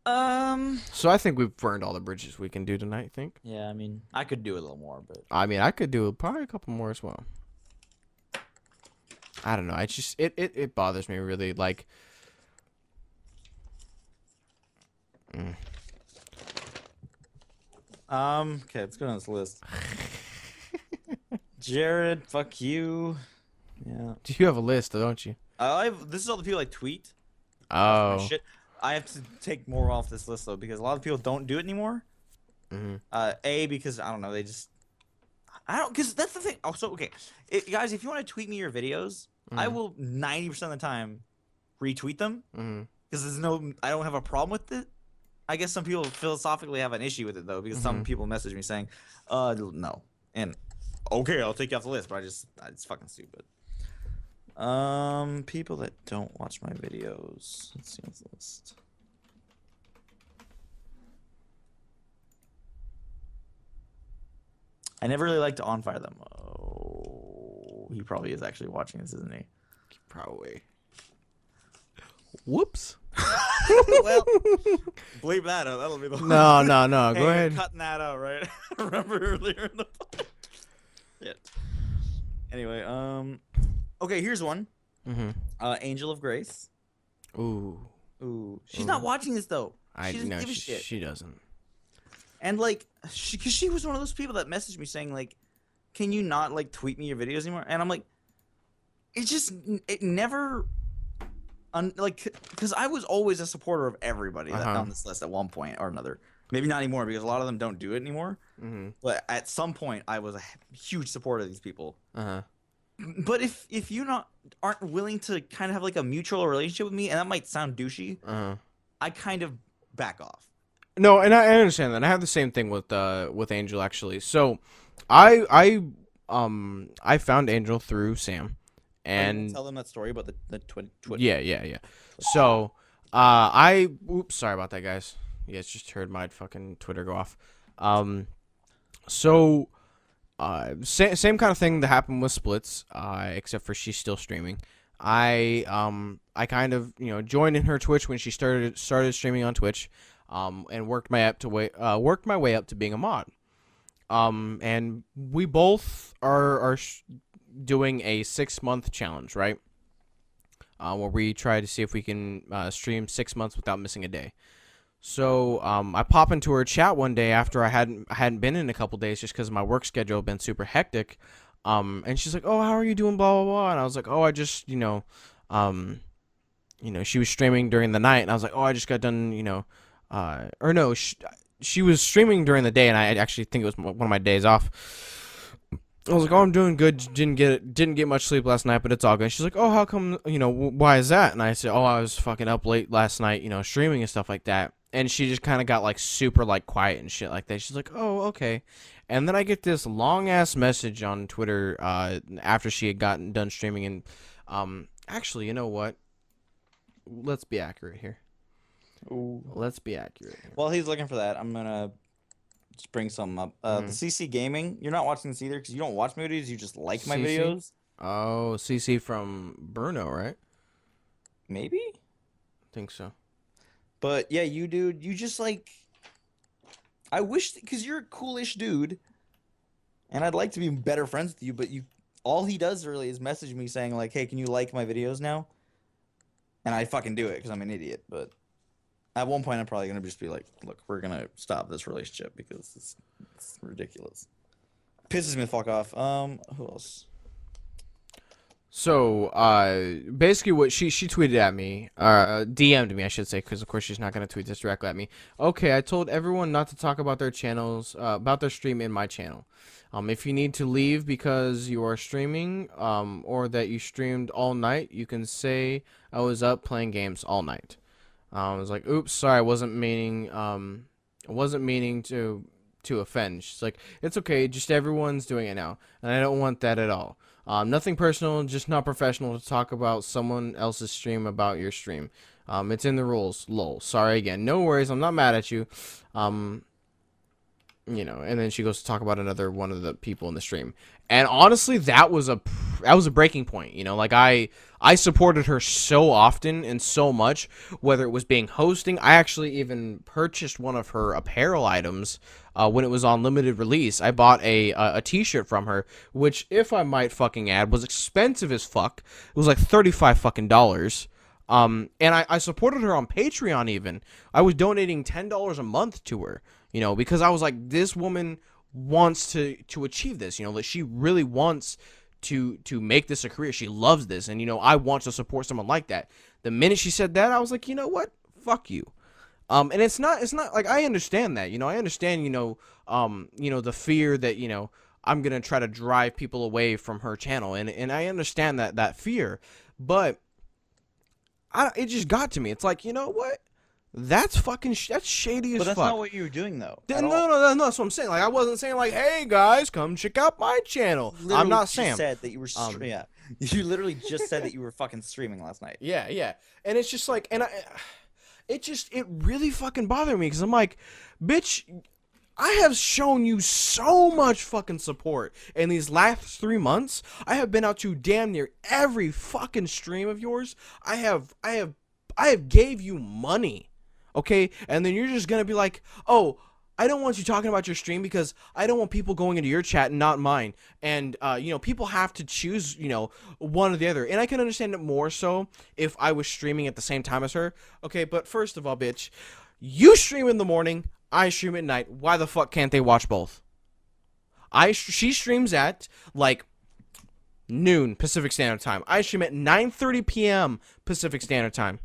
Um. So I think we've burned all the bridges we can do tonight. I think. Yeah, I mean, I could do a little more, but I mean, I could do probably a couple more as well. I don't know. I just it bothers me really. Like, Okay, let's go down this list. Jared, fuck you. Yeah. you have a list, don't you? This is all the people I tweet. Oh. Shit. I have to take more off this list though because a lot of people don't do it anymore. Because I don't know, I don't, because that's the thing. Oh, so okay, guys, if you want to tweet me your videos, I will 90% of the time retweet them because I don't have a problem with it. I guess some people philosophically have an issue with it though because some people message me saying, no, and okay, I'll take you off the list, but it's fucking stupid. People that don't watch my videos. Let's see what's the list. I never really like to on-fire them. Oh, he probably is actually watching this, isn't he? Probably. Whoops. Well, bleep that out. That'll be the No. Hey, Go you're ahead. cutting that out, right? Remember earlier in the podcast? Yeah. Anyway, okay, here's one. Angel of Grace. Ooh. She's not watching this though. I She doesn't know give a shit. she doesn't. And like, because she was one of those people that messaged me saying like, "Can you not like tweet me your videos anymore?" And I'm like, it never, because I was always a supporter of everybody that on this list at one point or another. Maybe not anymore because a lot of them don't do it anymore. But at some point, I was a huge supporter of these people. But if you aren't willing to kind of have like a mutual relationship with me, and that might sound douchey, I kind of back off. No, and I understand that. I have the same thing with Angel actually. So, I found Angel through Sam, and tell them that story about the Twitter. Yeah. So, oops, sorry about that, guys. You guys just heard my fucking Twitter go off. So, same kind of thing that happened with Splits, except for she's still streaming. I kind of joined in her Twitch when she started streaming on Twitch, and worked my way up to being a mod. And we both are doing a 6-month challenge, right? Where we try to see if we can stream 6 months without missing a day. So I pop into her chat one day after I hadn't been in a couple days just because my work schedule had been super hectic. And she's like, "Oh, how are you doing?" Blah blah blah. And I was like, "Oh, I just she was streaming during the night." And I was like, "Oh, I just got done or no, she was streaming during the day, and I actually think it was one of my days off. I was like, "Oh, I'm doing good. Didn't get much sleep last night, but it's all good." She's like, "Oh, how come? Why is that?" And I said, "Oh, I was fucking up late last night, streaming and stuff like that." And she just kind of got like super like quiet and shit like that. She's like, "Oh, okay." And then I get this long ass message on Twitter after she had gotten done streaming, and actually, you know what? Let's be accurate here. Ooh. Let's be accurate here. While he's looking for that, I'm gonna just bring something up. The CC Gaming. You're not watching this either because you don't watch my videos. You just like my CC? videos. Oh, CC from Bruno, right? Maybe. I think so. But yeah, you dude, you just like. I wish because you're a coolish dude, and I'd like to be better friends with you. But all he does really is message me saying like, "Hey, can you like my videos now?" And I fucking do it because I'm an idiot. But at one point, I'm probably gonna just be like, "Look, we're gonna stop this relationship because it's ridiculous." Pisses me the fuck off. Who else? So, basically what she tweeted at me, DM'd me, I should say, because of course she's not going to tweet this directly at me. "Okay, I told everyone not to talk about their channels, about their stream in my channel. If you need to leave because you are streaming, or that you streamed all night, you can say I was up playing games all night. I was like, oops, sorry, I wasn't meaning to offend. She's like, it's okay, just everyone's doing it now, and I don't want that at all. Nothing personal, just not professional to talk about someone else's stream about your stream. It's in the rules. Lol. Sorry again. No worries. I'm not mad at you. You know, and then she goes to talk about another one of the people in the stream. And honestly, that was a breaking point. You know, like I supported her so often and so much, whether it was being hosting. I actually even purchased one of her apparel items when it was on limited release. I bought a t-shirt from her, which, if I might fucking add, was expensive as fuck. It was like $35 fucking dollars. And I supported her on Patreon even. I was donating $10 a month to her, you know, because I was like, this woman wants to achieve this, you know, that she really wants to make this a career. She loves this, and, you know, I want to support someone like that. The minute she said that, I was like, you know what? Fuck you. And it's not like, I understand that, you know, I understand, you know, the fear that, you know, I'm going to try to drive people away from her channel. And I understand that fear, but it just got to me. It's like, you know what? That's fucking that's shady as fuck. But that's not what you were doing, though. No, that's what I'm saying. Like, I wasn't saying like, hey guys, come check out my channel. Literally I'm not just Sam. said that you were yeah. You literally just said that you were fucking streaming last night. Yeah. And it's just like, and it really fucking bothered me, because I'm like, bitch, I have shown you so much fucking support in these last 3 months. I have been out to damn near every fucking stream of yours. I have gave you money. Okay? And then you're just gonna be like, oh, I don't want you talking about your stream because I don't want people going into your chat and not mine. And, you know, people have to choose, you know, one or the other. And I can understand it more so if I was streaming at the same time as her. Okay, but first of all, bitch, you stream in the morning, I stream at night. Why the fuck can't they watch both? She streams at, like, noon Pacific Standard Time. I stream at 9:30 p.m. Pacific Standard Time.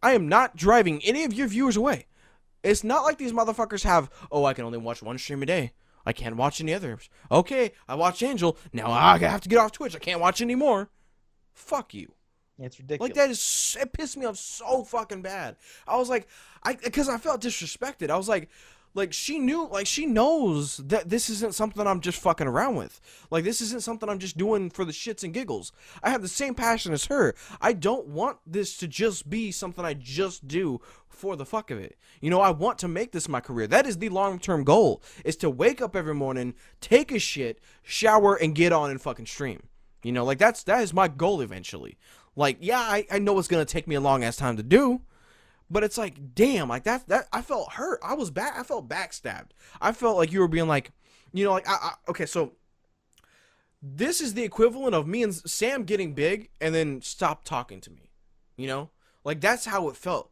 I am not driving any of your viewers away. It's not like these motherfuckers have, oh, I can only watch one stream a day. I can't watch any others. Okay, I watch Angel. Now I have to get off Twitch. I can't watch anymore. Fuck you. Yeah, it's ridiculous. Like, it pissed me off so fucking bad. I was like, because I felt disrespected. I was like, she knows that this isn't something I'm just fucking around with. Like, this isn't something I'm just doing for the shits and giggles. I have the same passion as her. I don't want this to just be something I just do for the fuck of it. You know, I want to make this my career. That is the long-term goal, is to wake up every morning, take a shit, shower, and get on and fucking stream. You know, like, that is my goal eventually. Like, yeah, I know it's gonna take me a long-ass time to do, but it's like, damn, like, that I felt hurt. I felt backstabbed. I felt like you were being like, you know, like, okay, so this is the equivalent of me and Sam getting big and then stop talking to me, you know? Like, that's how it felt.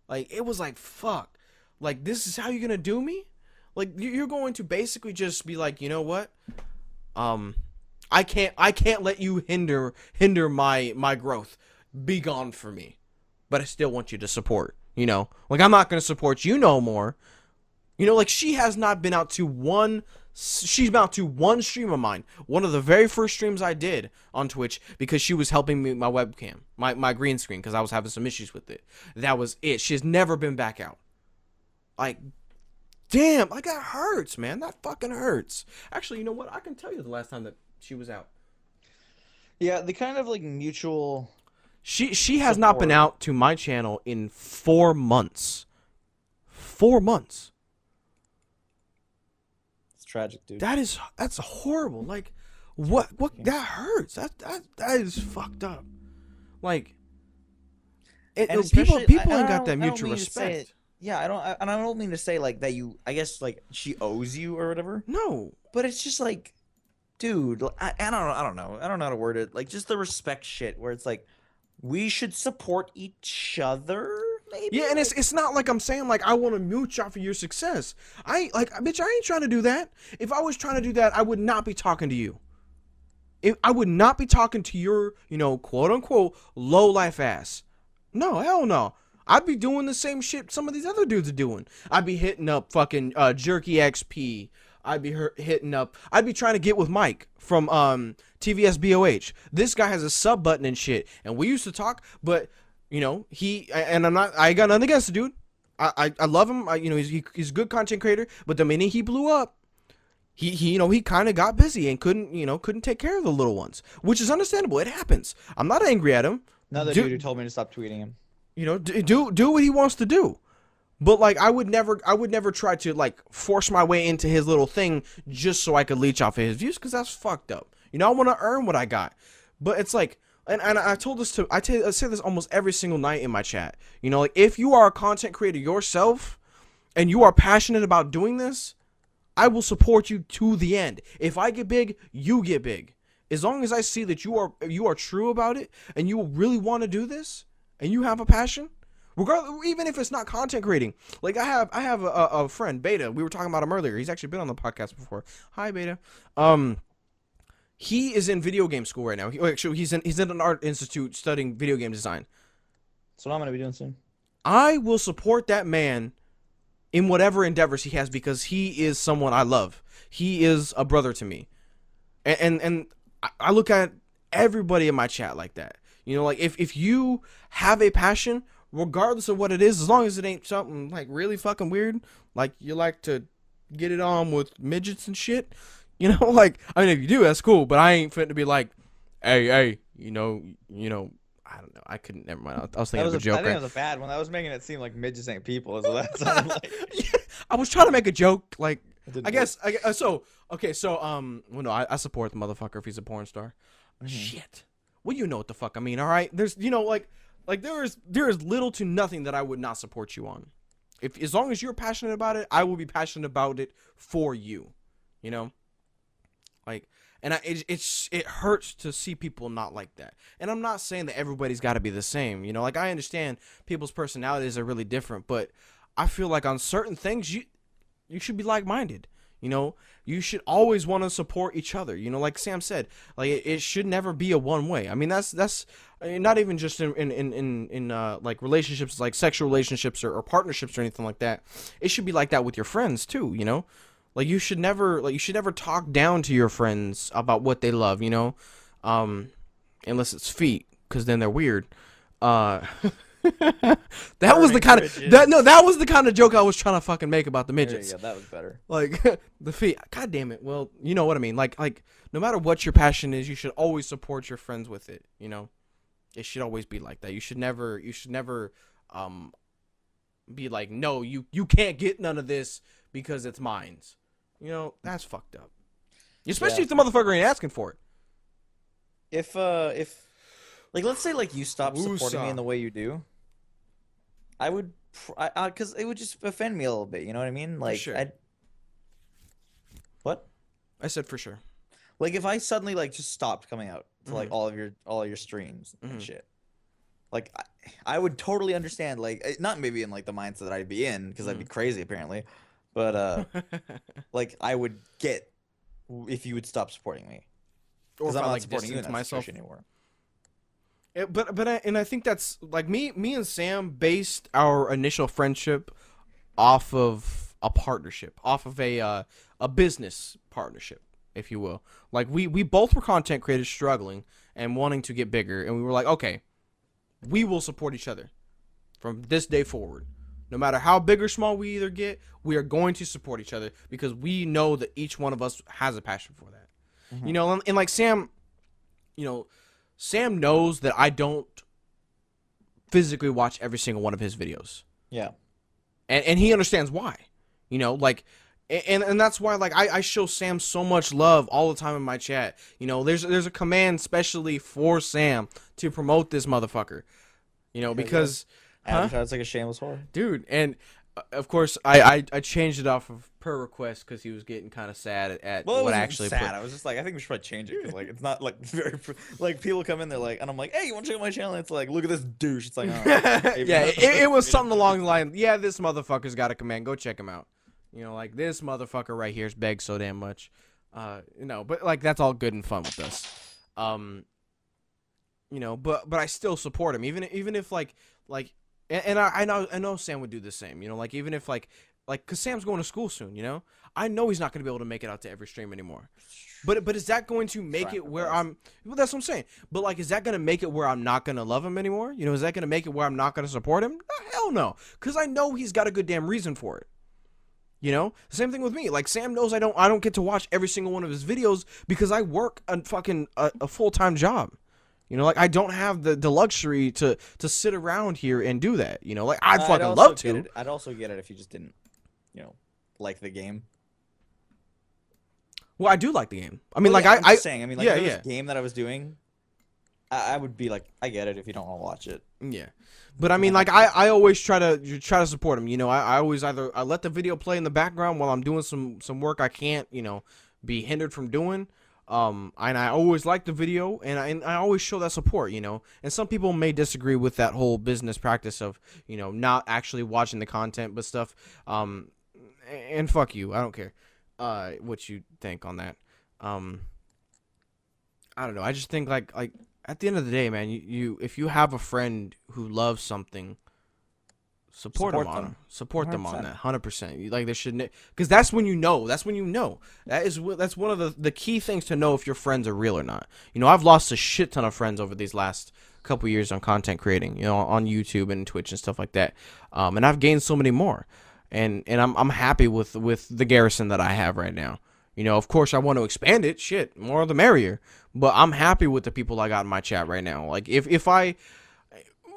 Like, it was like, fuck. Like, this is how you're gonna do me? Like, you're going to basically just be like, you know what? I can't let you hinder my growth. Be gone for me. But I still want you to support, you know? Like, I'm not going to support you no more. You know, like, she has not been out to she's been out to one stream of mine. One of the very first streams I did on Twitch, because she was helping me with my webcam, my green screen, because I was having some issues with it. That was it. She's never been back out. Like, damn, like, that hurts, man. That fucking hurts. Actually, you know what? I can tell you the last time that she was out. Yeah, the kind of, like, mutual... She has not been out to my channel in 4 months. 4 months. It's tragic, dude. That's horrible. Like, what that hurts. That is fucked up. Like, people ain't got that mutual respect. Yeah, I don't mean to say, like, that you, I guess, like, she owes you or whatever. No. But it's just like, dude, I don't know how to word it. Like, just the respect shit where it's like, we should support each other, maybe? Yeah, and it's not like I'm saying, like, I want to mooch off of your success. Bitch, I ain't trying to do that. If I was trying to do that, I would not be talking to you. I would not be talking to your, you know, quote-unquote, low-life ass. No, hell no. I'd be doing the same shit some of these other dudes are doing. I'd be hitting up fucking Jerky XP. I'd be trying to get with Mike from TVS BOH. This guy has a sub button and shit, and we used to talk, but You know, I got nothing against the dude. I love him. You know, he's a good content creator. But the minute he blew up, he kind of got busy and couldn't take care of the little ones, which is understandable. It happens. I'm not angry at him. Another dude who told me to stop tweeting him. You know, do what he wants to do. But like, I would never try to like force my way into his little thing just so I could leech off of his views, because that's fucked up. You know, I want to earn what I got. But it's like, and I say this almost every single night in my chat. You know, like, if you are a content creator yourself and you are passionate about doing this, I will support you to the end. If I get big, you get big. As long as I see that you are true about it and you really want to do this and you have a passion, regardless, even if it's not content creating. Like, I have a friend, Beta. We were talking about him earlier. He's actually been on the podcast before. Hi, Beta. He is in video game school right now. He's in an art institute studying video game design. That's what I'm gonna be doing soon. I will support that man in whatever endeavors he has, because he is someone I love. He is a brother to me, and I look at everybody in my chat like that. You know, like, if you have a passion, regardless of what it is, as long as it ain't something like really fucking weird, like you like to get it on with midgets and shit. You know, like, I mean, if you do, that's cool, but I ain't fit to be like, hey, you know, I don't know. I couldn't, never mind. I was thinking of a joke. I think it was a bad one. I was making it seem like midgets ain't people, is what that sounded like. Yeah, I was trying to make a joke, like, Well, no, I support the motherfucker if he's a porn star. Shit. Well, you know what the fuck I mean, all right? There's, you know, like there is little to nothing that I would not support you on. As long as you're passionate about it, I will be passionate about it for you, you know? Like, and it hurts to see people not like that. And I'm not saying that everybody's got to be the same. You know, like, I understand people's personalities are really different, but I feel like on certain things you should be like-minded. You know, you should always want to support each other. You know, like Sam said, like, it should never be a one way. I mean, that's not even just in like relationships, like sexual relationships or partnerships or anything like that. It should be like that with your friends too. You know. Like, you should never talk down to your friends about what they love, you know, unless it's feet, because then they're weird. That was the kind of joke I was trying to fucking make about the midgets. Yeah, that was better. Like, the feet. God damn it. Well, you know what I mean. Like no matter what your passion is, you should always support your friends with it. You know, it should always be like that. You should never be like, no, you can't get none of this because it's mine. You know, that's fucked up. Especially if the motherfucker ain't asking for it. If like, let's say, like, you stop supporting me in the way you do, I would, because it would just offend me a little bit. You know what I mean? Like, sure. What? I said for sure. Like, if I suddenly, like, just stopped coming out to like all of your streams and shit, like, I would totally understand. Like, not maybe in like the mindset that I'd be in, because I'd be crazy apparently. But like, I would get if you would stop supporting me, or if I'm I not like supporting you in distance that myself situation anymore. I think that's like me and Sam based our initial friendship off of a partnership, off of a business partnership, if you will. Like, we both were content creators struggling and wanting to get bigger, and we were like, okay, we will support each other from this day forward. No matter how big or small we either get, we are going to support each other because we know that each one of us has a passion for that. You know, and like Sam, you know, Sam knows that I don't physically watch every single one of his videos. Yeah. And he understands why. You know, like, and that's why, like, I show Sam so much love all the time in my chat. You know, there's a command specially for Sam to promote this motherfucker. You know, because Advertise like a shameless whore, dude. And of course, I changed it off of per request because he was getting kind of sad at what I actually sad. put. I was just like, I think we should probably change it because, like, it's not like very like, people come in, they're like, and I'm like, hey, you want to check out my channel? And it's like, look at this douche. It's like, oh, yeah, it was something along the line. Yeah, this motherfucker's got a command. Go check him out. You know, like, this motherfucker right here's begged so damn much. You know, but like, that's all good and fun with us. You know, but I still support him, even if like. And I know Sam would do the same. You know, like, even if like like, cause Sam's going to school soon, you know. I know he's not gonna be able to make it out to every stream anymore. But is that going to make it where I'm? Well, that's what I'm saying. But like, is that gonna make it where I'm not gonna love him anymore? You know, is that gonna make it where I'm not gonna support him? Hell no, cause I know he's got a good damn reason for it. You know, same thing with me. Like, Sam knows I don't get to watch every single one of his videos because I work a full-time job. You know, like, I don't have the luxury to sit around here and do that. You know, like, I'd fucking love to. I'd also get it if you just didn't, like the game. Well, I do like the game. I mean, Well, like, yeah, I'm just saying. I mean, like, yeah, if it was yeah. a game that I was doing, I would be like, I get it if you don't want to watch it. Yeah. But I mean, like, I always try to support him. You know, I always I let the video play in the background while I'm doing some work I can't, be hindered from doing. And I always like the video, and I always show that support, And some people may disagree with that whole business practice of, not actually watching the content but stuff. And fuck you, I don't care what you think on that. I don't know. I just think like at the end of the day, man, you if you have a friend who loves something, support them on 100%. 100%. Like, there shouldn't, because that's when you know. That's one of the key things to know if your friends are real or not. I've lost a shit ton of friends over these last couple years on content creating, on YouTube and Twitch and stuff like that. And I've gained so many more, and I'm happy with the garrison that I have right now. Of course, I want to expand it. Shit, more the merrier. But I'm happy with the people I got in my chat right now. Like, if I, it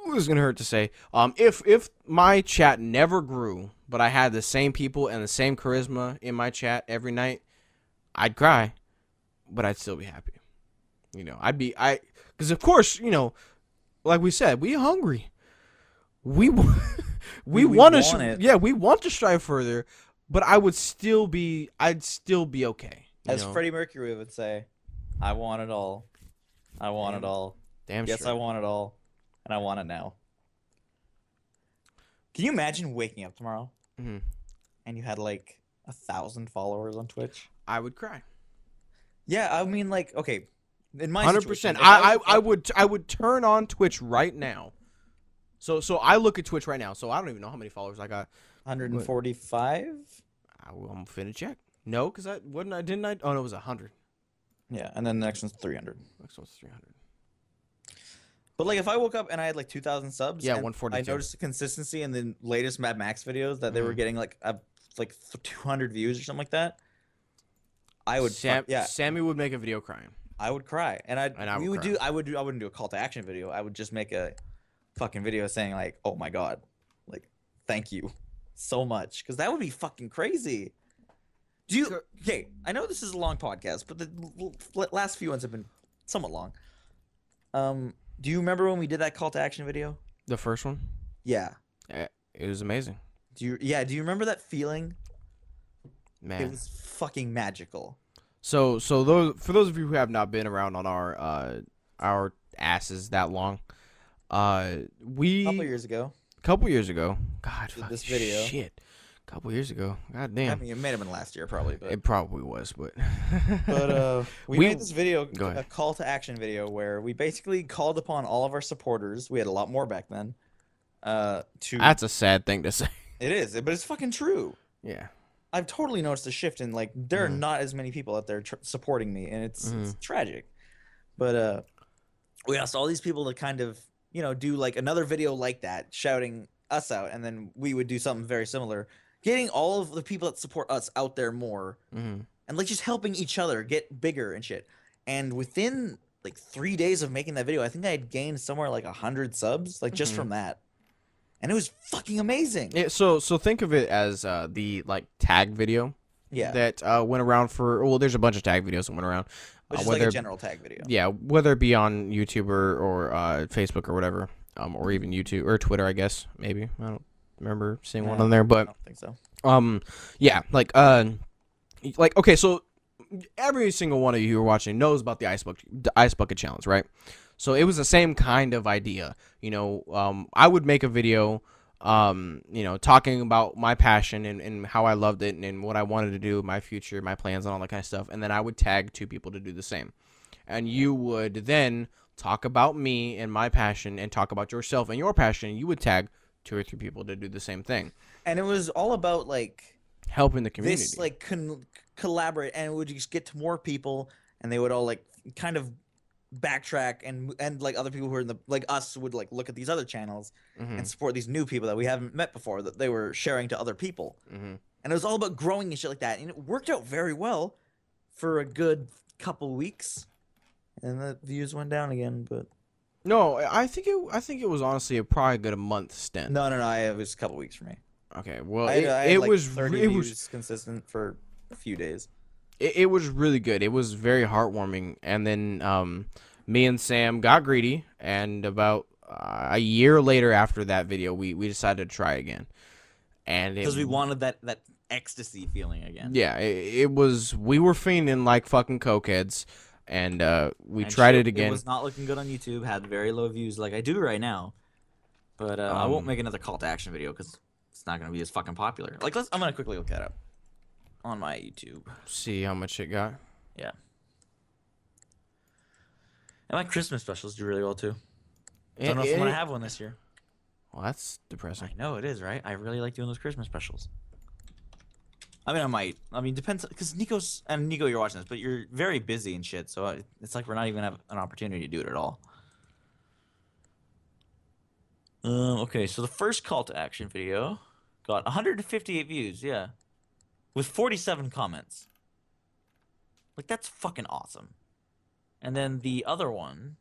was gonna hurt to say, if my chat never grew, but I had the same people and the same charisma in my chat every night, I'd cry, but I'd still be happy. Because of course, like we said, we hungry. We want to, yeah, we want to strive further. But I'd still be okay. As Freddie Mercury would say, I want it all. I want it all. Damn yes, straight. I want it all. And I want it now. Can you imagine waking up tomorrow and you had like 1,000 followers on Twitch? I would cry. Yeah, I mean, like, okay, in my 100%. I would turn on Twitch right now. So I look at Twitch right now. So I don't even know how many followers I got. 145? I'm finna check. No, because didn't I? Oh, no, it was 100. Yeah, and then the next one's 300. Next one's 300. But like, if I woke up and I had like 2,000 subs, yeah, and 142. I noticed the consistency in the latest Mad Max videos that they were getting like 200 views or something like that. I would, Sammy would make a video crying. I would cry, and I wouldn't do a call to action video. I would just make a fucking video saying like, "Oh my god, like, thank you so much," because that would be fucking crazy. Okay, I know this is a long podcast, but the last few ones have been somewhat long. Do you remember when we did that call to action video? The first one? Yeah. It was amazing. Do you remember that feeling? Man, it was fucking magical. So for those of you who have not been around on our asses that long, we a couple years ago. God, did this video. Shit. A couple years ago. God damn. I mean, it may have been last year, probably. But it probably was, but we made this video, Go ahead. a call to action video, where we basically called upon all of our supporters. We had a lot more back then. That's a sad thing to say. It is, but it's fucking true. Yeah. I've totally noticed a shift in, like, there are not as many people out there supporting me, and it's tragic. But we asked all these people to kind of, do like another video like that, shouting us out, and then we would do something very similar, getting all of the people that support us out there more, and like just helping each other get bigger and shit. And within like 3 days of making that video, I think I had gained somewhere like 100 subs, like just from that. And it was fucking amazing. Yeah, so think of it as the like tag video. Yeah. That went around for there's a bunch of tag videos that went around. Which is like a general tag video. Yeah, whether it be on YouTube or Facebook or whatever, or even YouTube or Twitter, I guess maybe. I don't remember seeing one on there, but I don't think so. Yeah, like okay, so every single one of you who are watching knows about the ice bucket challenge, right? So it was the same kind of idea. I would make a video, talking about my passion and how I loved it and what I wanted to do, my future, my plans, and all that kind of stuff. And then I would tag 2 people to do the same. And you would then talk about me and my passion and talk about yourself and your passion. And you would tag 2 or 3 people to do the same thing, And it was all about like helping the community. this like collaborate, and it would just get to more people, and they would all like kind of backtrack, and like other people who are in the like us would like look at these other channels and support these new people that we haven't met before that they were sharing to other people. And it was all about growing and shit like that, and it worked out very well for a good couple weeks, and the views went down again. But No, I think it was honestly probably a good month stint. no, it was a couple weeks for me. Okay, well, I had it like was 30 it views was consistent for a few days. it was really good. It was very heartwarming. And then me and Sam got greedy, and about a year later after that video, we decided to try again. And Because we wanted that ecstasy feeling again. yeah, it was, we were fiending like fucking cokeheads, and we And tried shit, it again. It was not looking good on YouTube. Had very low views, like I do right now. But I won't make another call to action video because it's not gonna be as fucking popular. Like, I'm gonna quickly look that up on my YouTube. See how much it got. Yeah. And my Christmas specials do really well too. Don't know if I'm gonna have one this year. Well, that's depressing. I know it is, right? I really like doing those Christmas specials. I mean, I might. I mean, depends, because Nico, you're watching this, but you're very busy and shit, so it's like we're not even have an opportunity to do it at all. Okay, so the first call to action video got 158 views, yeah, with 47 comments. Like, that's fucking awesome. And then the other one,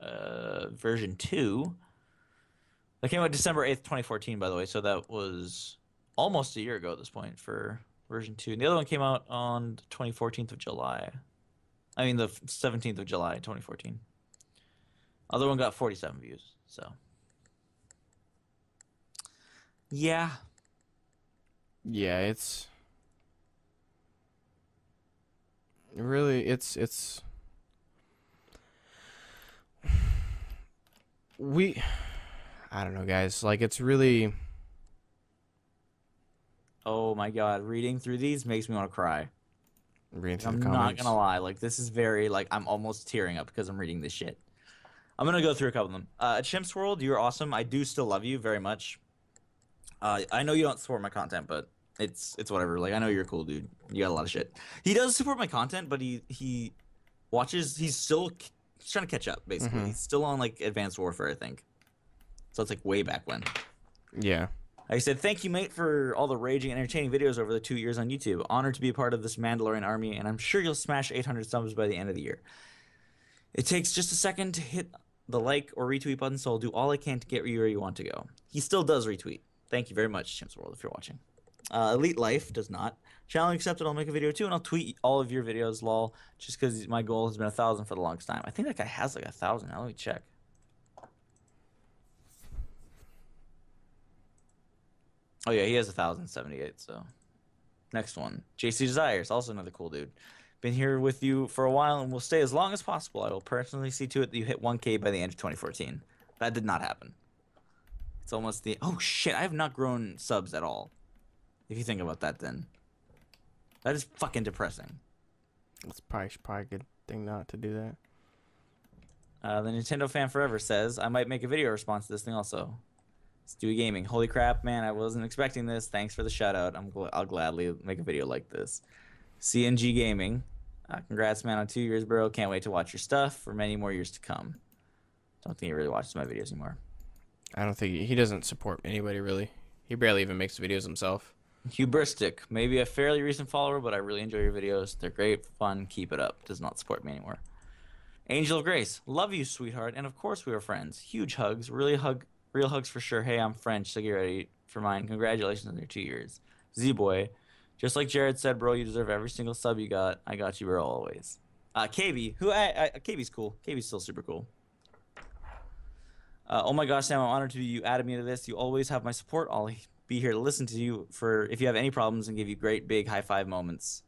version 2, that came out December 8th, 2014, by the way, so that was almost a year ago at this point for version 2. And the other one came out on the 14th of July. I mean, the 17th of July, 2014. Other one got 47 views, so. Yeah. Yeah, it's really, it's I don't know, guys, like, it's really, Oh my god, reading through these makes me want to cry. reading through I'm the not comments. gonna lie, like, this is very, like, I'm almost tearing up because I'm reading this shit. I'm gonna go through a couple of them. Chimps World, you're awesome. I do still love you very much. I know you don't support my content, but it's whatever. Like, I know you're a cool dude. You got a lot of shit. He does support my content, but he watches. He's trying to catch up. Basically, he's still on like Advanced Warfare, I think. So it's like way back when. Yeah. I said, thank you, mate, for all the raging and entertaining videos over the 2 years on YouTube. Honored to be a part of this Mandalorian army, and I'm sure you'll smash 800 subs by the end of the year. It takes just a second to hit the like or retweet button, so I'll do all I can to get you where you want to go. He still does retweet. Thank you very much, Chimps World, if you're watching. Elite Life does not. Challenge accepted. I'll make a video too, and I'll tweet all of your videos, lol, just because my goal has been 1,000 for the longest time. I think that guy has like 1,000 now. Let me check. Oh, yeah, he has 1,078, so. Next one. JC Desires, also another cool dude. Been here with you for a while and will stay as long as possible. I will personally see to it that you hit 1K by the end of 2014. That did not happen. It's almost the... Oh, shit, I have not grown subs at all. If you think about that, then. That is fucking depressing. It's probably a good thing not to do that. The Nintendo Fan Forever says, I might make a video response to this thing also. Stewie Gaming. Holy crap, man, I wasn't expecting this. Thanks for the shout out. I'll gladly make a video like this. CNG Gaming. Congrats, man, on 2 years, bro. Can't wait to watch your stuff for many more years to come. Don't think he really watches my videos anymore. I don't think he doesn't support anybody, really. He barely even makes videos himself. Hubristic. Maybe a fairly recent follower, but I really enjoy your videos. They're great, fun, keep it up. Does not support me anymore. Angel of Grace. Love you, sweetheart. And of course we are friends. Huge hugs. Real hugs for sure. Hey, I'm French, so get ready for mine. Congratulations on your 2 years. Z-Boy. Just like Jared said, bro, you deserve every single sub you got. I got you, bro, always. KB, KB's cool. KB's still super cool. Oh my gosh, Sam, I'm honored to be you added me to this. You always have my support. I'll be here to listen to you for if you have any problems and give you great big high five moments.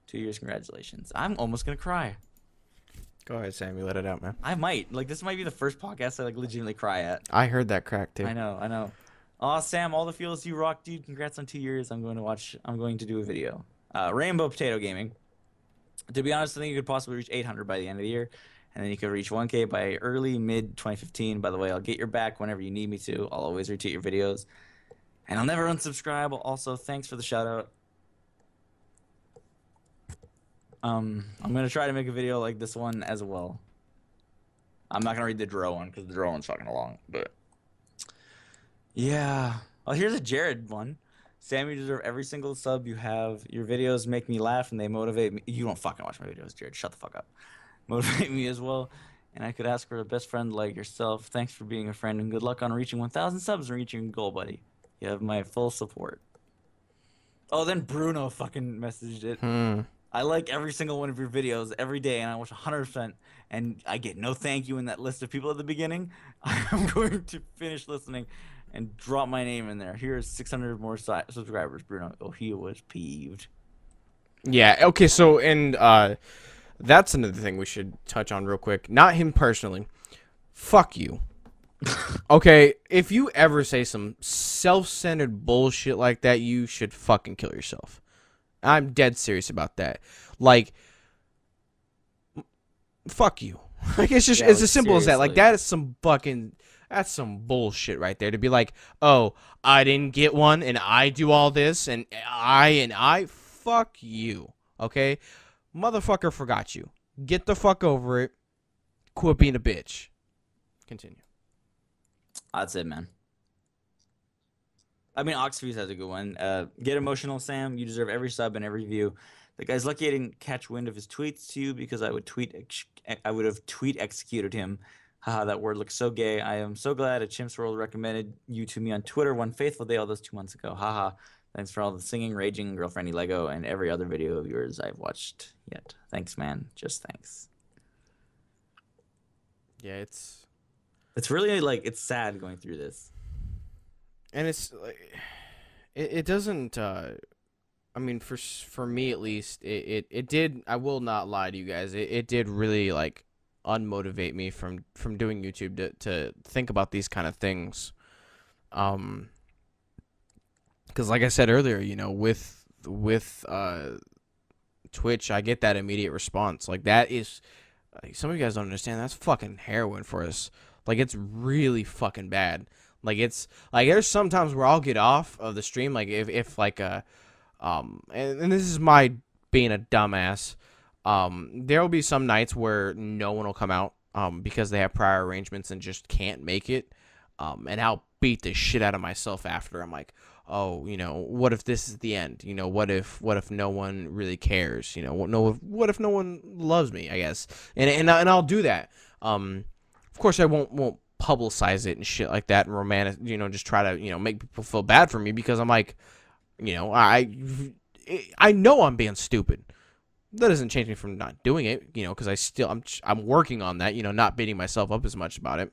2 years, congratulations. I'm almost gonna cry. Go ahead, Sammy, let it out, man. I might. Like, this might be the first podcast I like legitimately cry at. I heard that crack too. I know. Aw, Sam, all the feels you rock, dude. Congrats on 2 years. I'm going to do a video. Rainbow Potato Gaming. To be honest, I think you could possibly reach 800 by the end of the year. And then you can reach 1K by early, mid 2015. By the way, I'll get your back whenever you need me to. I'll always retweet your videos. And I'll never unsubscribe. Also, thanks for the shout out. I'm going to try to make a video like this one as well. I'm not going to read the Dro one because the Dro one's fucking long. But yeah. Oh, here's a Jared one. Sam, you deserve every single sub you have. Your videos make me laugh and they motivate me. You don't fucking watch my videos, Jared. Shut the fuck up. Motivate me as well. And I could ask for a best friend like yourself. Thanks for being a friend and good luck on reaching 1,000 subs and reaching your goal, buddy. You have my full support. Oh, then Bruno fucking messaged it. I like every single one of your videos every day, and I watch 100%, and I get no thank you in that list of people at the beginning. I'm going to finish listening and drop my name in there. Here's 600 more subscribers, Bruno. Oh, he was peeved. Yeah, okay, so, and that's another thing we should touch on real quick. Not him personally. Fuck you. Okay, if you ever say some self-centered bullshit like that, you should fucking kill yourself. I'm dead serious about that. Like, fuck you. Like, it's just, Yeah, it's like, as simple as that. Like, seriously. that is some fucking, that's some bullshit right there. To be like, oh, I didn't get one, and I do all this, and I, fuck you. Okay? Motherfucker forgot you. Get the fuck over it. Quit being a bitch. Continue. That's it, man. I mean, Oxfuse has a good one. Get emotional, Sam. You deserve every sub and every view. The guy's lucky I didn't catch wind of his tweets to you because I would have tweet executed him. Haha, that word looks so gay. I am so glad a Chimps World recommended you to me on Twitter one fateful day all those 2 months ago. Haha. Thanks for all the singing, raging, girlfriendy Lego, and every other video of yours I've watched yet. Thanks, man. Just thanks. Yeah, it's really like it's sad going through this. and it's like it doesn't. I mean, for me at least, it did. I will not lie to you guys. It did really like unmotivate me from doing YouTube to think about these kind of things. Because like I said earlier, you know, with Twitch, I get that immediate response. Like that is, like, some of you guys don't understand. That's fucking heroin for us. Like it's really fucking bad. Like it's like there's sometimes where I'll get off of the stream. Like if like and this is my being a dumbass. There will be some nights where no one will come out because they have prior arrangements and just can't make it. And I'll beat the shit out of myself after. I'm like, oh, you know, what if this is the end? You know, what if no one really cares? You know, what if no one loves me? I guess, and I'll do that. Of course, I won't publicize it and shit like that and romantic. You know, just try to, you know, make people feel bad for me because I'm like, you know, I know I'm being stupid. That doesn't change me from not doing it, you know, because I'm working on that, you know, not beating myself up as much about it.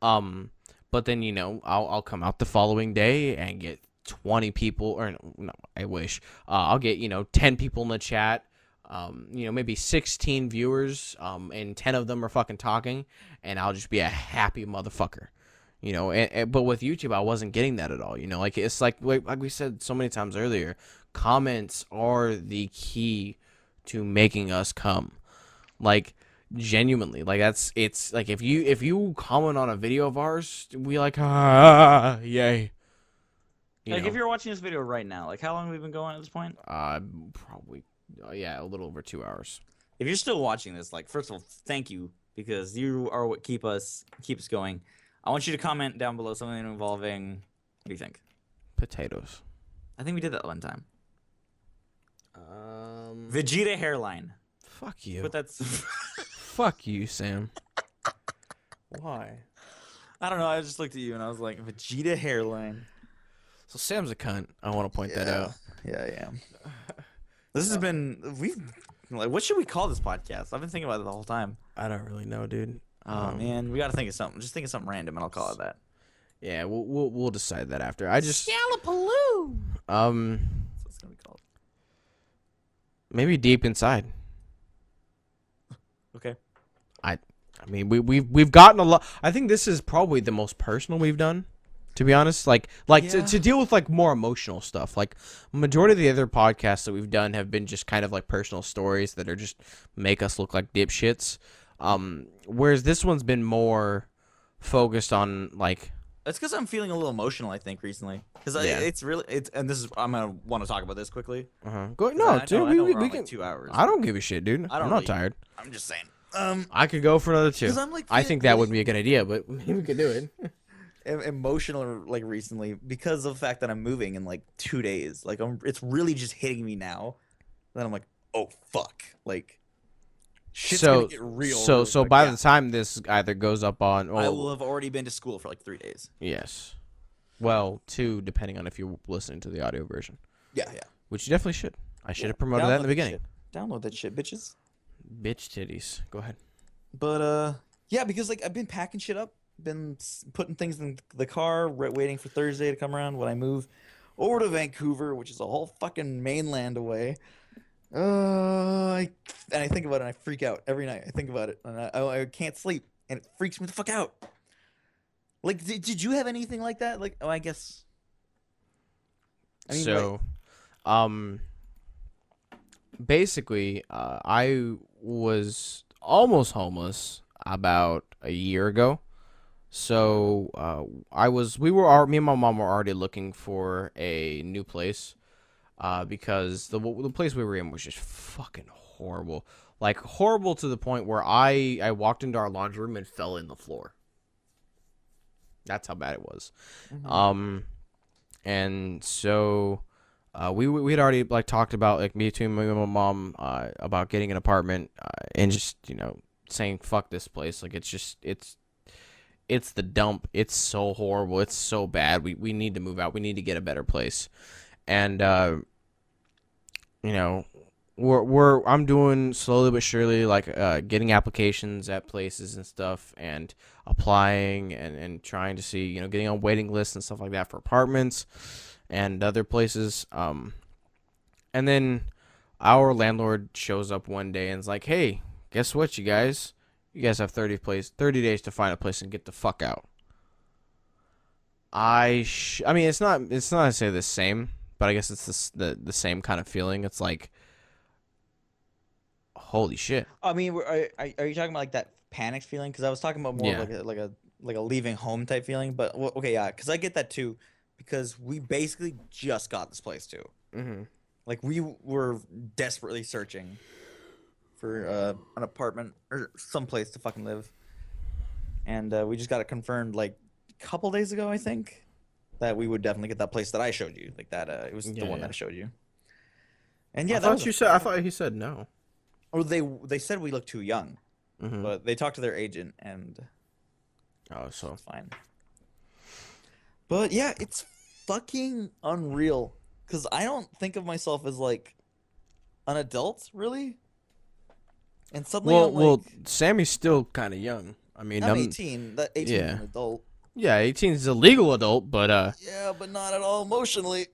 But then, you know, I'll come out the following day and get 20 people, or no, I wish. I'll get, you know, 10 people in the chat, you know, maybe 16 viewers, and 10 of them are fucking talking, and I'll just be a happy motherfucker. You know, but with YouTube, I wasn't getting that at all. You know, like it's like we said so many times earlier, comments are the key to making us come. Like genuinely, like it's like if you comment on a video of ours, we like yay. Like if you're watching this video right now, like how long have we been going at this point? Probably yeah, a little over 2 hours. If you're still watching this, like first of all, thank you because you are what keep us going. I want you to comment down below something involving, what do you think? Potatoes. I think we did that one time. Vegeta hairline. Fuck you. But that's Fuck you, Sam. Why? I don't know. I just looked at you and I was like, Vegeta hairline. So Sam's a cunt. I want to point that out. Yeah, I am. This has been like, what should we call this podcast? I've been thinking about it the whole time. I don't really know, dude. Oh man, we got to think of something. Just think of something random and I'll call it that. Yeah, we'll decide that after. I just Scalapaloo. That's what it's gonna be called. Maybe deep inside. Okay. I mean we've gotten a lot. I think this is probably the most personal we've done, to be honest. Like Yeah. to deal with like more emotional stuff. Like majority of the other podcasts that we've done have been just kind of like personal stories that are just make us look like dipshits. Whereas this one's been more focused on like. It's because I'm feeling a little emotional, I think, recently. Because Yeah. it's really, and this is, I'm gonna want to talk about this quickly. Go 'Cause no, I dude. know, I know we're We on can. like 2 hours. I don't give a shit, dude. I don't I'm not really- tired. I'm just saying. I could go for another 2. 'Cause I'm, like, I feeling think that really- would be a good idea, but maybe we could do it. Emotional like recently because of the fact that I'm moving in like 2 days. Like it's really just hitting me now. Then I'm like, oh fuck, like shit's gonna get real. So really quick. by Yeah. the time this either goes up on, I will have already been to school for like 3 days. yes, well, 2 depending on if you're listening to the audio version, Yeah, yeah. which you definitely should. I should have promoted Download that in the beginning. shit. Download that shit, bitches. Bitch titties. Go ahead. But yeah, because like I've been packing shit up, been putting things in the car, waiting for Thursday to come around when I move over to Vancouver, which is a whole fucking mainland away. And I think about it and I freak out every night. I think about it and I can't sleep and it freaks me the fuck out. Like, did you have anything like that? Like, oh, I guess. I mean, So, basically, I was almost homeless about a year ago. So, me and my mom were already looking for a new place, because the place we were in was just fucking horrible. Like, horrible to the point where I walked into our laundry room and fell in the floor. That's how bad it was. Mhm. And so we had already like talked about like me and my mom about getting an apartment, and just saying fuck this place, like it's the dump, it's so horrible, it's so bad, we need to move out, we need to get a better place. And I'm doing slowly but surely, like getting applications at places and stuff, and applying and trying to see, getting on waiting lists and stuff like that for apartments and other places. And then our landlord shows up one day and is like, "Hey, guess what, you guys have 30 days to find a place and get the fuck out." I mean, it's not necessarily the same, but I guess it's the same kind of feeling. It's like, holy shit. I mean, are you talking about like that panic feeling? Because I was talking about more Yeah. of like a leaving home type feeling. But okay, yeah, because I get that too. Because we basically just got this place too. Mm-hmm. Like we were desperately searching for an apartment or some place to fucking live, and we just got it confirmed like a couple days ago, I think, that we would definitely get that place that I showed you. Like that, it was the one that I showed you. And yeah, I that was thought he said no. or they said we look too young, Mm-hmm. but they talked to their agent and Oh, so it's fine. But yeah, it's fucking unreal because I don't think of myself as like an adult really. And suddenly I'm like, Sammy's still kind of young. I mean, I'm 18. That 18 is yeah. an adult. Yeah, 18 is a legal adult, but Yeah, but not at all emotionally.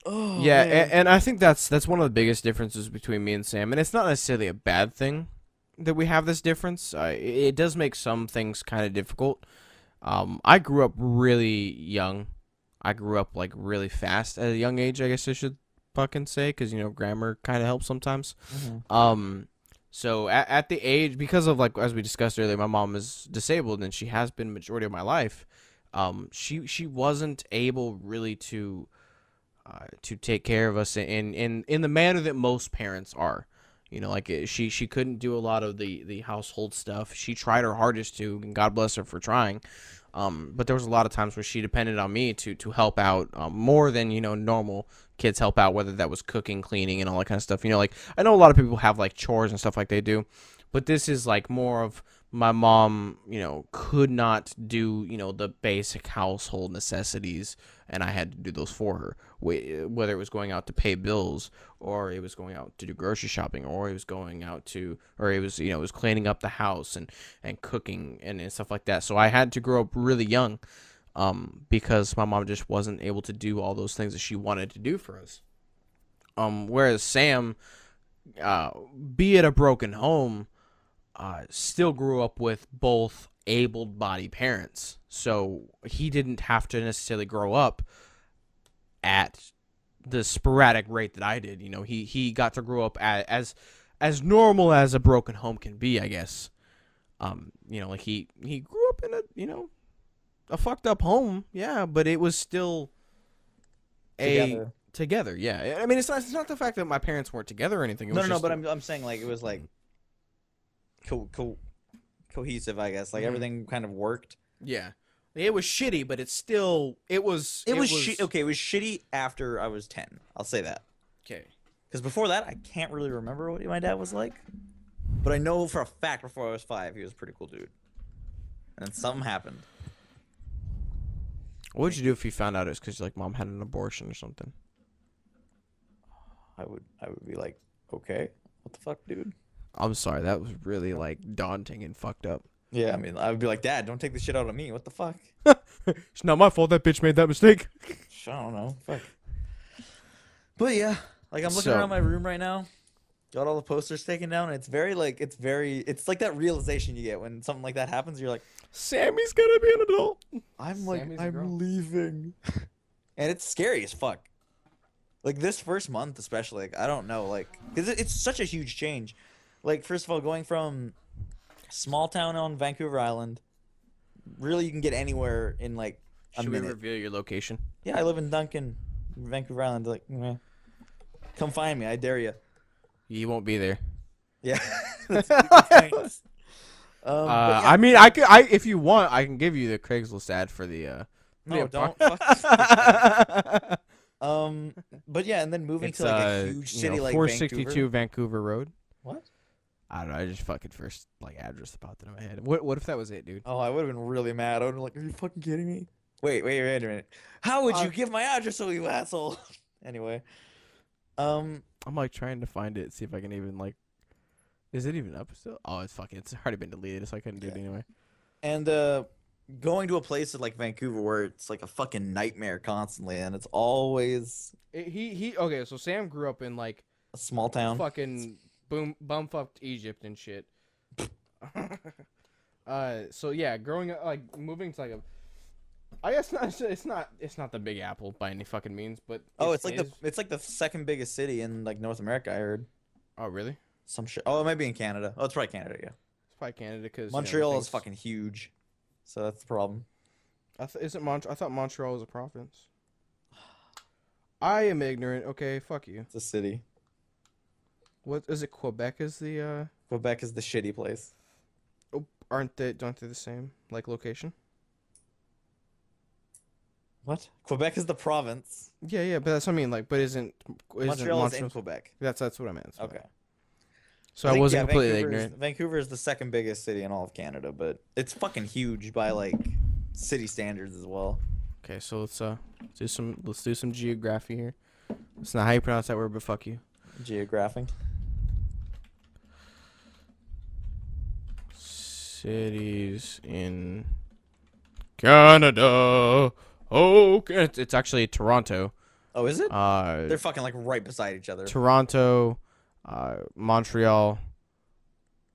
Oh, yeah, man. and I think that's one of the biggest differences between me and Sam, and it's not necessarily a bad thing that we have this difference. It does make some things kind of difficult. I grew up really young. I grew up like really fast at a young age, I guess I should fucking say, because grammar kind of helps sometimes. Mhm. So at the age, because of like as we discussed earlier, my mom is disabled and she has been majority of my life. She wasn't able really to take care of us in the manner that most parents are. Like she couldn't do a lot of the household stuff. She tried her hardest to, and God bless her for trying. But there was a lot of times where she depended on me to help out more than normal kids help out, whether that was cooking, cleaning, and all that kind of stuff. Like I know a lot of people have like chores and stuff like they do, but this is like more of my mom, could not do, the basic household necessities, and I had to do those for her. Whether it was going out to pay bills, or it was going out to do grocery shopping, or it was going out to, or it was, it was cleaning up the house and cooking and stuff like that. So I had to grow up really young, because my mom just wasn't able to do all those things that she wanted to do for us. Whereas Sam, be it a broken home, still grew up with both able-bodied parents, so he didn't have to necessarily grow up at the sporadic rate that I did. He got to grow up as normal as a broken home can be, I guess. You know, like he grew up in a, you know, a fucked up home, yeah, but it was still together, yeah. I mean, it's not the fact that my parents weren't together or anything. It was just but I'm saying like it was like cohesive, I guess. Like everything kind of worked. yeah. It was shitty, but it was It was shitty after I was 10. I'll say that. Okay. Because before that, I can't really remember what my dad was like. But I know for a fact before I was 5, he was a pretty cool dude. And then something happened. What would you do if you found out it's because like mom had an abortion or something? I would be like, okay, what the fuck, dude? I'm sorry, that was really like daunting and fucked up. Yeah, I mean, I would be like, Dad, don't take this shit out of me. What the fuck? It's not my fault that bitch made that mistake. I don't know. Fuck. But yeah, like I'm looking around my room right now. Got all the posters taken down. And it's like that realization you get when something like that happens. You're like, Sammy's gonna be an adult. I'm leaving. And it's scary as fuck. Like this first month, especially, like, I don't know, like, because it's such a huge change. Like, first of all, going from small town on Vancouver Island, really you can get anywhere in like a minute. Should we reveal your location? Yeah, I live in Duncan, Vancouver Island. Like, come find me, I dare you. You won't be there. Yeah. That's a good point. Yeah. I mean, if you want, I can give you the Craigslist ad for the. No, don't. But yeah, and then moving to like a huge city like 462 Vancouver Road. What? I don't know. I just fucking first like address popped into my head. What if that was it, dude? Oh, I would have been really mad. I would have been like, "Are you fucking kidding me?" Wait a minute. How would you give my address, you asshole? Anyway, I'm like trying to find it, see if I can even like. Is it even up still? Oh, it's already been deleted, so I couldn't do it anyway. And going to a place like Vancouver where it's like a fucking nightmare constantly, and it's always okay. So Sam grew up in like a small town, fucking bumfucked Egypt and shit. So yeah, growing up, like moving to like a, I guess it's not the Big Apple by any fucking means, but it's like the second biggest city in like North America. I heard. Oh really? Some shit. Oh, it might be in Canada. Oh, it's probably Canada. Yeah. It's probably Canada because Montreal is fucking huge, so that's the problem. I thought Montreal was a province. I am ignorant. Okay, fuck you. It's a city. What is it? Quebec is the Quebec is the shitty place. Oh, aren't they the same like location? What? Quebec is the province. Yeah, but that's what I mean. Like, but isn't Montreal is in Quebec? That's what I meant. Okay. So I wasn't completely ignorant. Vancouver is the second biggest city in all of Canada, but it's fucking huge by like city standards as well. Okay, so let's do some geography here. It's not how you pronounce that word, but fuck you. Geographing. Cities in Canada. Oh, it's actually Toronto. Oh, is it? They're fucking like right beside each other. Toronto, Montreal,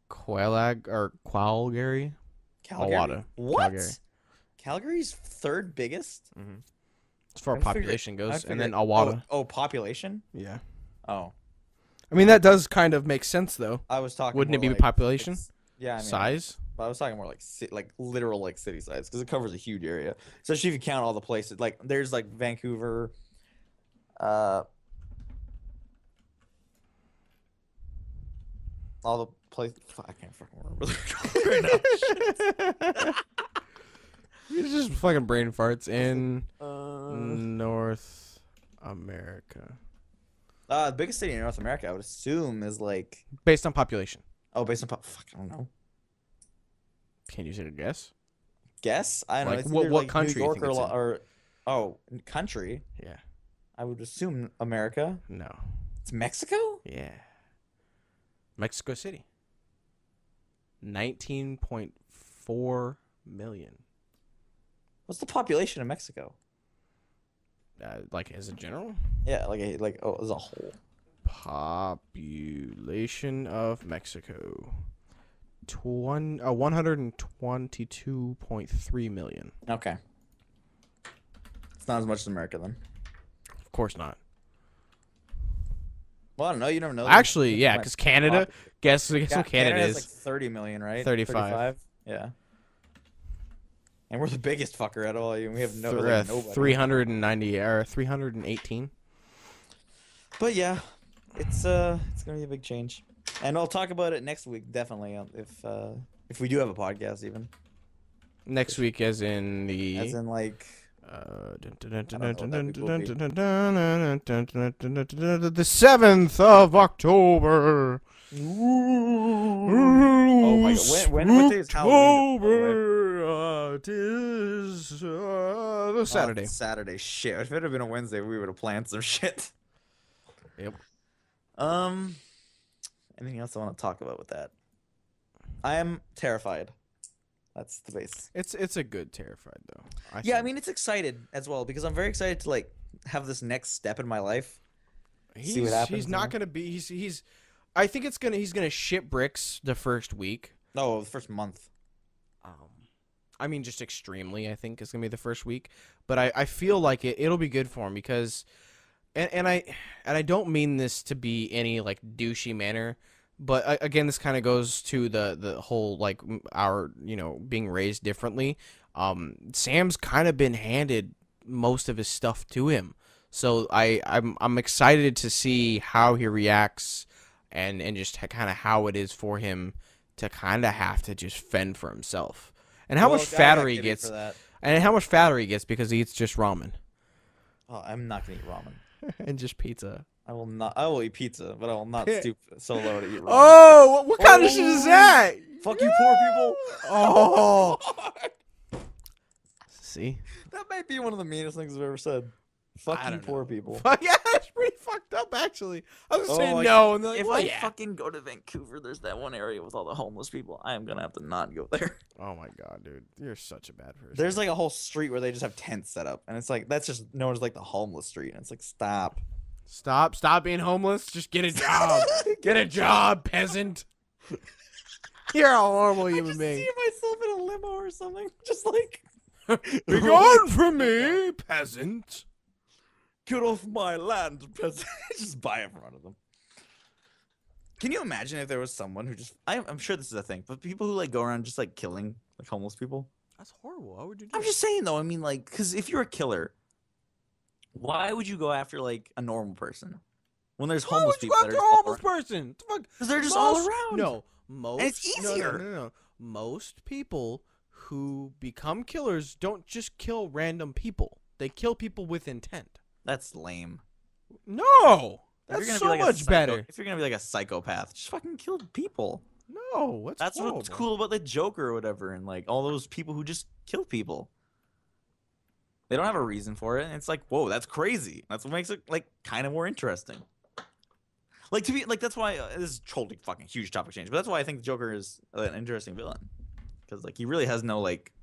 Calgary. Calgary. What? Calgary. Calgary's third biggest? Mm-hmm. As far as population goes, and then Awada. Oh, population? Yeah. Oh. I mean, that does kind of make sense, though. I was talking. Wouldn't it be like, population? Yeah. I mean, size? But I was talking more like literal like city size because it covers a huge area. Especially if you count all the places. Like there's like Vancouver. All the places. I can't fucking remember right now. It's just fucking brain farts in North America. The biggest city in North America, I would assume, is like based on population. Oh, based on fuck, I don't know. Can you take a guess? Guess? I don't know. Like, It's what like country New York you think it's or country. Yeah. I would assume America. No. It's Mexico? Yeah. Mexico City. 19.4 million. What's the population of Mexico? Like as a general? Yeah, as a whole. Population of Mexico. 122.3 million. Okay. It's not as much as America then. Of course not. Well, I don't know. You never know. Actually, yeah, because Canada. Guess what Canada has is? like 30 million, right? 35. Yeah. And we're the biggest fucker out of all you. We have no like, nobody. 390 or 318. But yeah, it's gonna be a big change, and I'll talk about it next week definitely if we do have a podcast even. Next week, as in the. As in like. The 7th of October. Oh my god! What day is Halloween? It is the Saturday. Saturday. Shit. If it had been a Wednesday, we would have planned some shit. Yep. Anything else I want to talk about with that? I am terrified. That's the base. It's a good terrified though. I mean it's excited as well because I'm very excited to like have this next step in my life. See what happens. He's not gonna be. He's. I think he's gonna ship bricks the first week. No, the first month. I mean, just extremely. I think is gonna be the first week, but I feel like it'll be good for him because, and I don't mean this to be any like douchey manner. But again, this kind of goes to the whole like our being raised differently. Sam's kind of been handed most of his stuff to him, so I'm excited to see how he reacts and just kind of how it is for him to kind of have to just fend for himself and how much fatter he gets because he eats just ramen. Oh, I'm not gonna eat ramen and just pizza. I will not. I will eat pizza, but I will not stoop so low to eat ramen. Oh, what kind of shit is that? Fuck you, poor people. Oh. See? That might be one of the meanest things I've ever said. Fuck you, poor people. Yeah, it's pretty fucked up, actually. I was saying like, no, and they're like, if well, I fucking go to Vancouver, there's that one area with all the homeless people. I am gonna have to not go there. Oh my god, dude, you're such a bad person. There's like a whole street where they just have tents set up, and it's like that's just known as like the homeless street, and it's like stop. Stop being homeless. Just get a job. Get a job, peasant. You're a horrible human being. I just see myself in a limo or something, just like be gone from me, peasant. Get off my land, peasant. Just buy in front of them. Can you imagine if there was someone who just I'm sure this is a thing, but people who like go around just like killing like homeless people? That's horrible. Why would you do I'm just saying though, I mean like because if you're a killer, why would you go after like a normal person when there's homeless people? Why would you go after a homeless person? Because they're just all around. No, most. And it's easier. No. Most people who become killers don't just kill random people. They kill people with intent. That's lame. No, that's so like much better. If you're gonna be like a psychopath, just fucking kill people. No, that's horrible. What's cool about the Joker or whatever, and like all those people who just kill people. They don't have a reason for it, and it's like, whoa, that's crazy. That's what makes it like kind of more interesting. Like to be like that's why this is totally fucking huge topic change, but that's why I think the Joker is an interesting villain because like he really has no like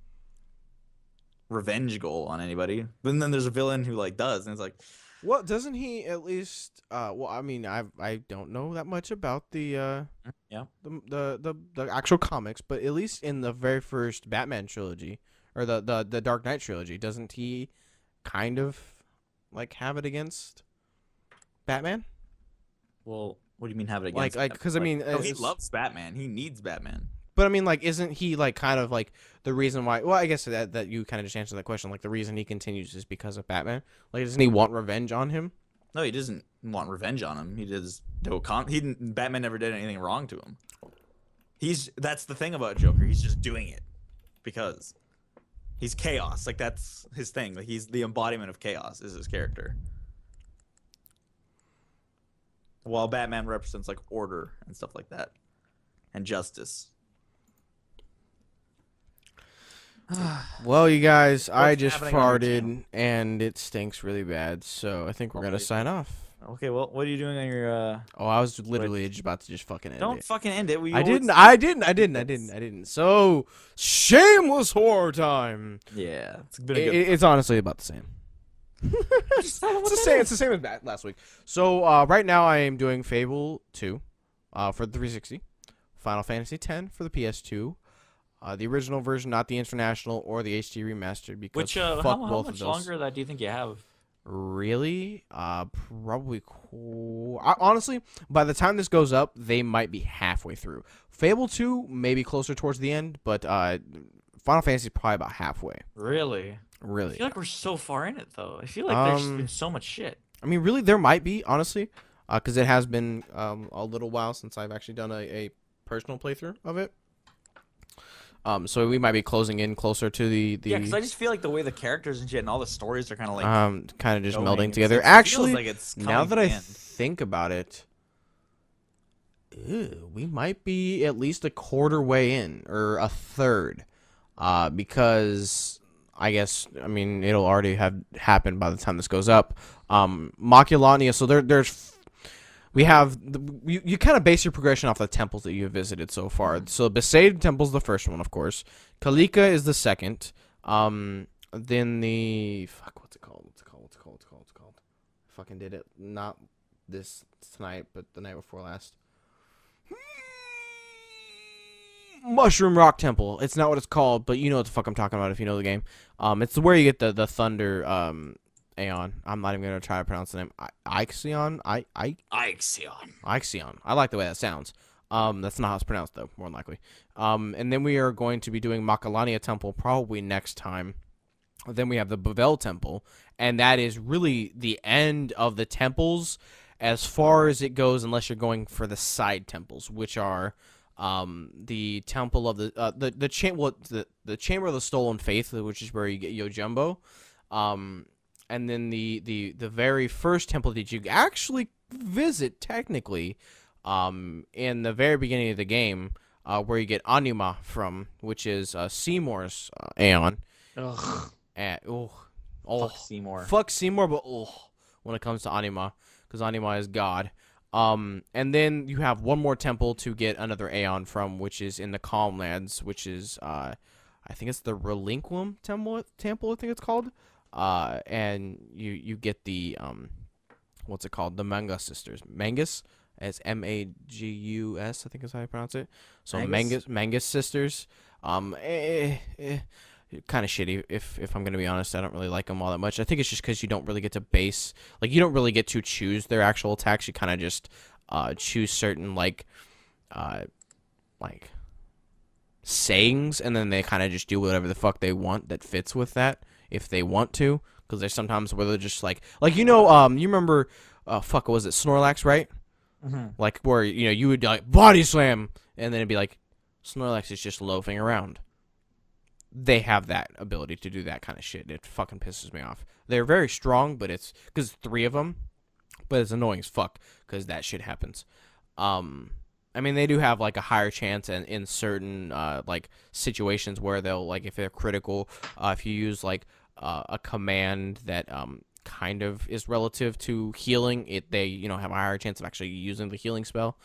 revenge goal on anybody. But then there's a villain who like does, and it's like, well, doesn't he at least? Well, I mean, I don't know that much about the actual comics, but at least in the very first Batman trilogy or the Dark Knight trilogy, doesn't he kind of like have it against Batman? Well, what do you mean have it against? Like because I mean, no, he loves Batman. He needs Batman. But I mean, like, isn't he like kind of like the reason why? Well, I guess that you kind of just answered that question. Like, the reason he continues is because of Batman. Like, doesn't he want revenge on him? No, he doesn't want revenge on him. He does Batman never did anything wrong to him. That's the thing about Joker. He's just doing it because he's chaos. Like that's his thing. Like he's the embodiment of chaos. Is his character. While Batman represents like order and stuff like that, and justice. Well, you guys, I just farted and it stinks really bad, so I think we're gonna sign off. Okay, well, what are you doing on your? Oh, I was literally just about to just fucking end it. Don't fucking end it. I didn't. So shameless horror time. Yeah, it's honestly about the same. It's the same as last week. So right now I am doing Fable 2 for the 360, Final Fantasy X for the PS2. The original version, not the international or the HD remastered, because fuck both of those. How much longer that do you think you have? Really? Probably honestly, by the time this goes up, they might be halfway through. Fable 2 maybe closer towards the end, but Final Fantasy is probably about halfway. Really? I Really. feel like we're so far in it though. I feel like there's been so much shit. I mean, really, there might be, honestly, because it has been a little while since I've actually done a personal playthrough of it. So we might be closing in closer to the Yeah, because I just feel like the way the characters and shit and all the stories are kind of like kind of just going, melding it's together. like- it Actually, feels like it's now coming that to I the end. think about it, we might be at least a quarter way in or a third, because I guess I mean it'll already have happened by the time this goes up. Maculania. So there's we have you kind of base your progression off the temples that you have visited so far. So Besaid Temple's the first one, of course. Kalika is the second. Then the what's it called? Fucking did it not this tonight, but the night before last. Mushroom Rock Temple. It's not what it's called, but you know what the fuck I'm talking about if you know the game. It's where you get the thunder Aeon. I'm not even gonna try to pronounce the name. Ixion. Ixion. I like the way that sounds. That's not how it's pronounced though, more than likely. And then we are going to be doing Makalania Temple probably next time. Then we have the Bavel Temple, and that is really the end of the temples as far as it goes, unless you're going for the side temples, which are the temple of the Chamber of the Stolen Faith, which is where you get Yojimbo. And then the very first temple that you actually visit, technically, in the very beginning of the game, where you get Anima from, which is Seymour's Aeon. Ugh. And, Fuck Seymour. Fuck Seymour, but when it comes to Anima, because Anima is God. And then you have one more temple to get another Aeon from, which is in the Calm Lands, which is I think it's the Relinquum Temple, I think it's called. And you get the what's it called? The Mangus sisters. Mangus, it's Magus, I think is how you pronounce it. So Mangus sisters. Kind of shitty if I'm gonna be honest. I don't really like them all that much. I think it's just because you don't really get to base, like, you don't really get to choose their actual attacks. You kind of just choose certain like sayings, and then they kind of just do whatever the fuck they want that fits with that, if they want to. Because there's sometimes where they're just like you remember what was it, Snorlax, right? Mm-hmm. Like where you would like body slam, and then it'd be like Snorlax is just loafing around. They have that ability to do that kind of shit. It fucking pisses me off. They're very strong, but it's because 3 of them, but it's annoying as fuck because that shit happens. I mean, they do have like a higher chance in certain like situations where they'll, like, if they're critical, if you use like a command that kind of is relative to healing, they have a higher chance of actually using the healing spell.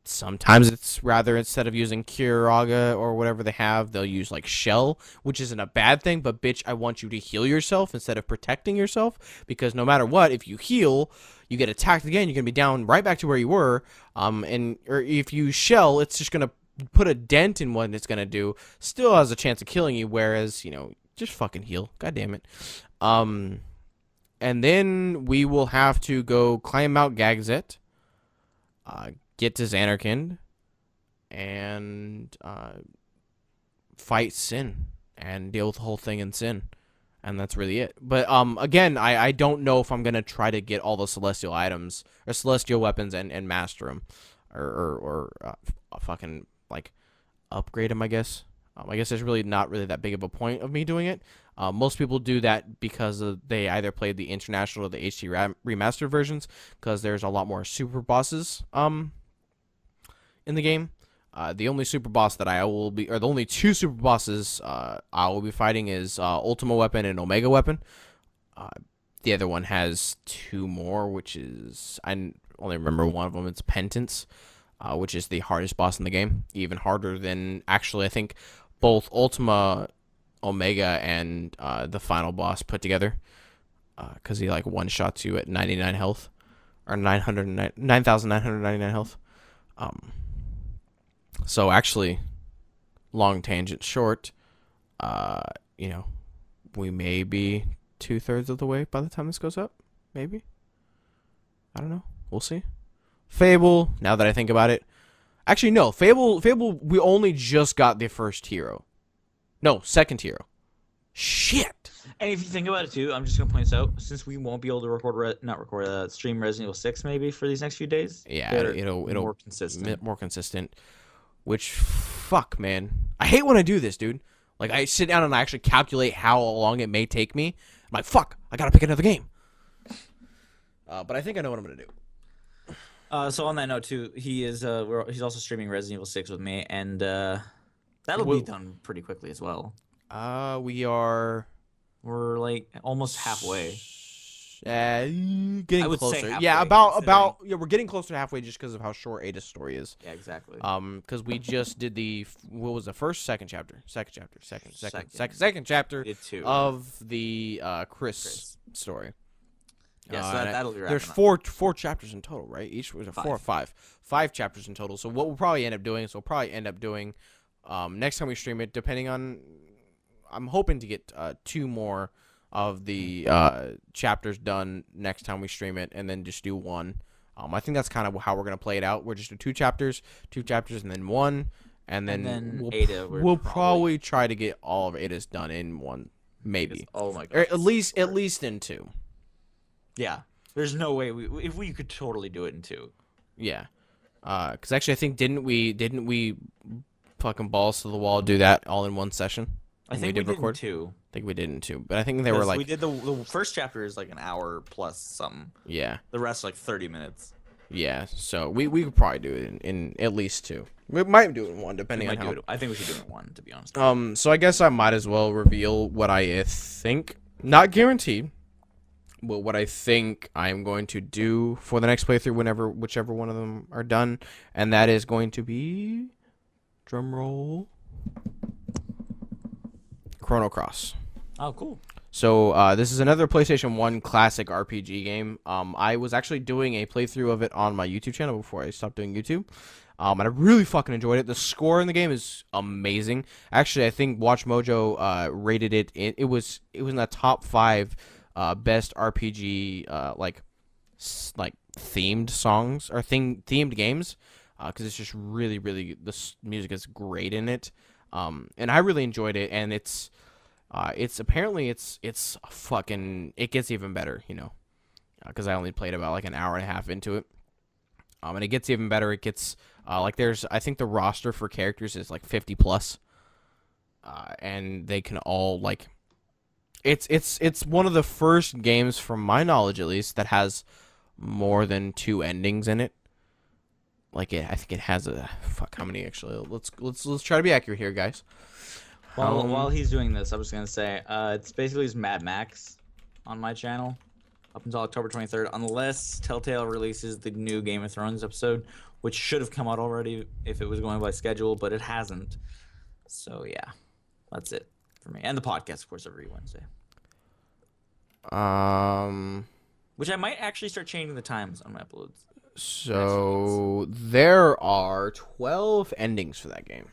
Sometimes it's rather, instead of using Curaga or whatever they have, they'll use like Shell, which isn't a bad thing, but bitch, I want you to heal yourself instead of protecting yourself, because no matter what, if you heal, you get attacked again, you're going to be down right back to where you were, or if you Shell, it's just going to put a dent in what it's going to do, still has a chance of killing you, whereas, just fucking heal, god damn it. And then we will have to go climb Mount Gagzet, get to Xanarkand, and fight Sin and deal with the whole thing in Sin, and that's really it. But again, I don't know if I'm gonna try to get all the celestial items or celestial weapons and master them, or fucking like upgrade them. I guess there's really not really that big of a point of me doing it. Most people do that because they either played the international or the HD remastered versions, because there's a lot more super bosses in the game. The only super boss that the only 2 super bosses I will be fighting is Ultima Weapon and Omega Weapon. The other one has 2 more, which is, I only remember one of them. It's Penance, which is the hardest boss in the game. Even harder than, actually, I think, both Ultima, Omega, and the final boss put together. Because he like one-shots you at 99 health. Or 9,999 health. So actually, long tangent short, we may be 2/3 of the way by the time this goes up. Maybe. I don't know. We'll see. Fable. Now that I think about it, actually no. Fable. We only just got the first hero. No, second hero. Shit. And if you think about it too, I'm just gonna point this out. Since we won't be able to stream Resident Evil 6 maybe for these next few days. Yeah, it'll more consistent. More consistent. Which, fuck, man, I hate when I do this, dude. Like, I sit down and I actually calculate how long it may take me. I'm like, fuck, I gotta pick another game. But I think I know what I'm gonna do. So on that note too, he's also streaming Resident Evil 6 with me, and that'll be done pretty quickly as well. We're like almost halfway. Getting I would say closer. halfway, Yeah, about we're getting closer to halfway just because of how short Ada's story is. Yeah, exactly. Because we just did what was the second chapter Did two. of the Chris story. Yeah, so that'll be wrapping there's up. four chapters in total, right? Each was 4 or 5. 5 chapters in total. So what we'll probably end up doing next time we stream it, depending on, I'm hoping to get 2 more of the chapters done next time we stream it, and then just do 1. I think that's kind of how we're gonna play it out. We're just do 2 chapters, and then 1, and then Ada. We'll probably try to get all of Ada's done in 1, maybe. Oh my god! Or at least in 2. Yeah, there's no way if we could totally do it in 2. Yeah, because actually I think didn't we fucking balls to the wall do that all in 1 session? I think we did in 2. I think we did in 2, but I think they were like, we did the first chapter is like an hour plus something. Yeah. The rest like 30 minutes. Yeah, so we could probably do it in at least 2. We might do it in 1 depending on how. I think we should do it in 1 to be honest. So I guess I might as well reveal what I think, not guaranteed, but what I think I'm going to do for the next playthrough whichever one of them are done, and that is going to be, drum roll, Chrono Cross. Oh, cool. So this is another PlayStation 1 classic RPG game. I was actually doing a playthrough of it on my YouTube channel before I stopped doing YouTube. And I really fucking enjoyed it. The score in the game is amazing. Actually, I think Watch Mojo rated it. It was in the top 5 best RPG like themed songs or themed games, because it's just really the music is great in it. And I really enjoyed it, and it's apparently it's fucking, it gets even better, because I only played about like an hour and a half into it. And it gets even better. It gets like I think the roster for characters is like 50 plus, and they can all like, it's one of the first games, from my knowledge at least, that has more than 2 endings in it. Like I think it has how many actually? Let's try to be accurate here, guys. While he's doing this, I was gonna say it's basically just Mad Max on my channel up until October 23rd, unless Telltale releases the new Game of Thrones episode, which should have come out already if it was going by schedule, but it hasn't. So yeah, that's it for me, and the podcast, of course, every Wednesday. Which I might actually start changing the times on my uploads. So there are 12 endings for that game.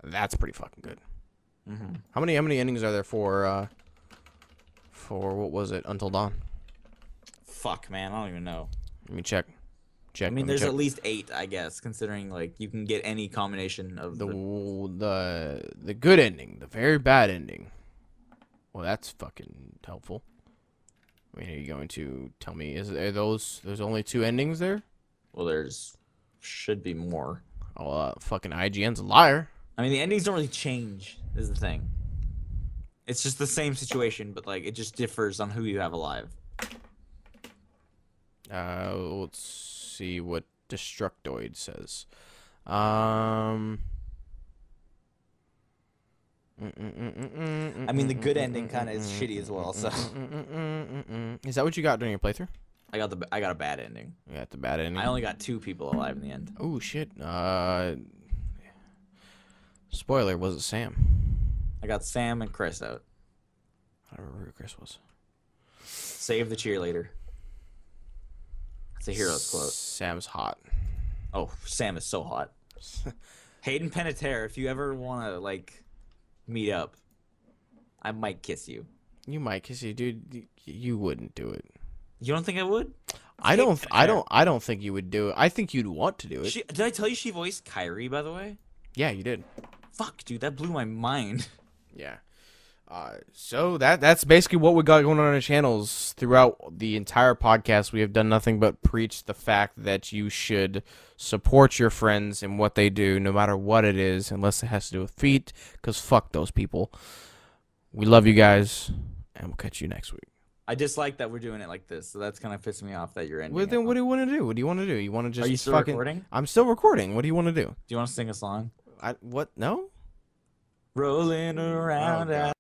That's pretty fucking good. Mm-hmm. How many endings are there for what was it, Until Dawn? Fuck, man, I don't even know. Let me check. I mean, there's at least 8, I guess, considering like you can get any combination of the good ending, the very bad ending. Well, that's fucking helpful. I mean, are you going to tell me, there's only 2 endings there? Well, should be more. Oh, fucking IGN's a liar. I mean, the endings don't really change, is the thing. It's just the same situation, but like it just differs on who you have alive. Let's see what Destructoid says. I mean, the good ending kind of is shitty as well. So, is that what you got during your playthrough? I got a bad ending. You got the bad ending. I only got 2 people alive in the end. Oh shit. Spoiler, was it Sam? I got Sam and Chris out. I don't remember who Chris was. Save the cheerleader. It's a hero's quote. Sam's hot. Oh, Sam is so hot. Hayden Panettiere, if you ever want to like meet up, I might kiss you. You might, cause you wouldn't do it. You don't think I would? I don't think you would do it. I think you'd want to do it. Did I tell you she voiced Kyrie, by the way? Yeah, you did. Fuck, dude, that blew my mind. Yeah. So that's basically what we got going on our channels throughout the entire podcast. We have done nothing but preach the fact that you should support your friends in what they do, no matter what it is, unless it has to do with feet, because fuck those people. We love you guys, and we'll catch you next week. I dislike that we're doing it like this, so that's kind of pissing me off that you're ending. Well, then what do you want to do? What do you want to do? You want to just Are you still recording? I'm still recording. What do you want to do? Do you want to sing a song? What? No? Rolling around. Oh, God.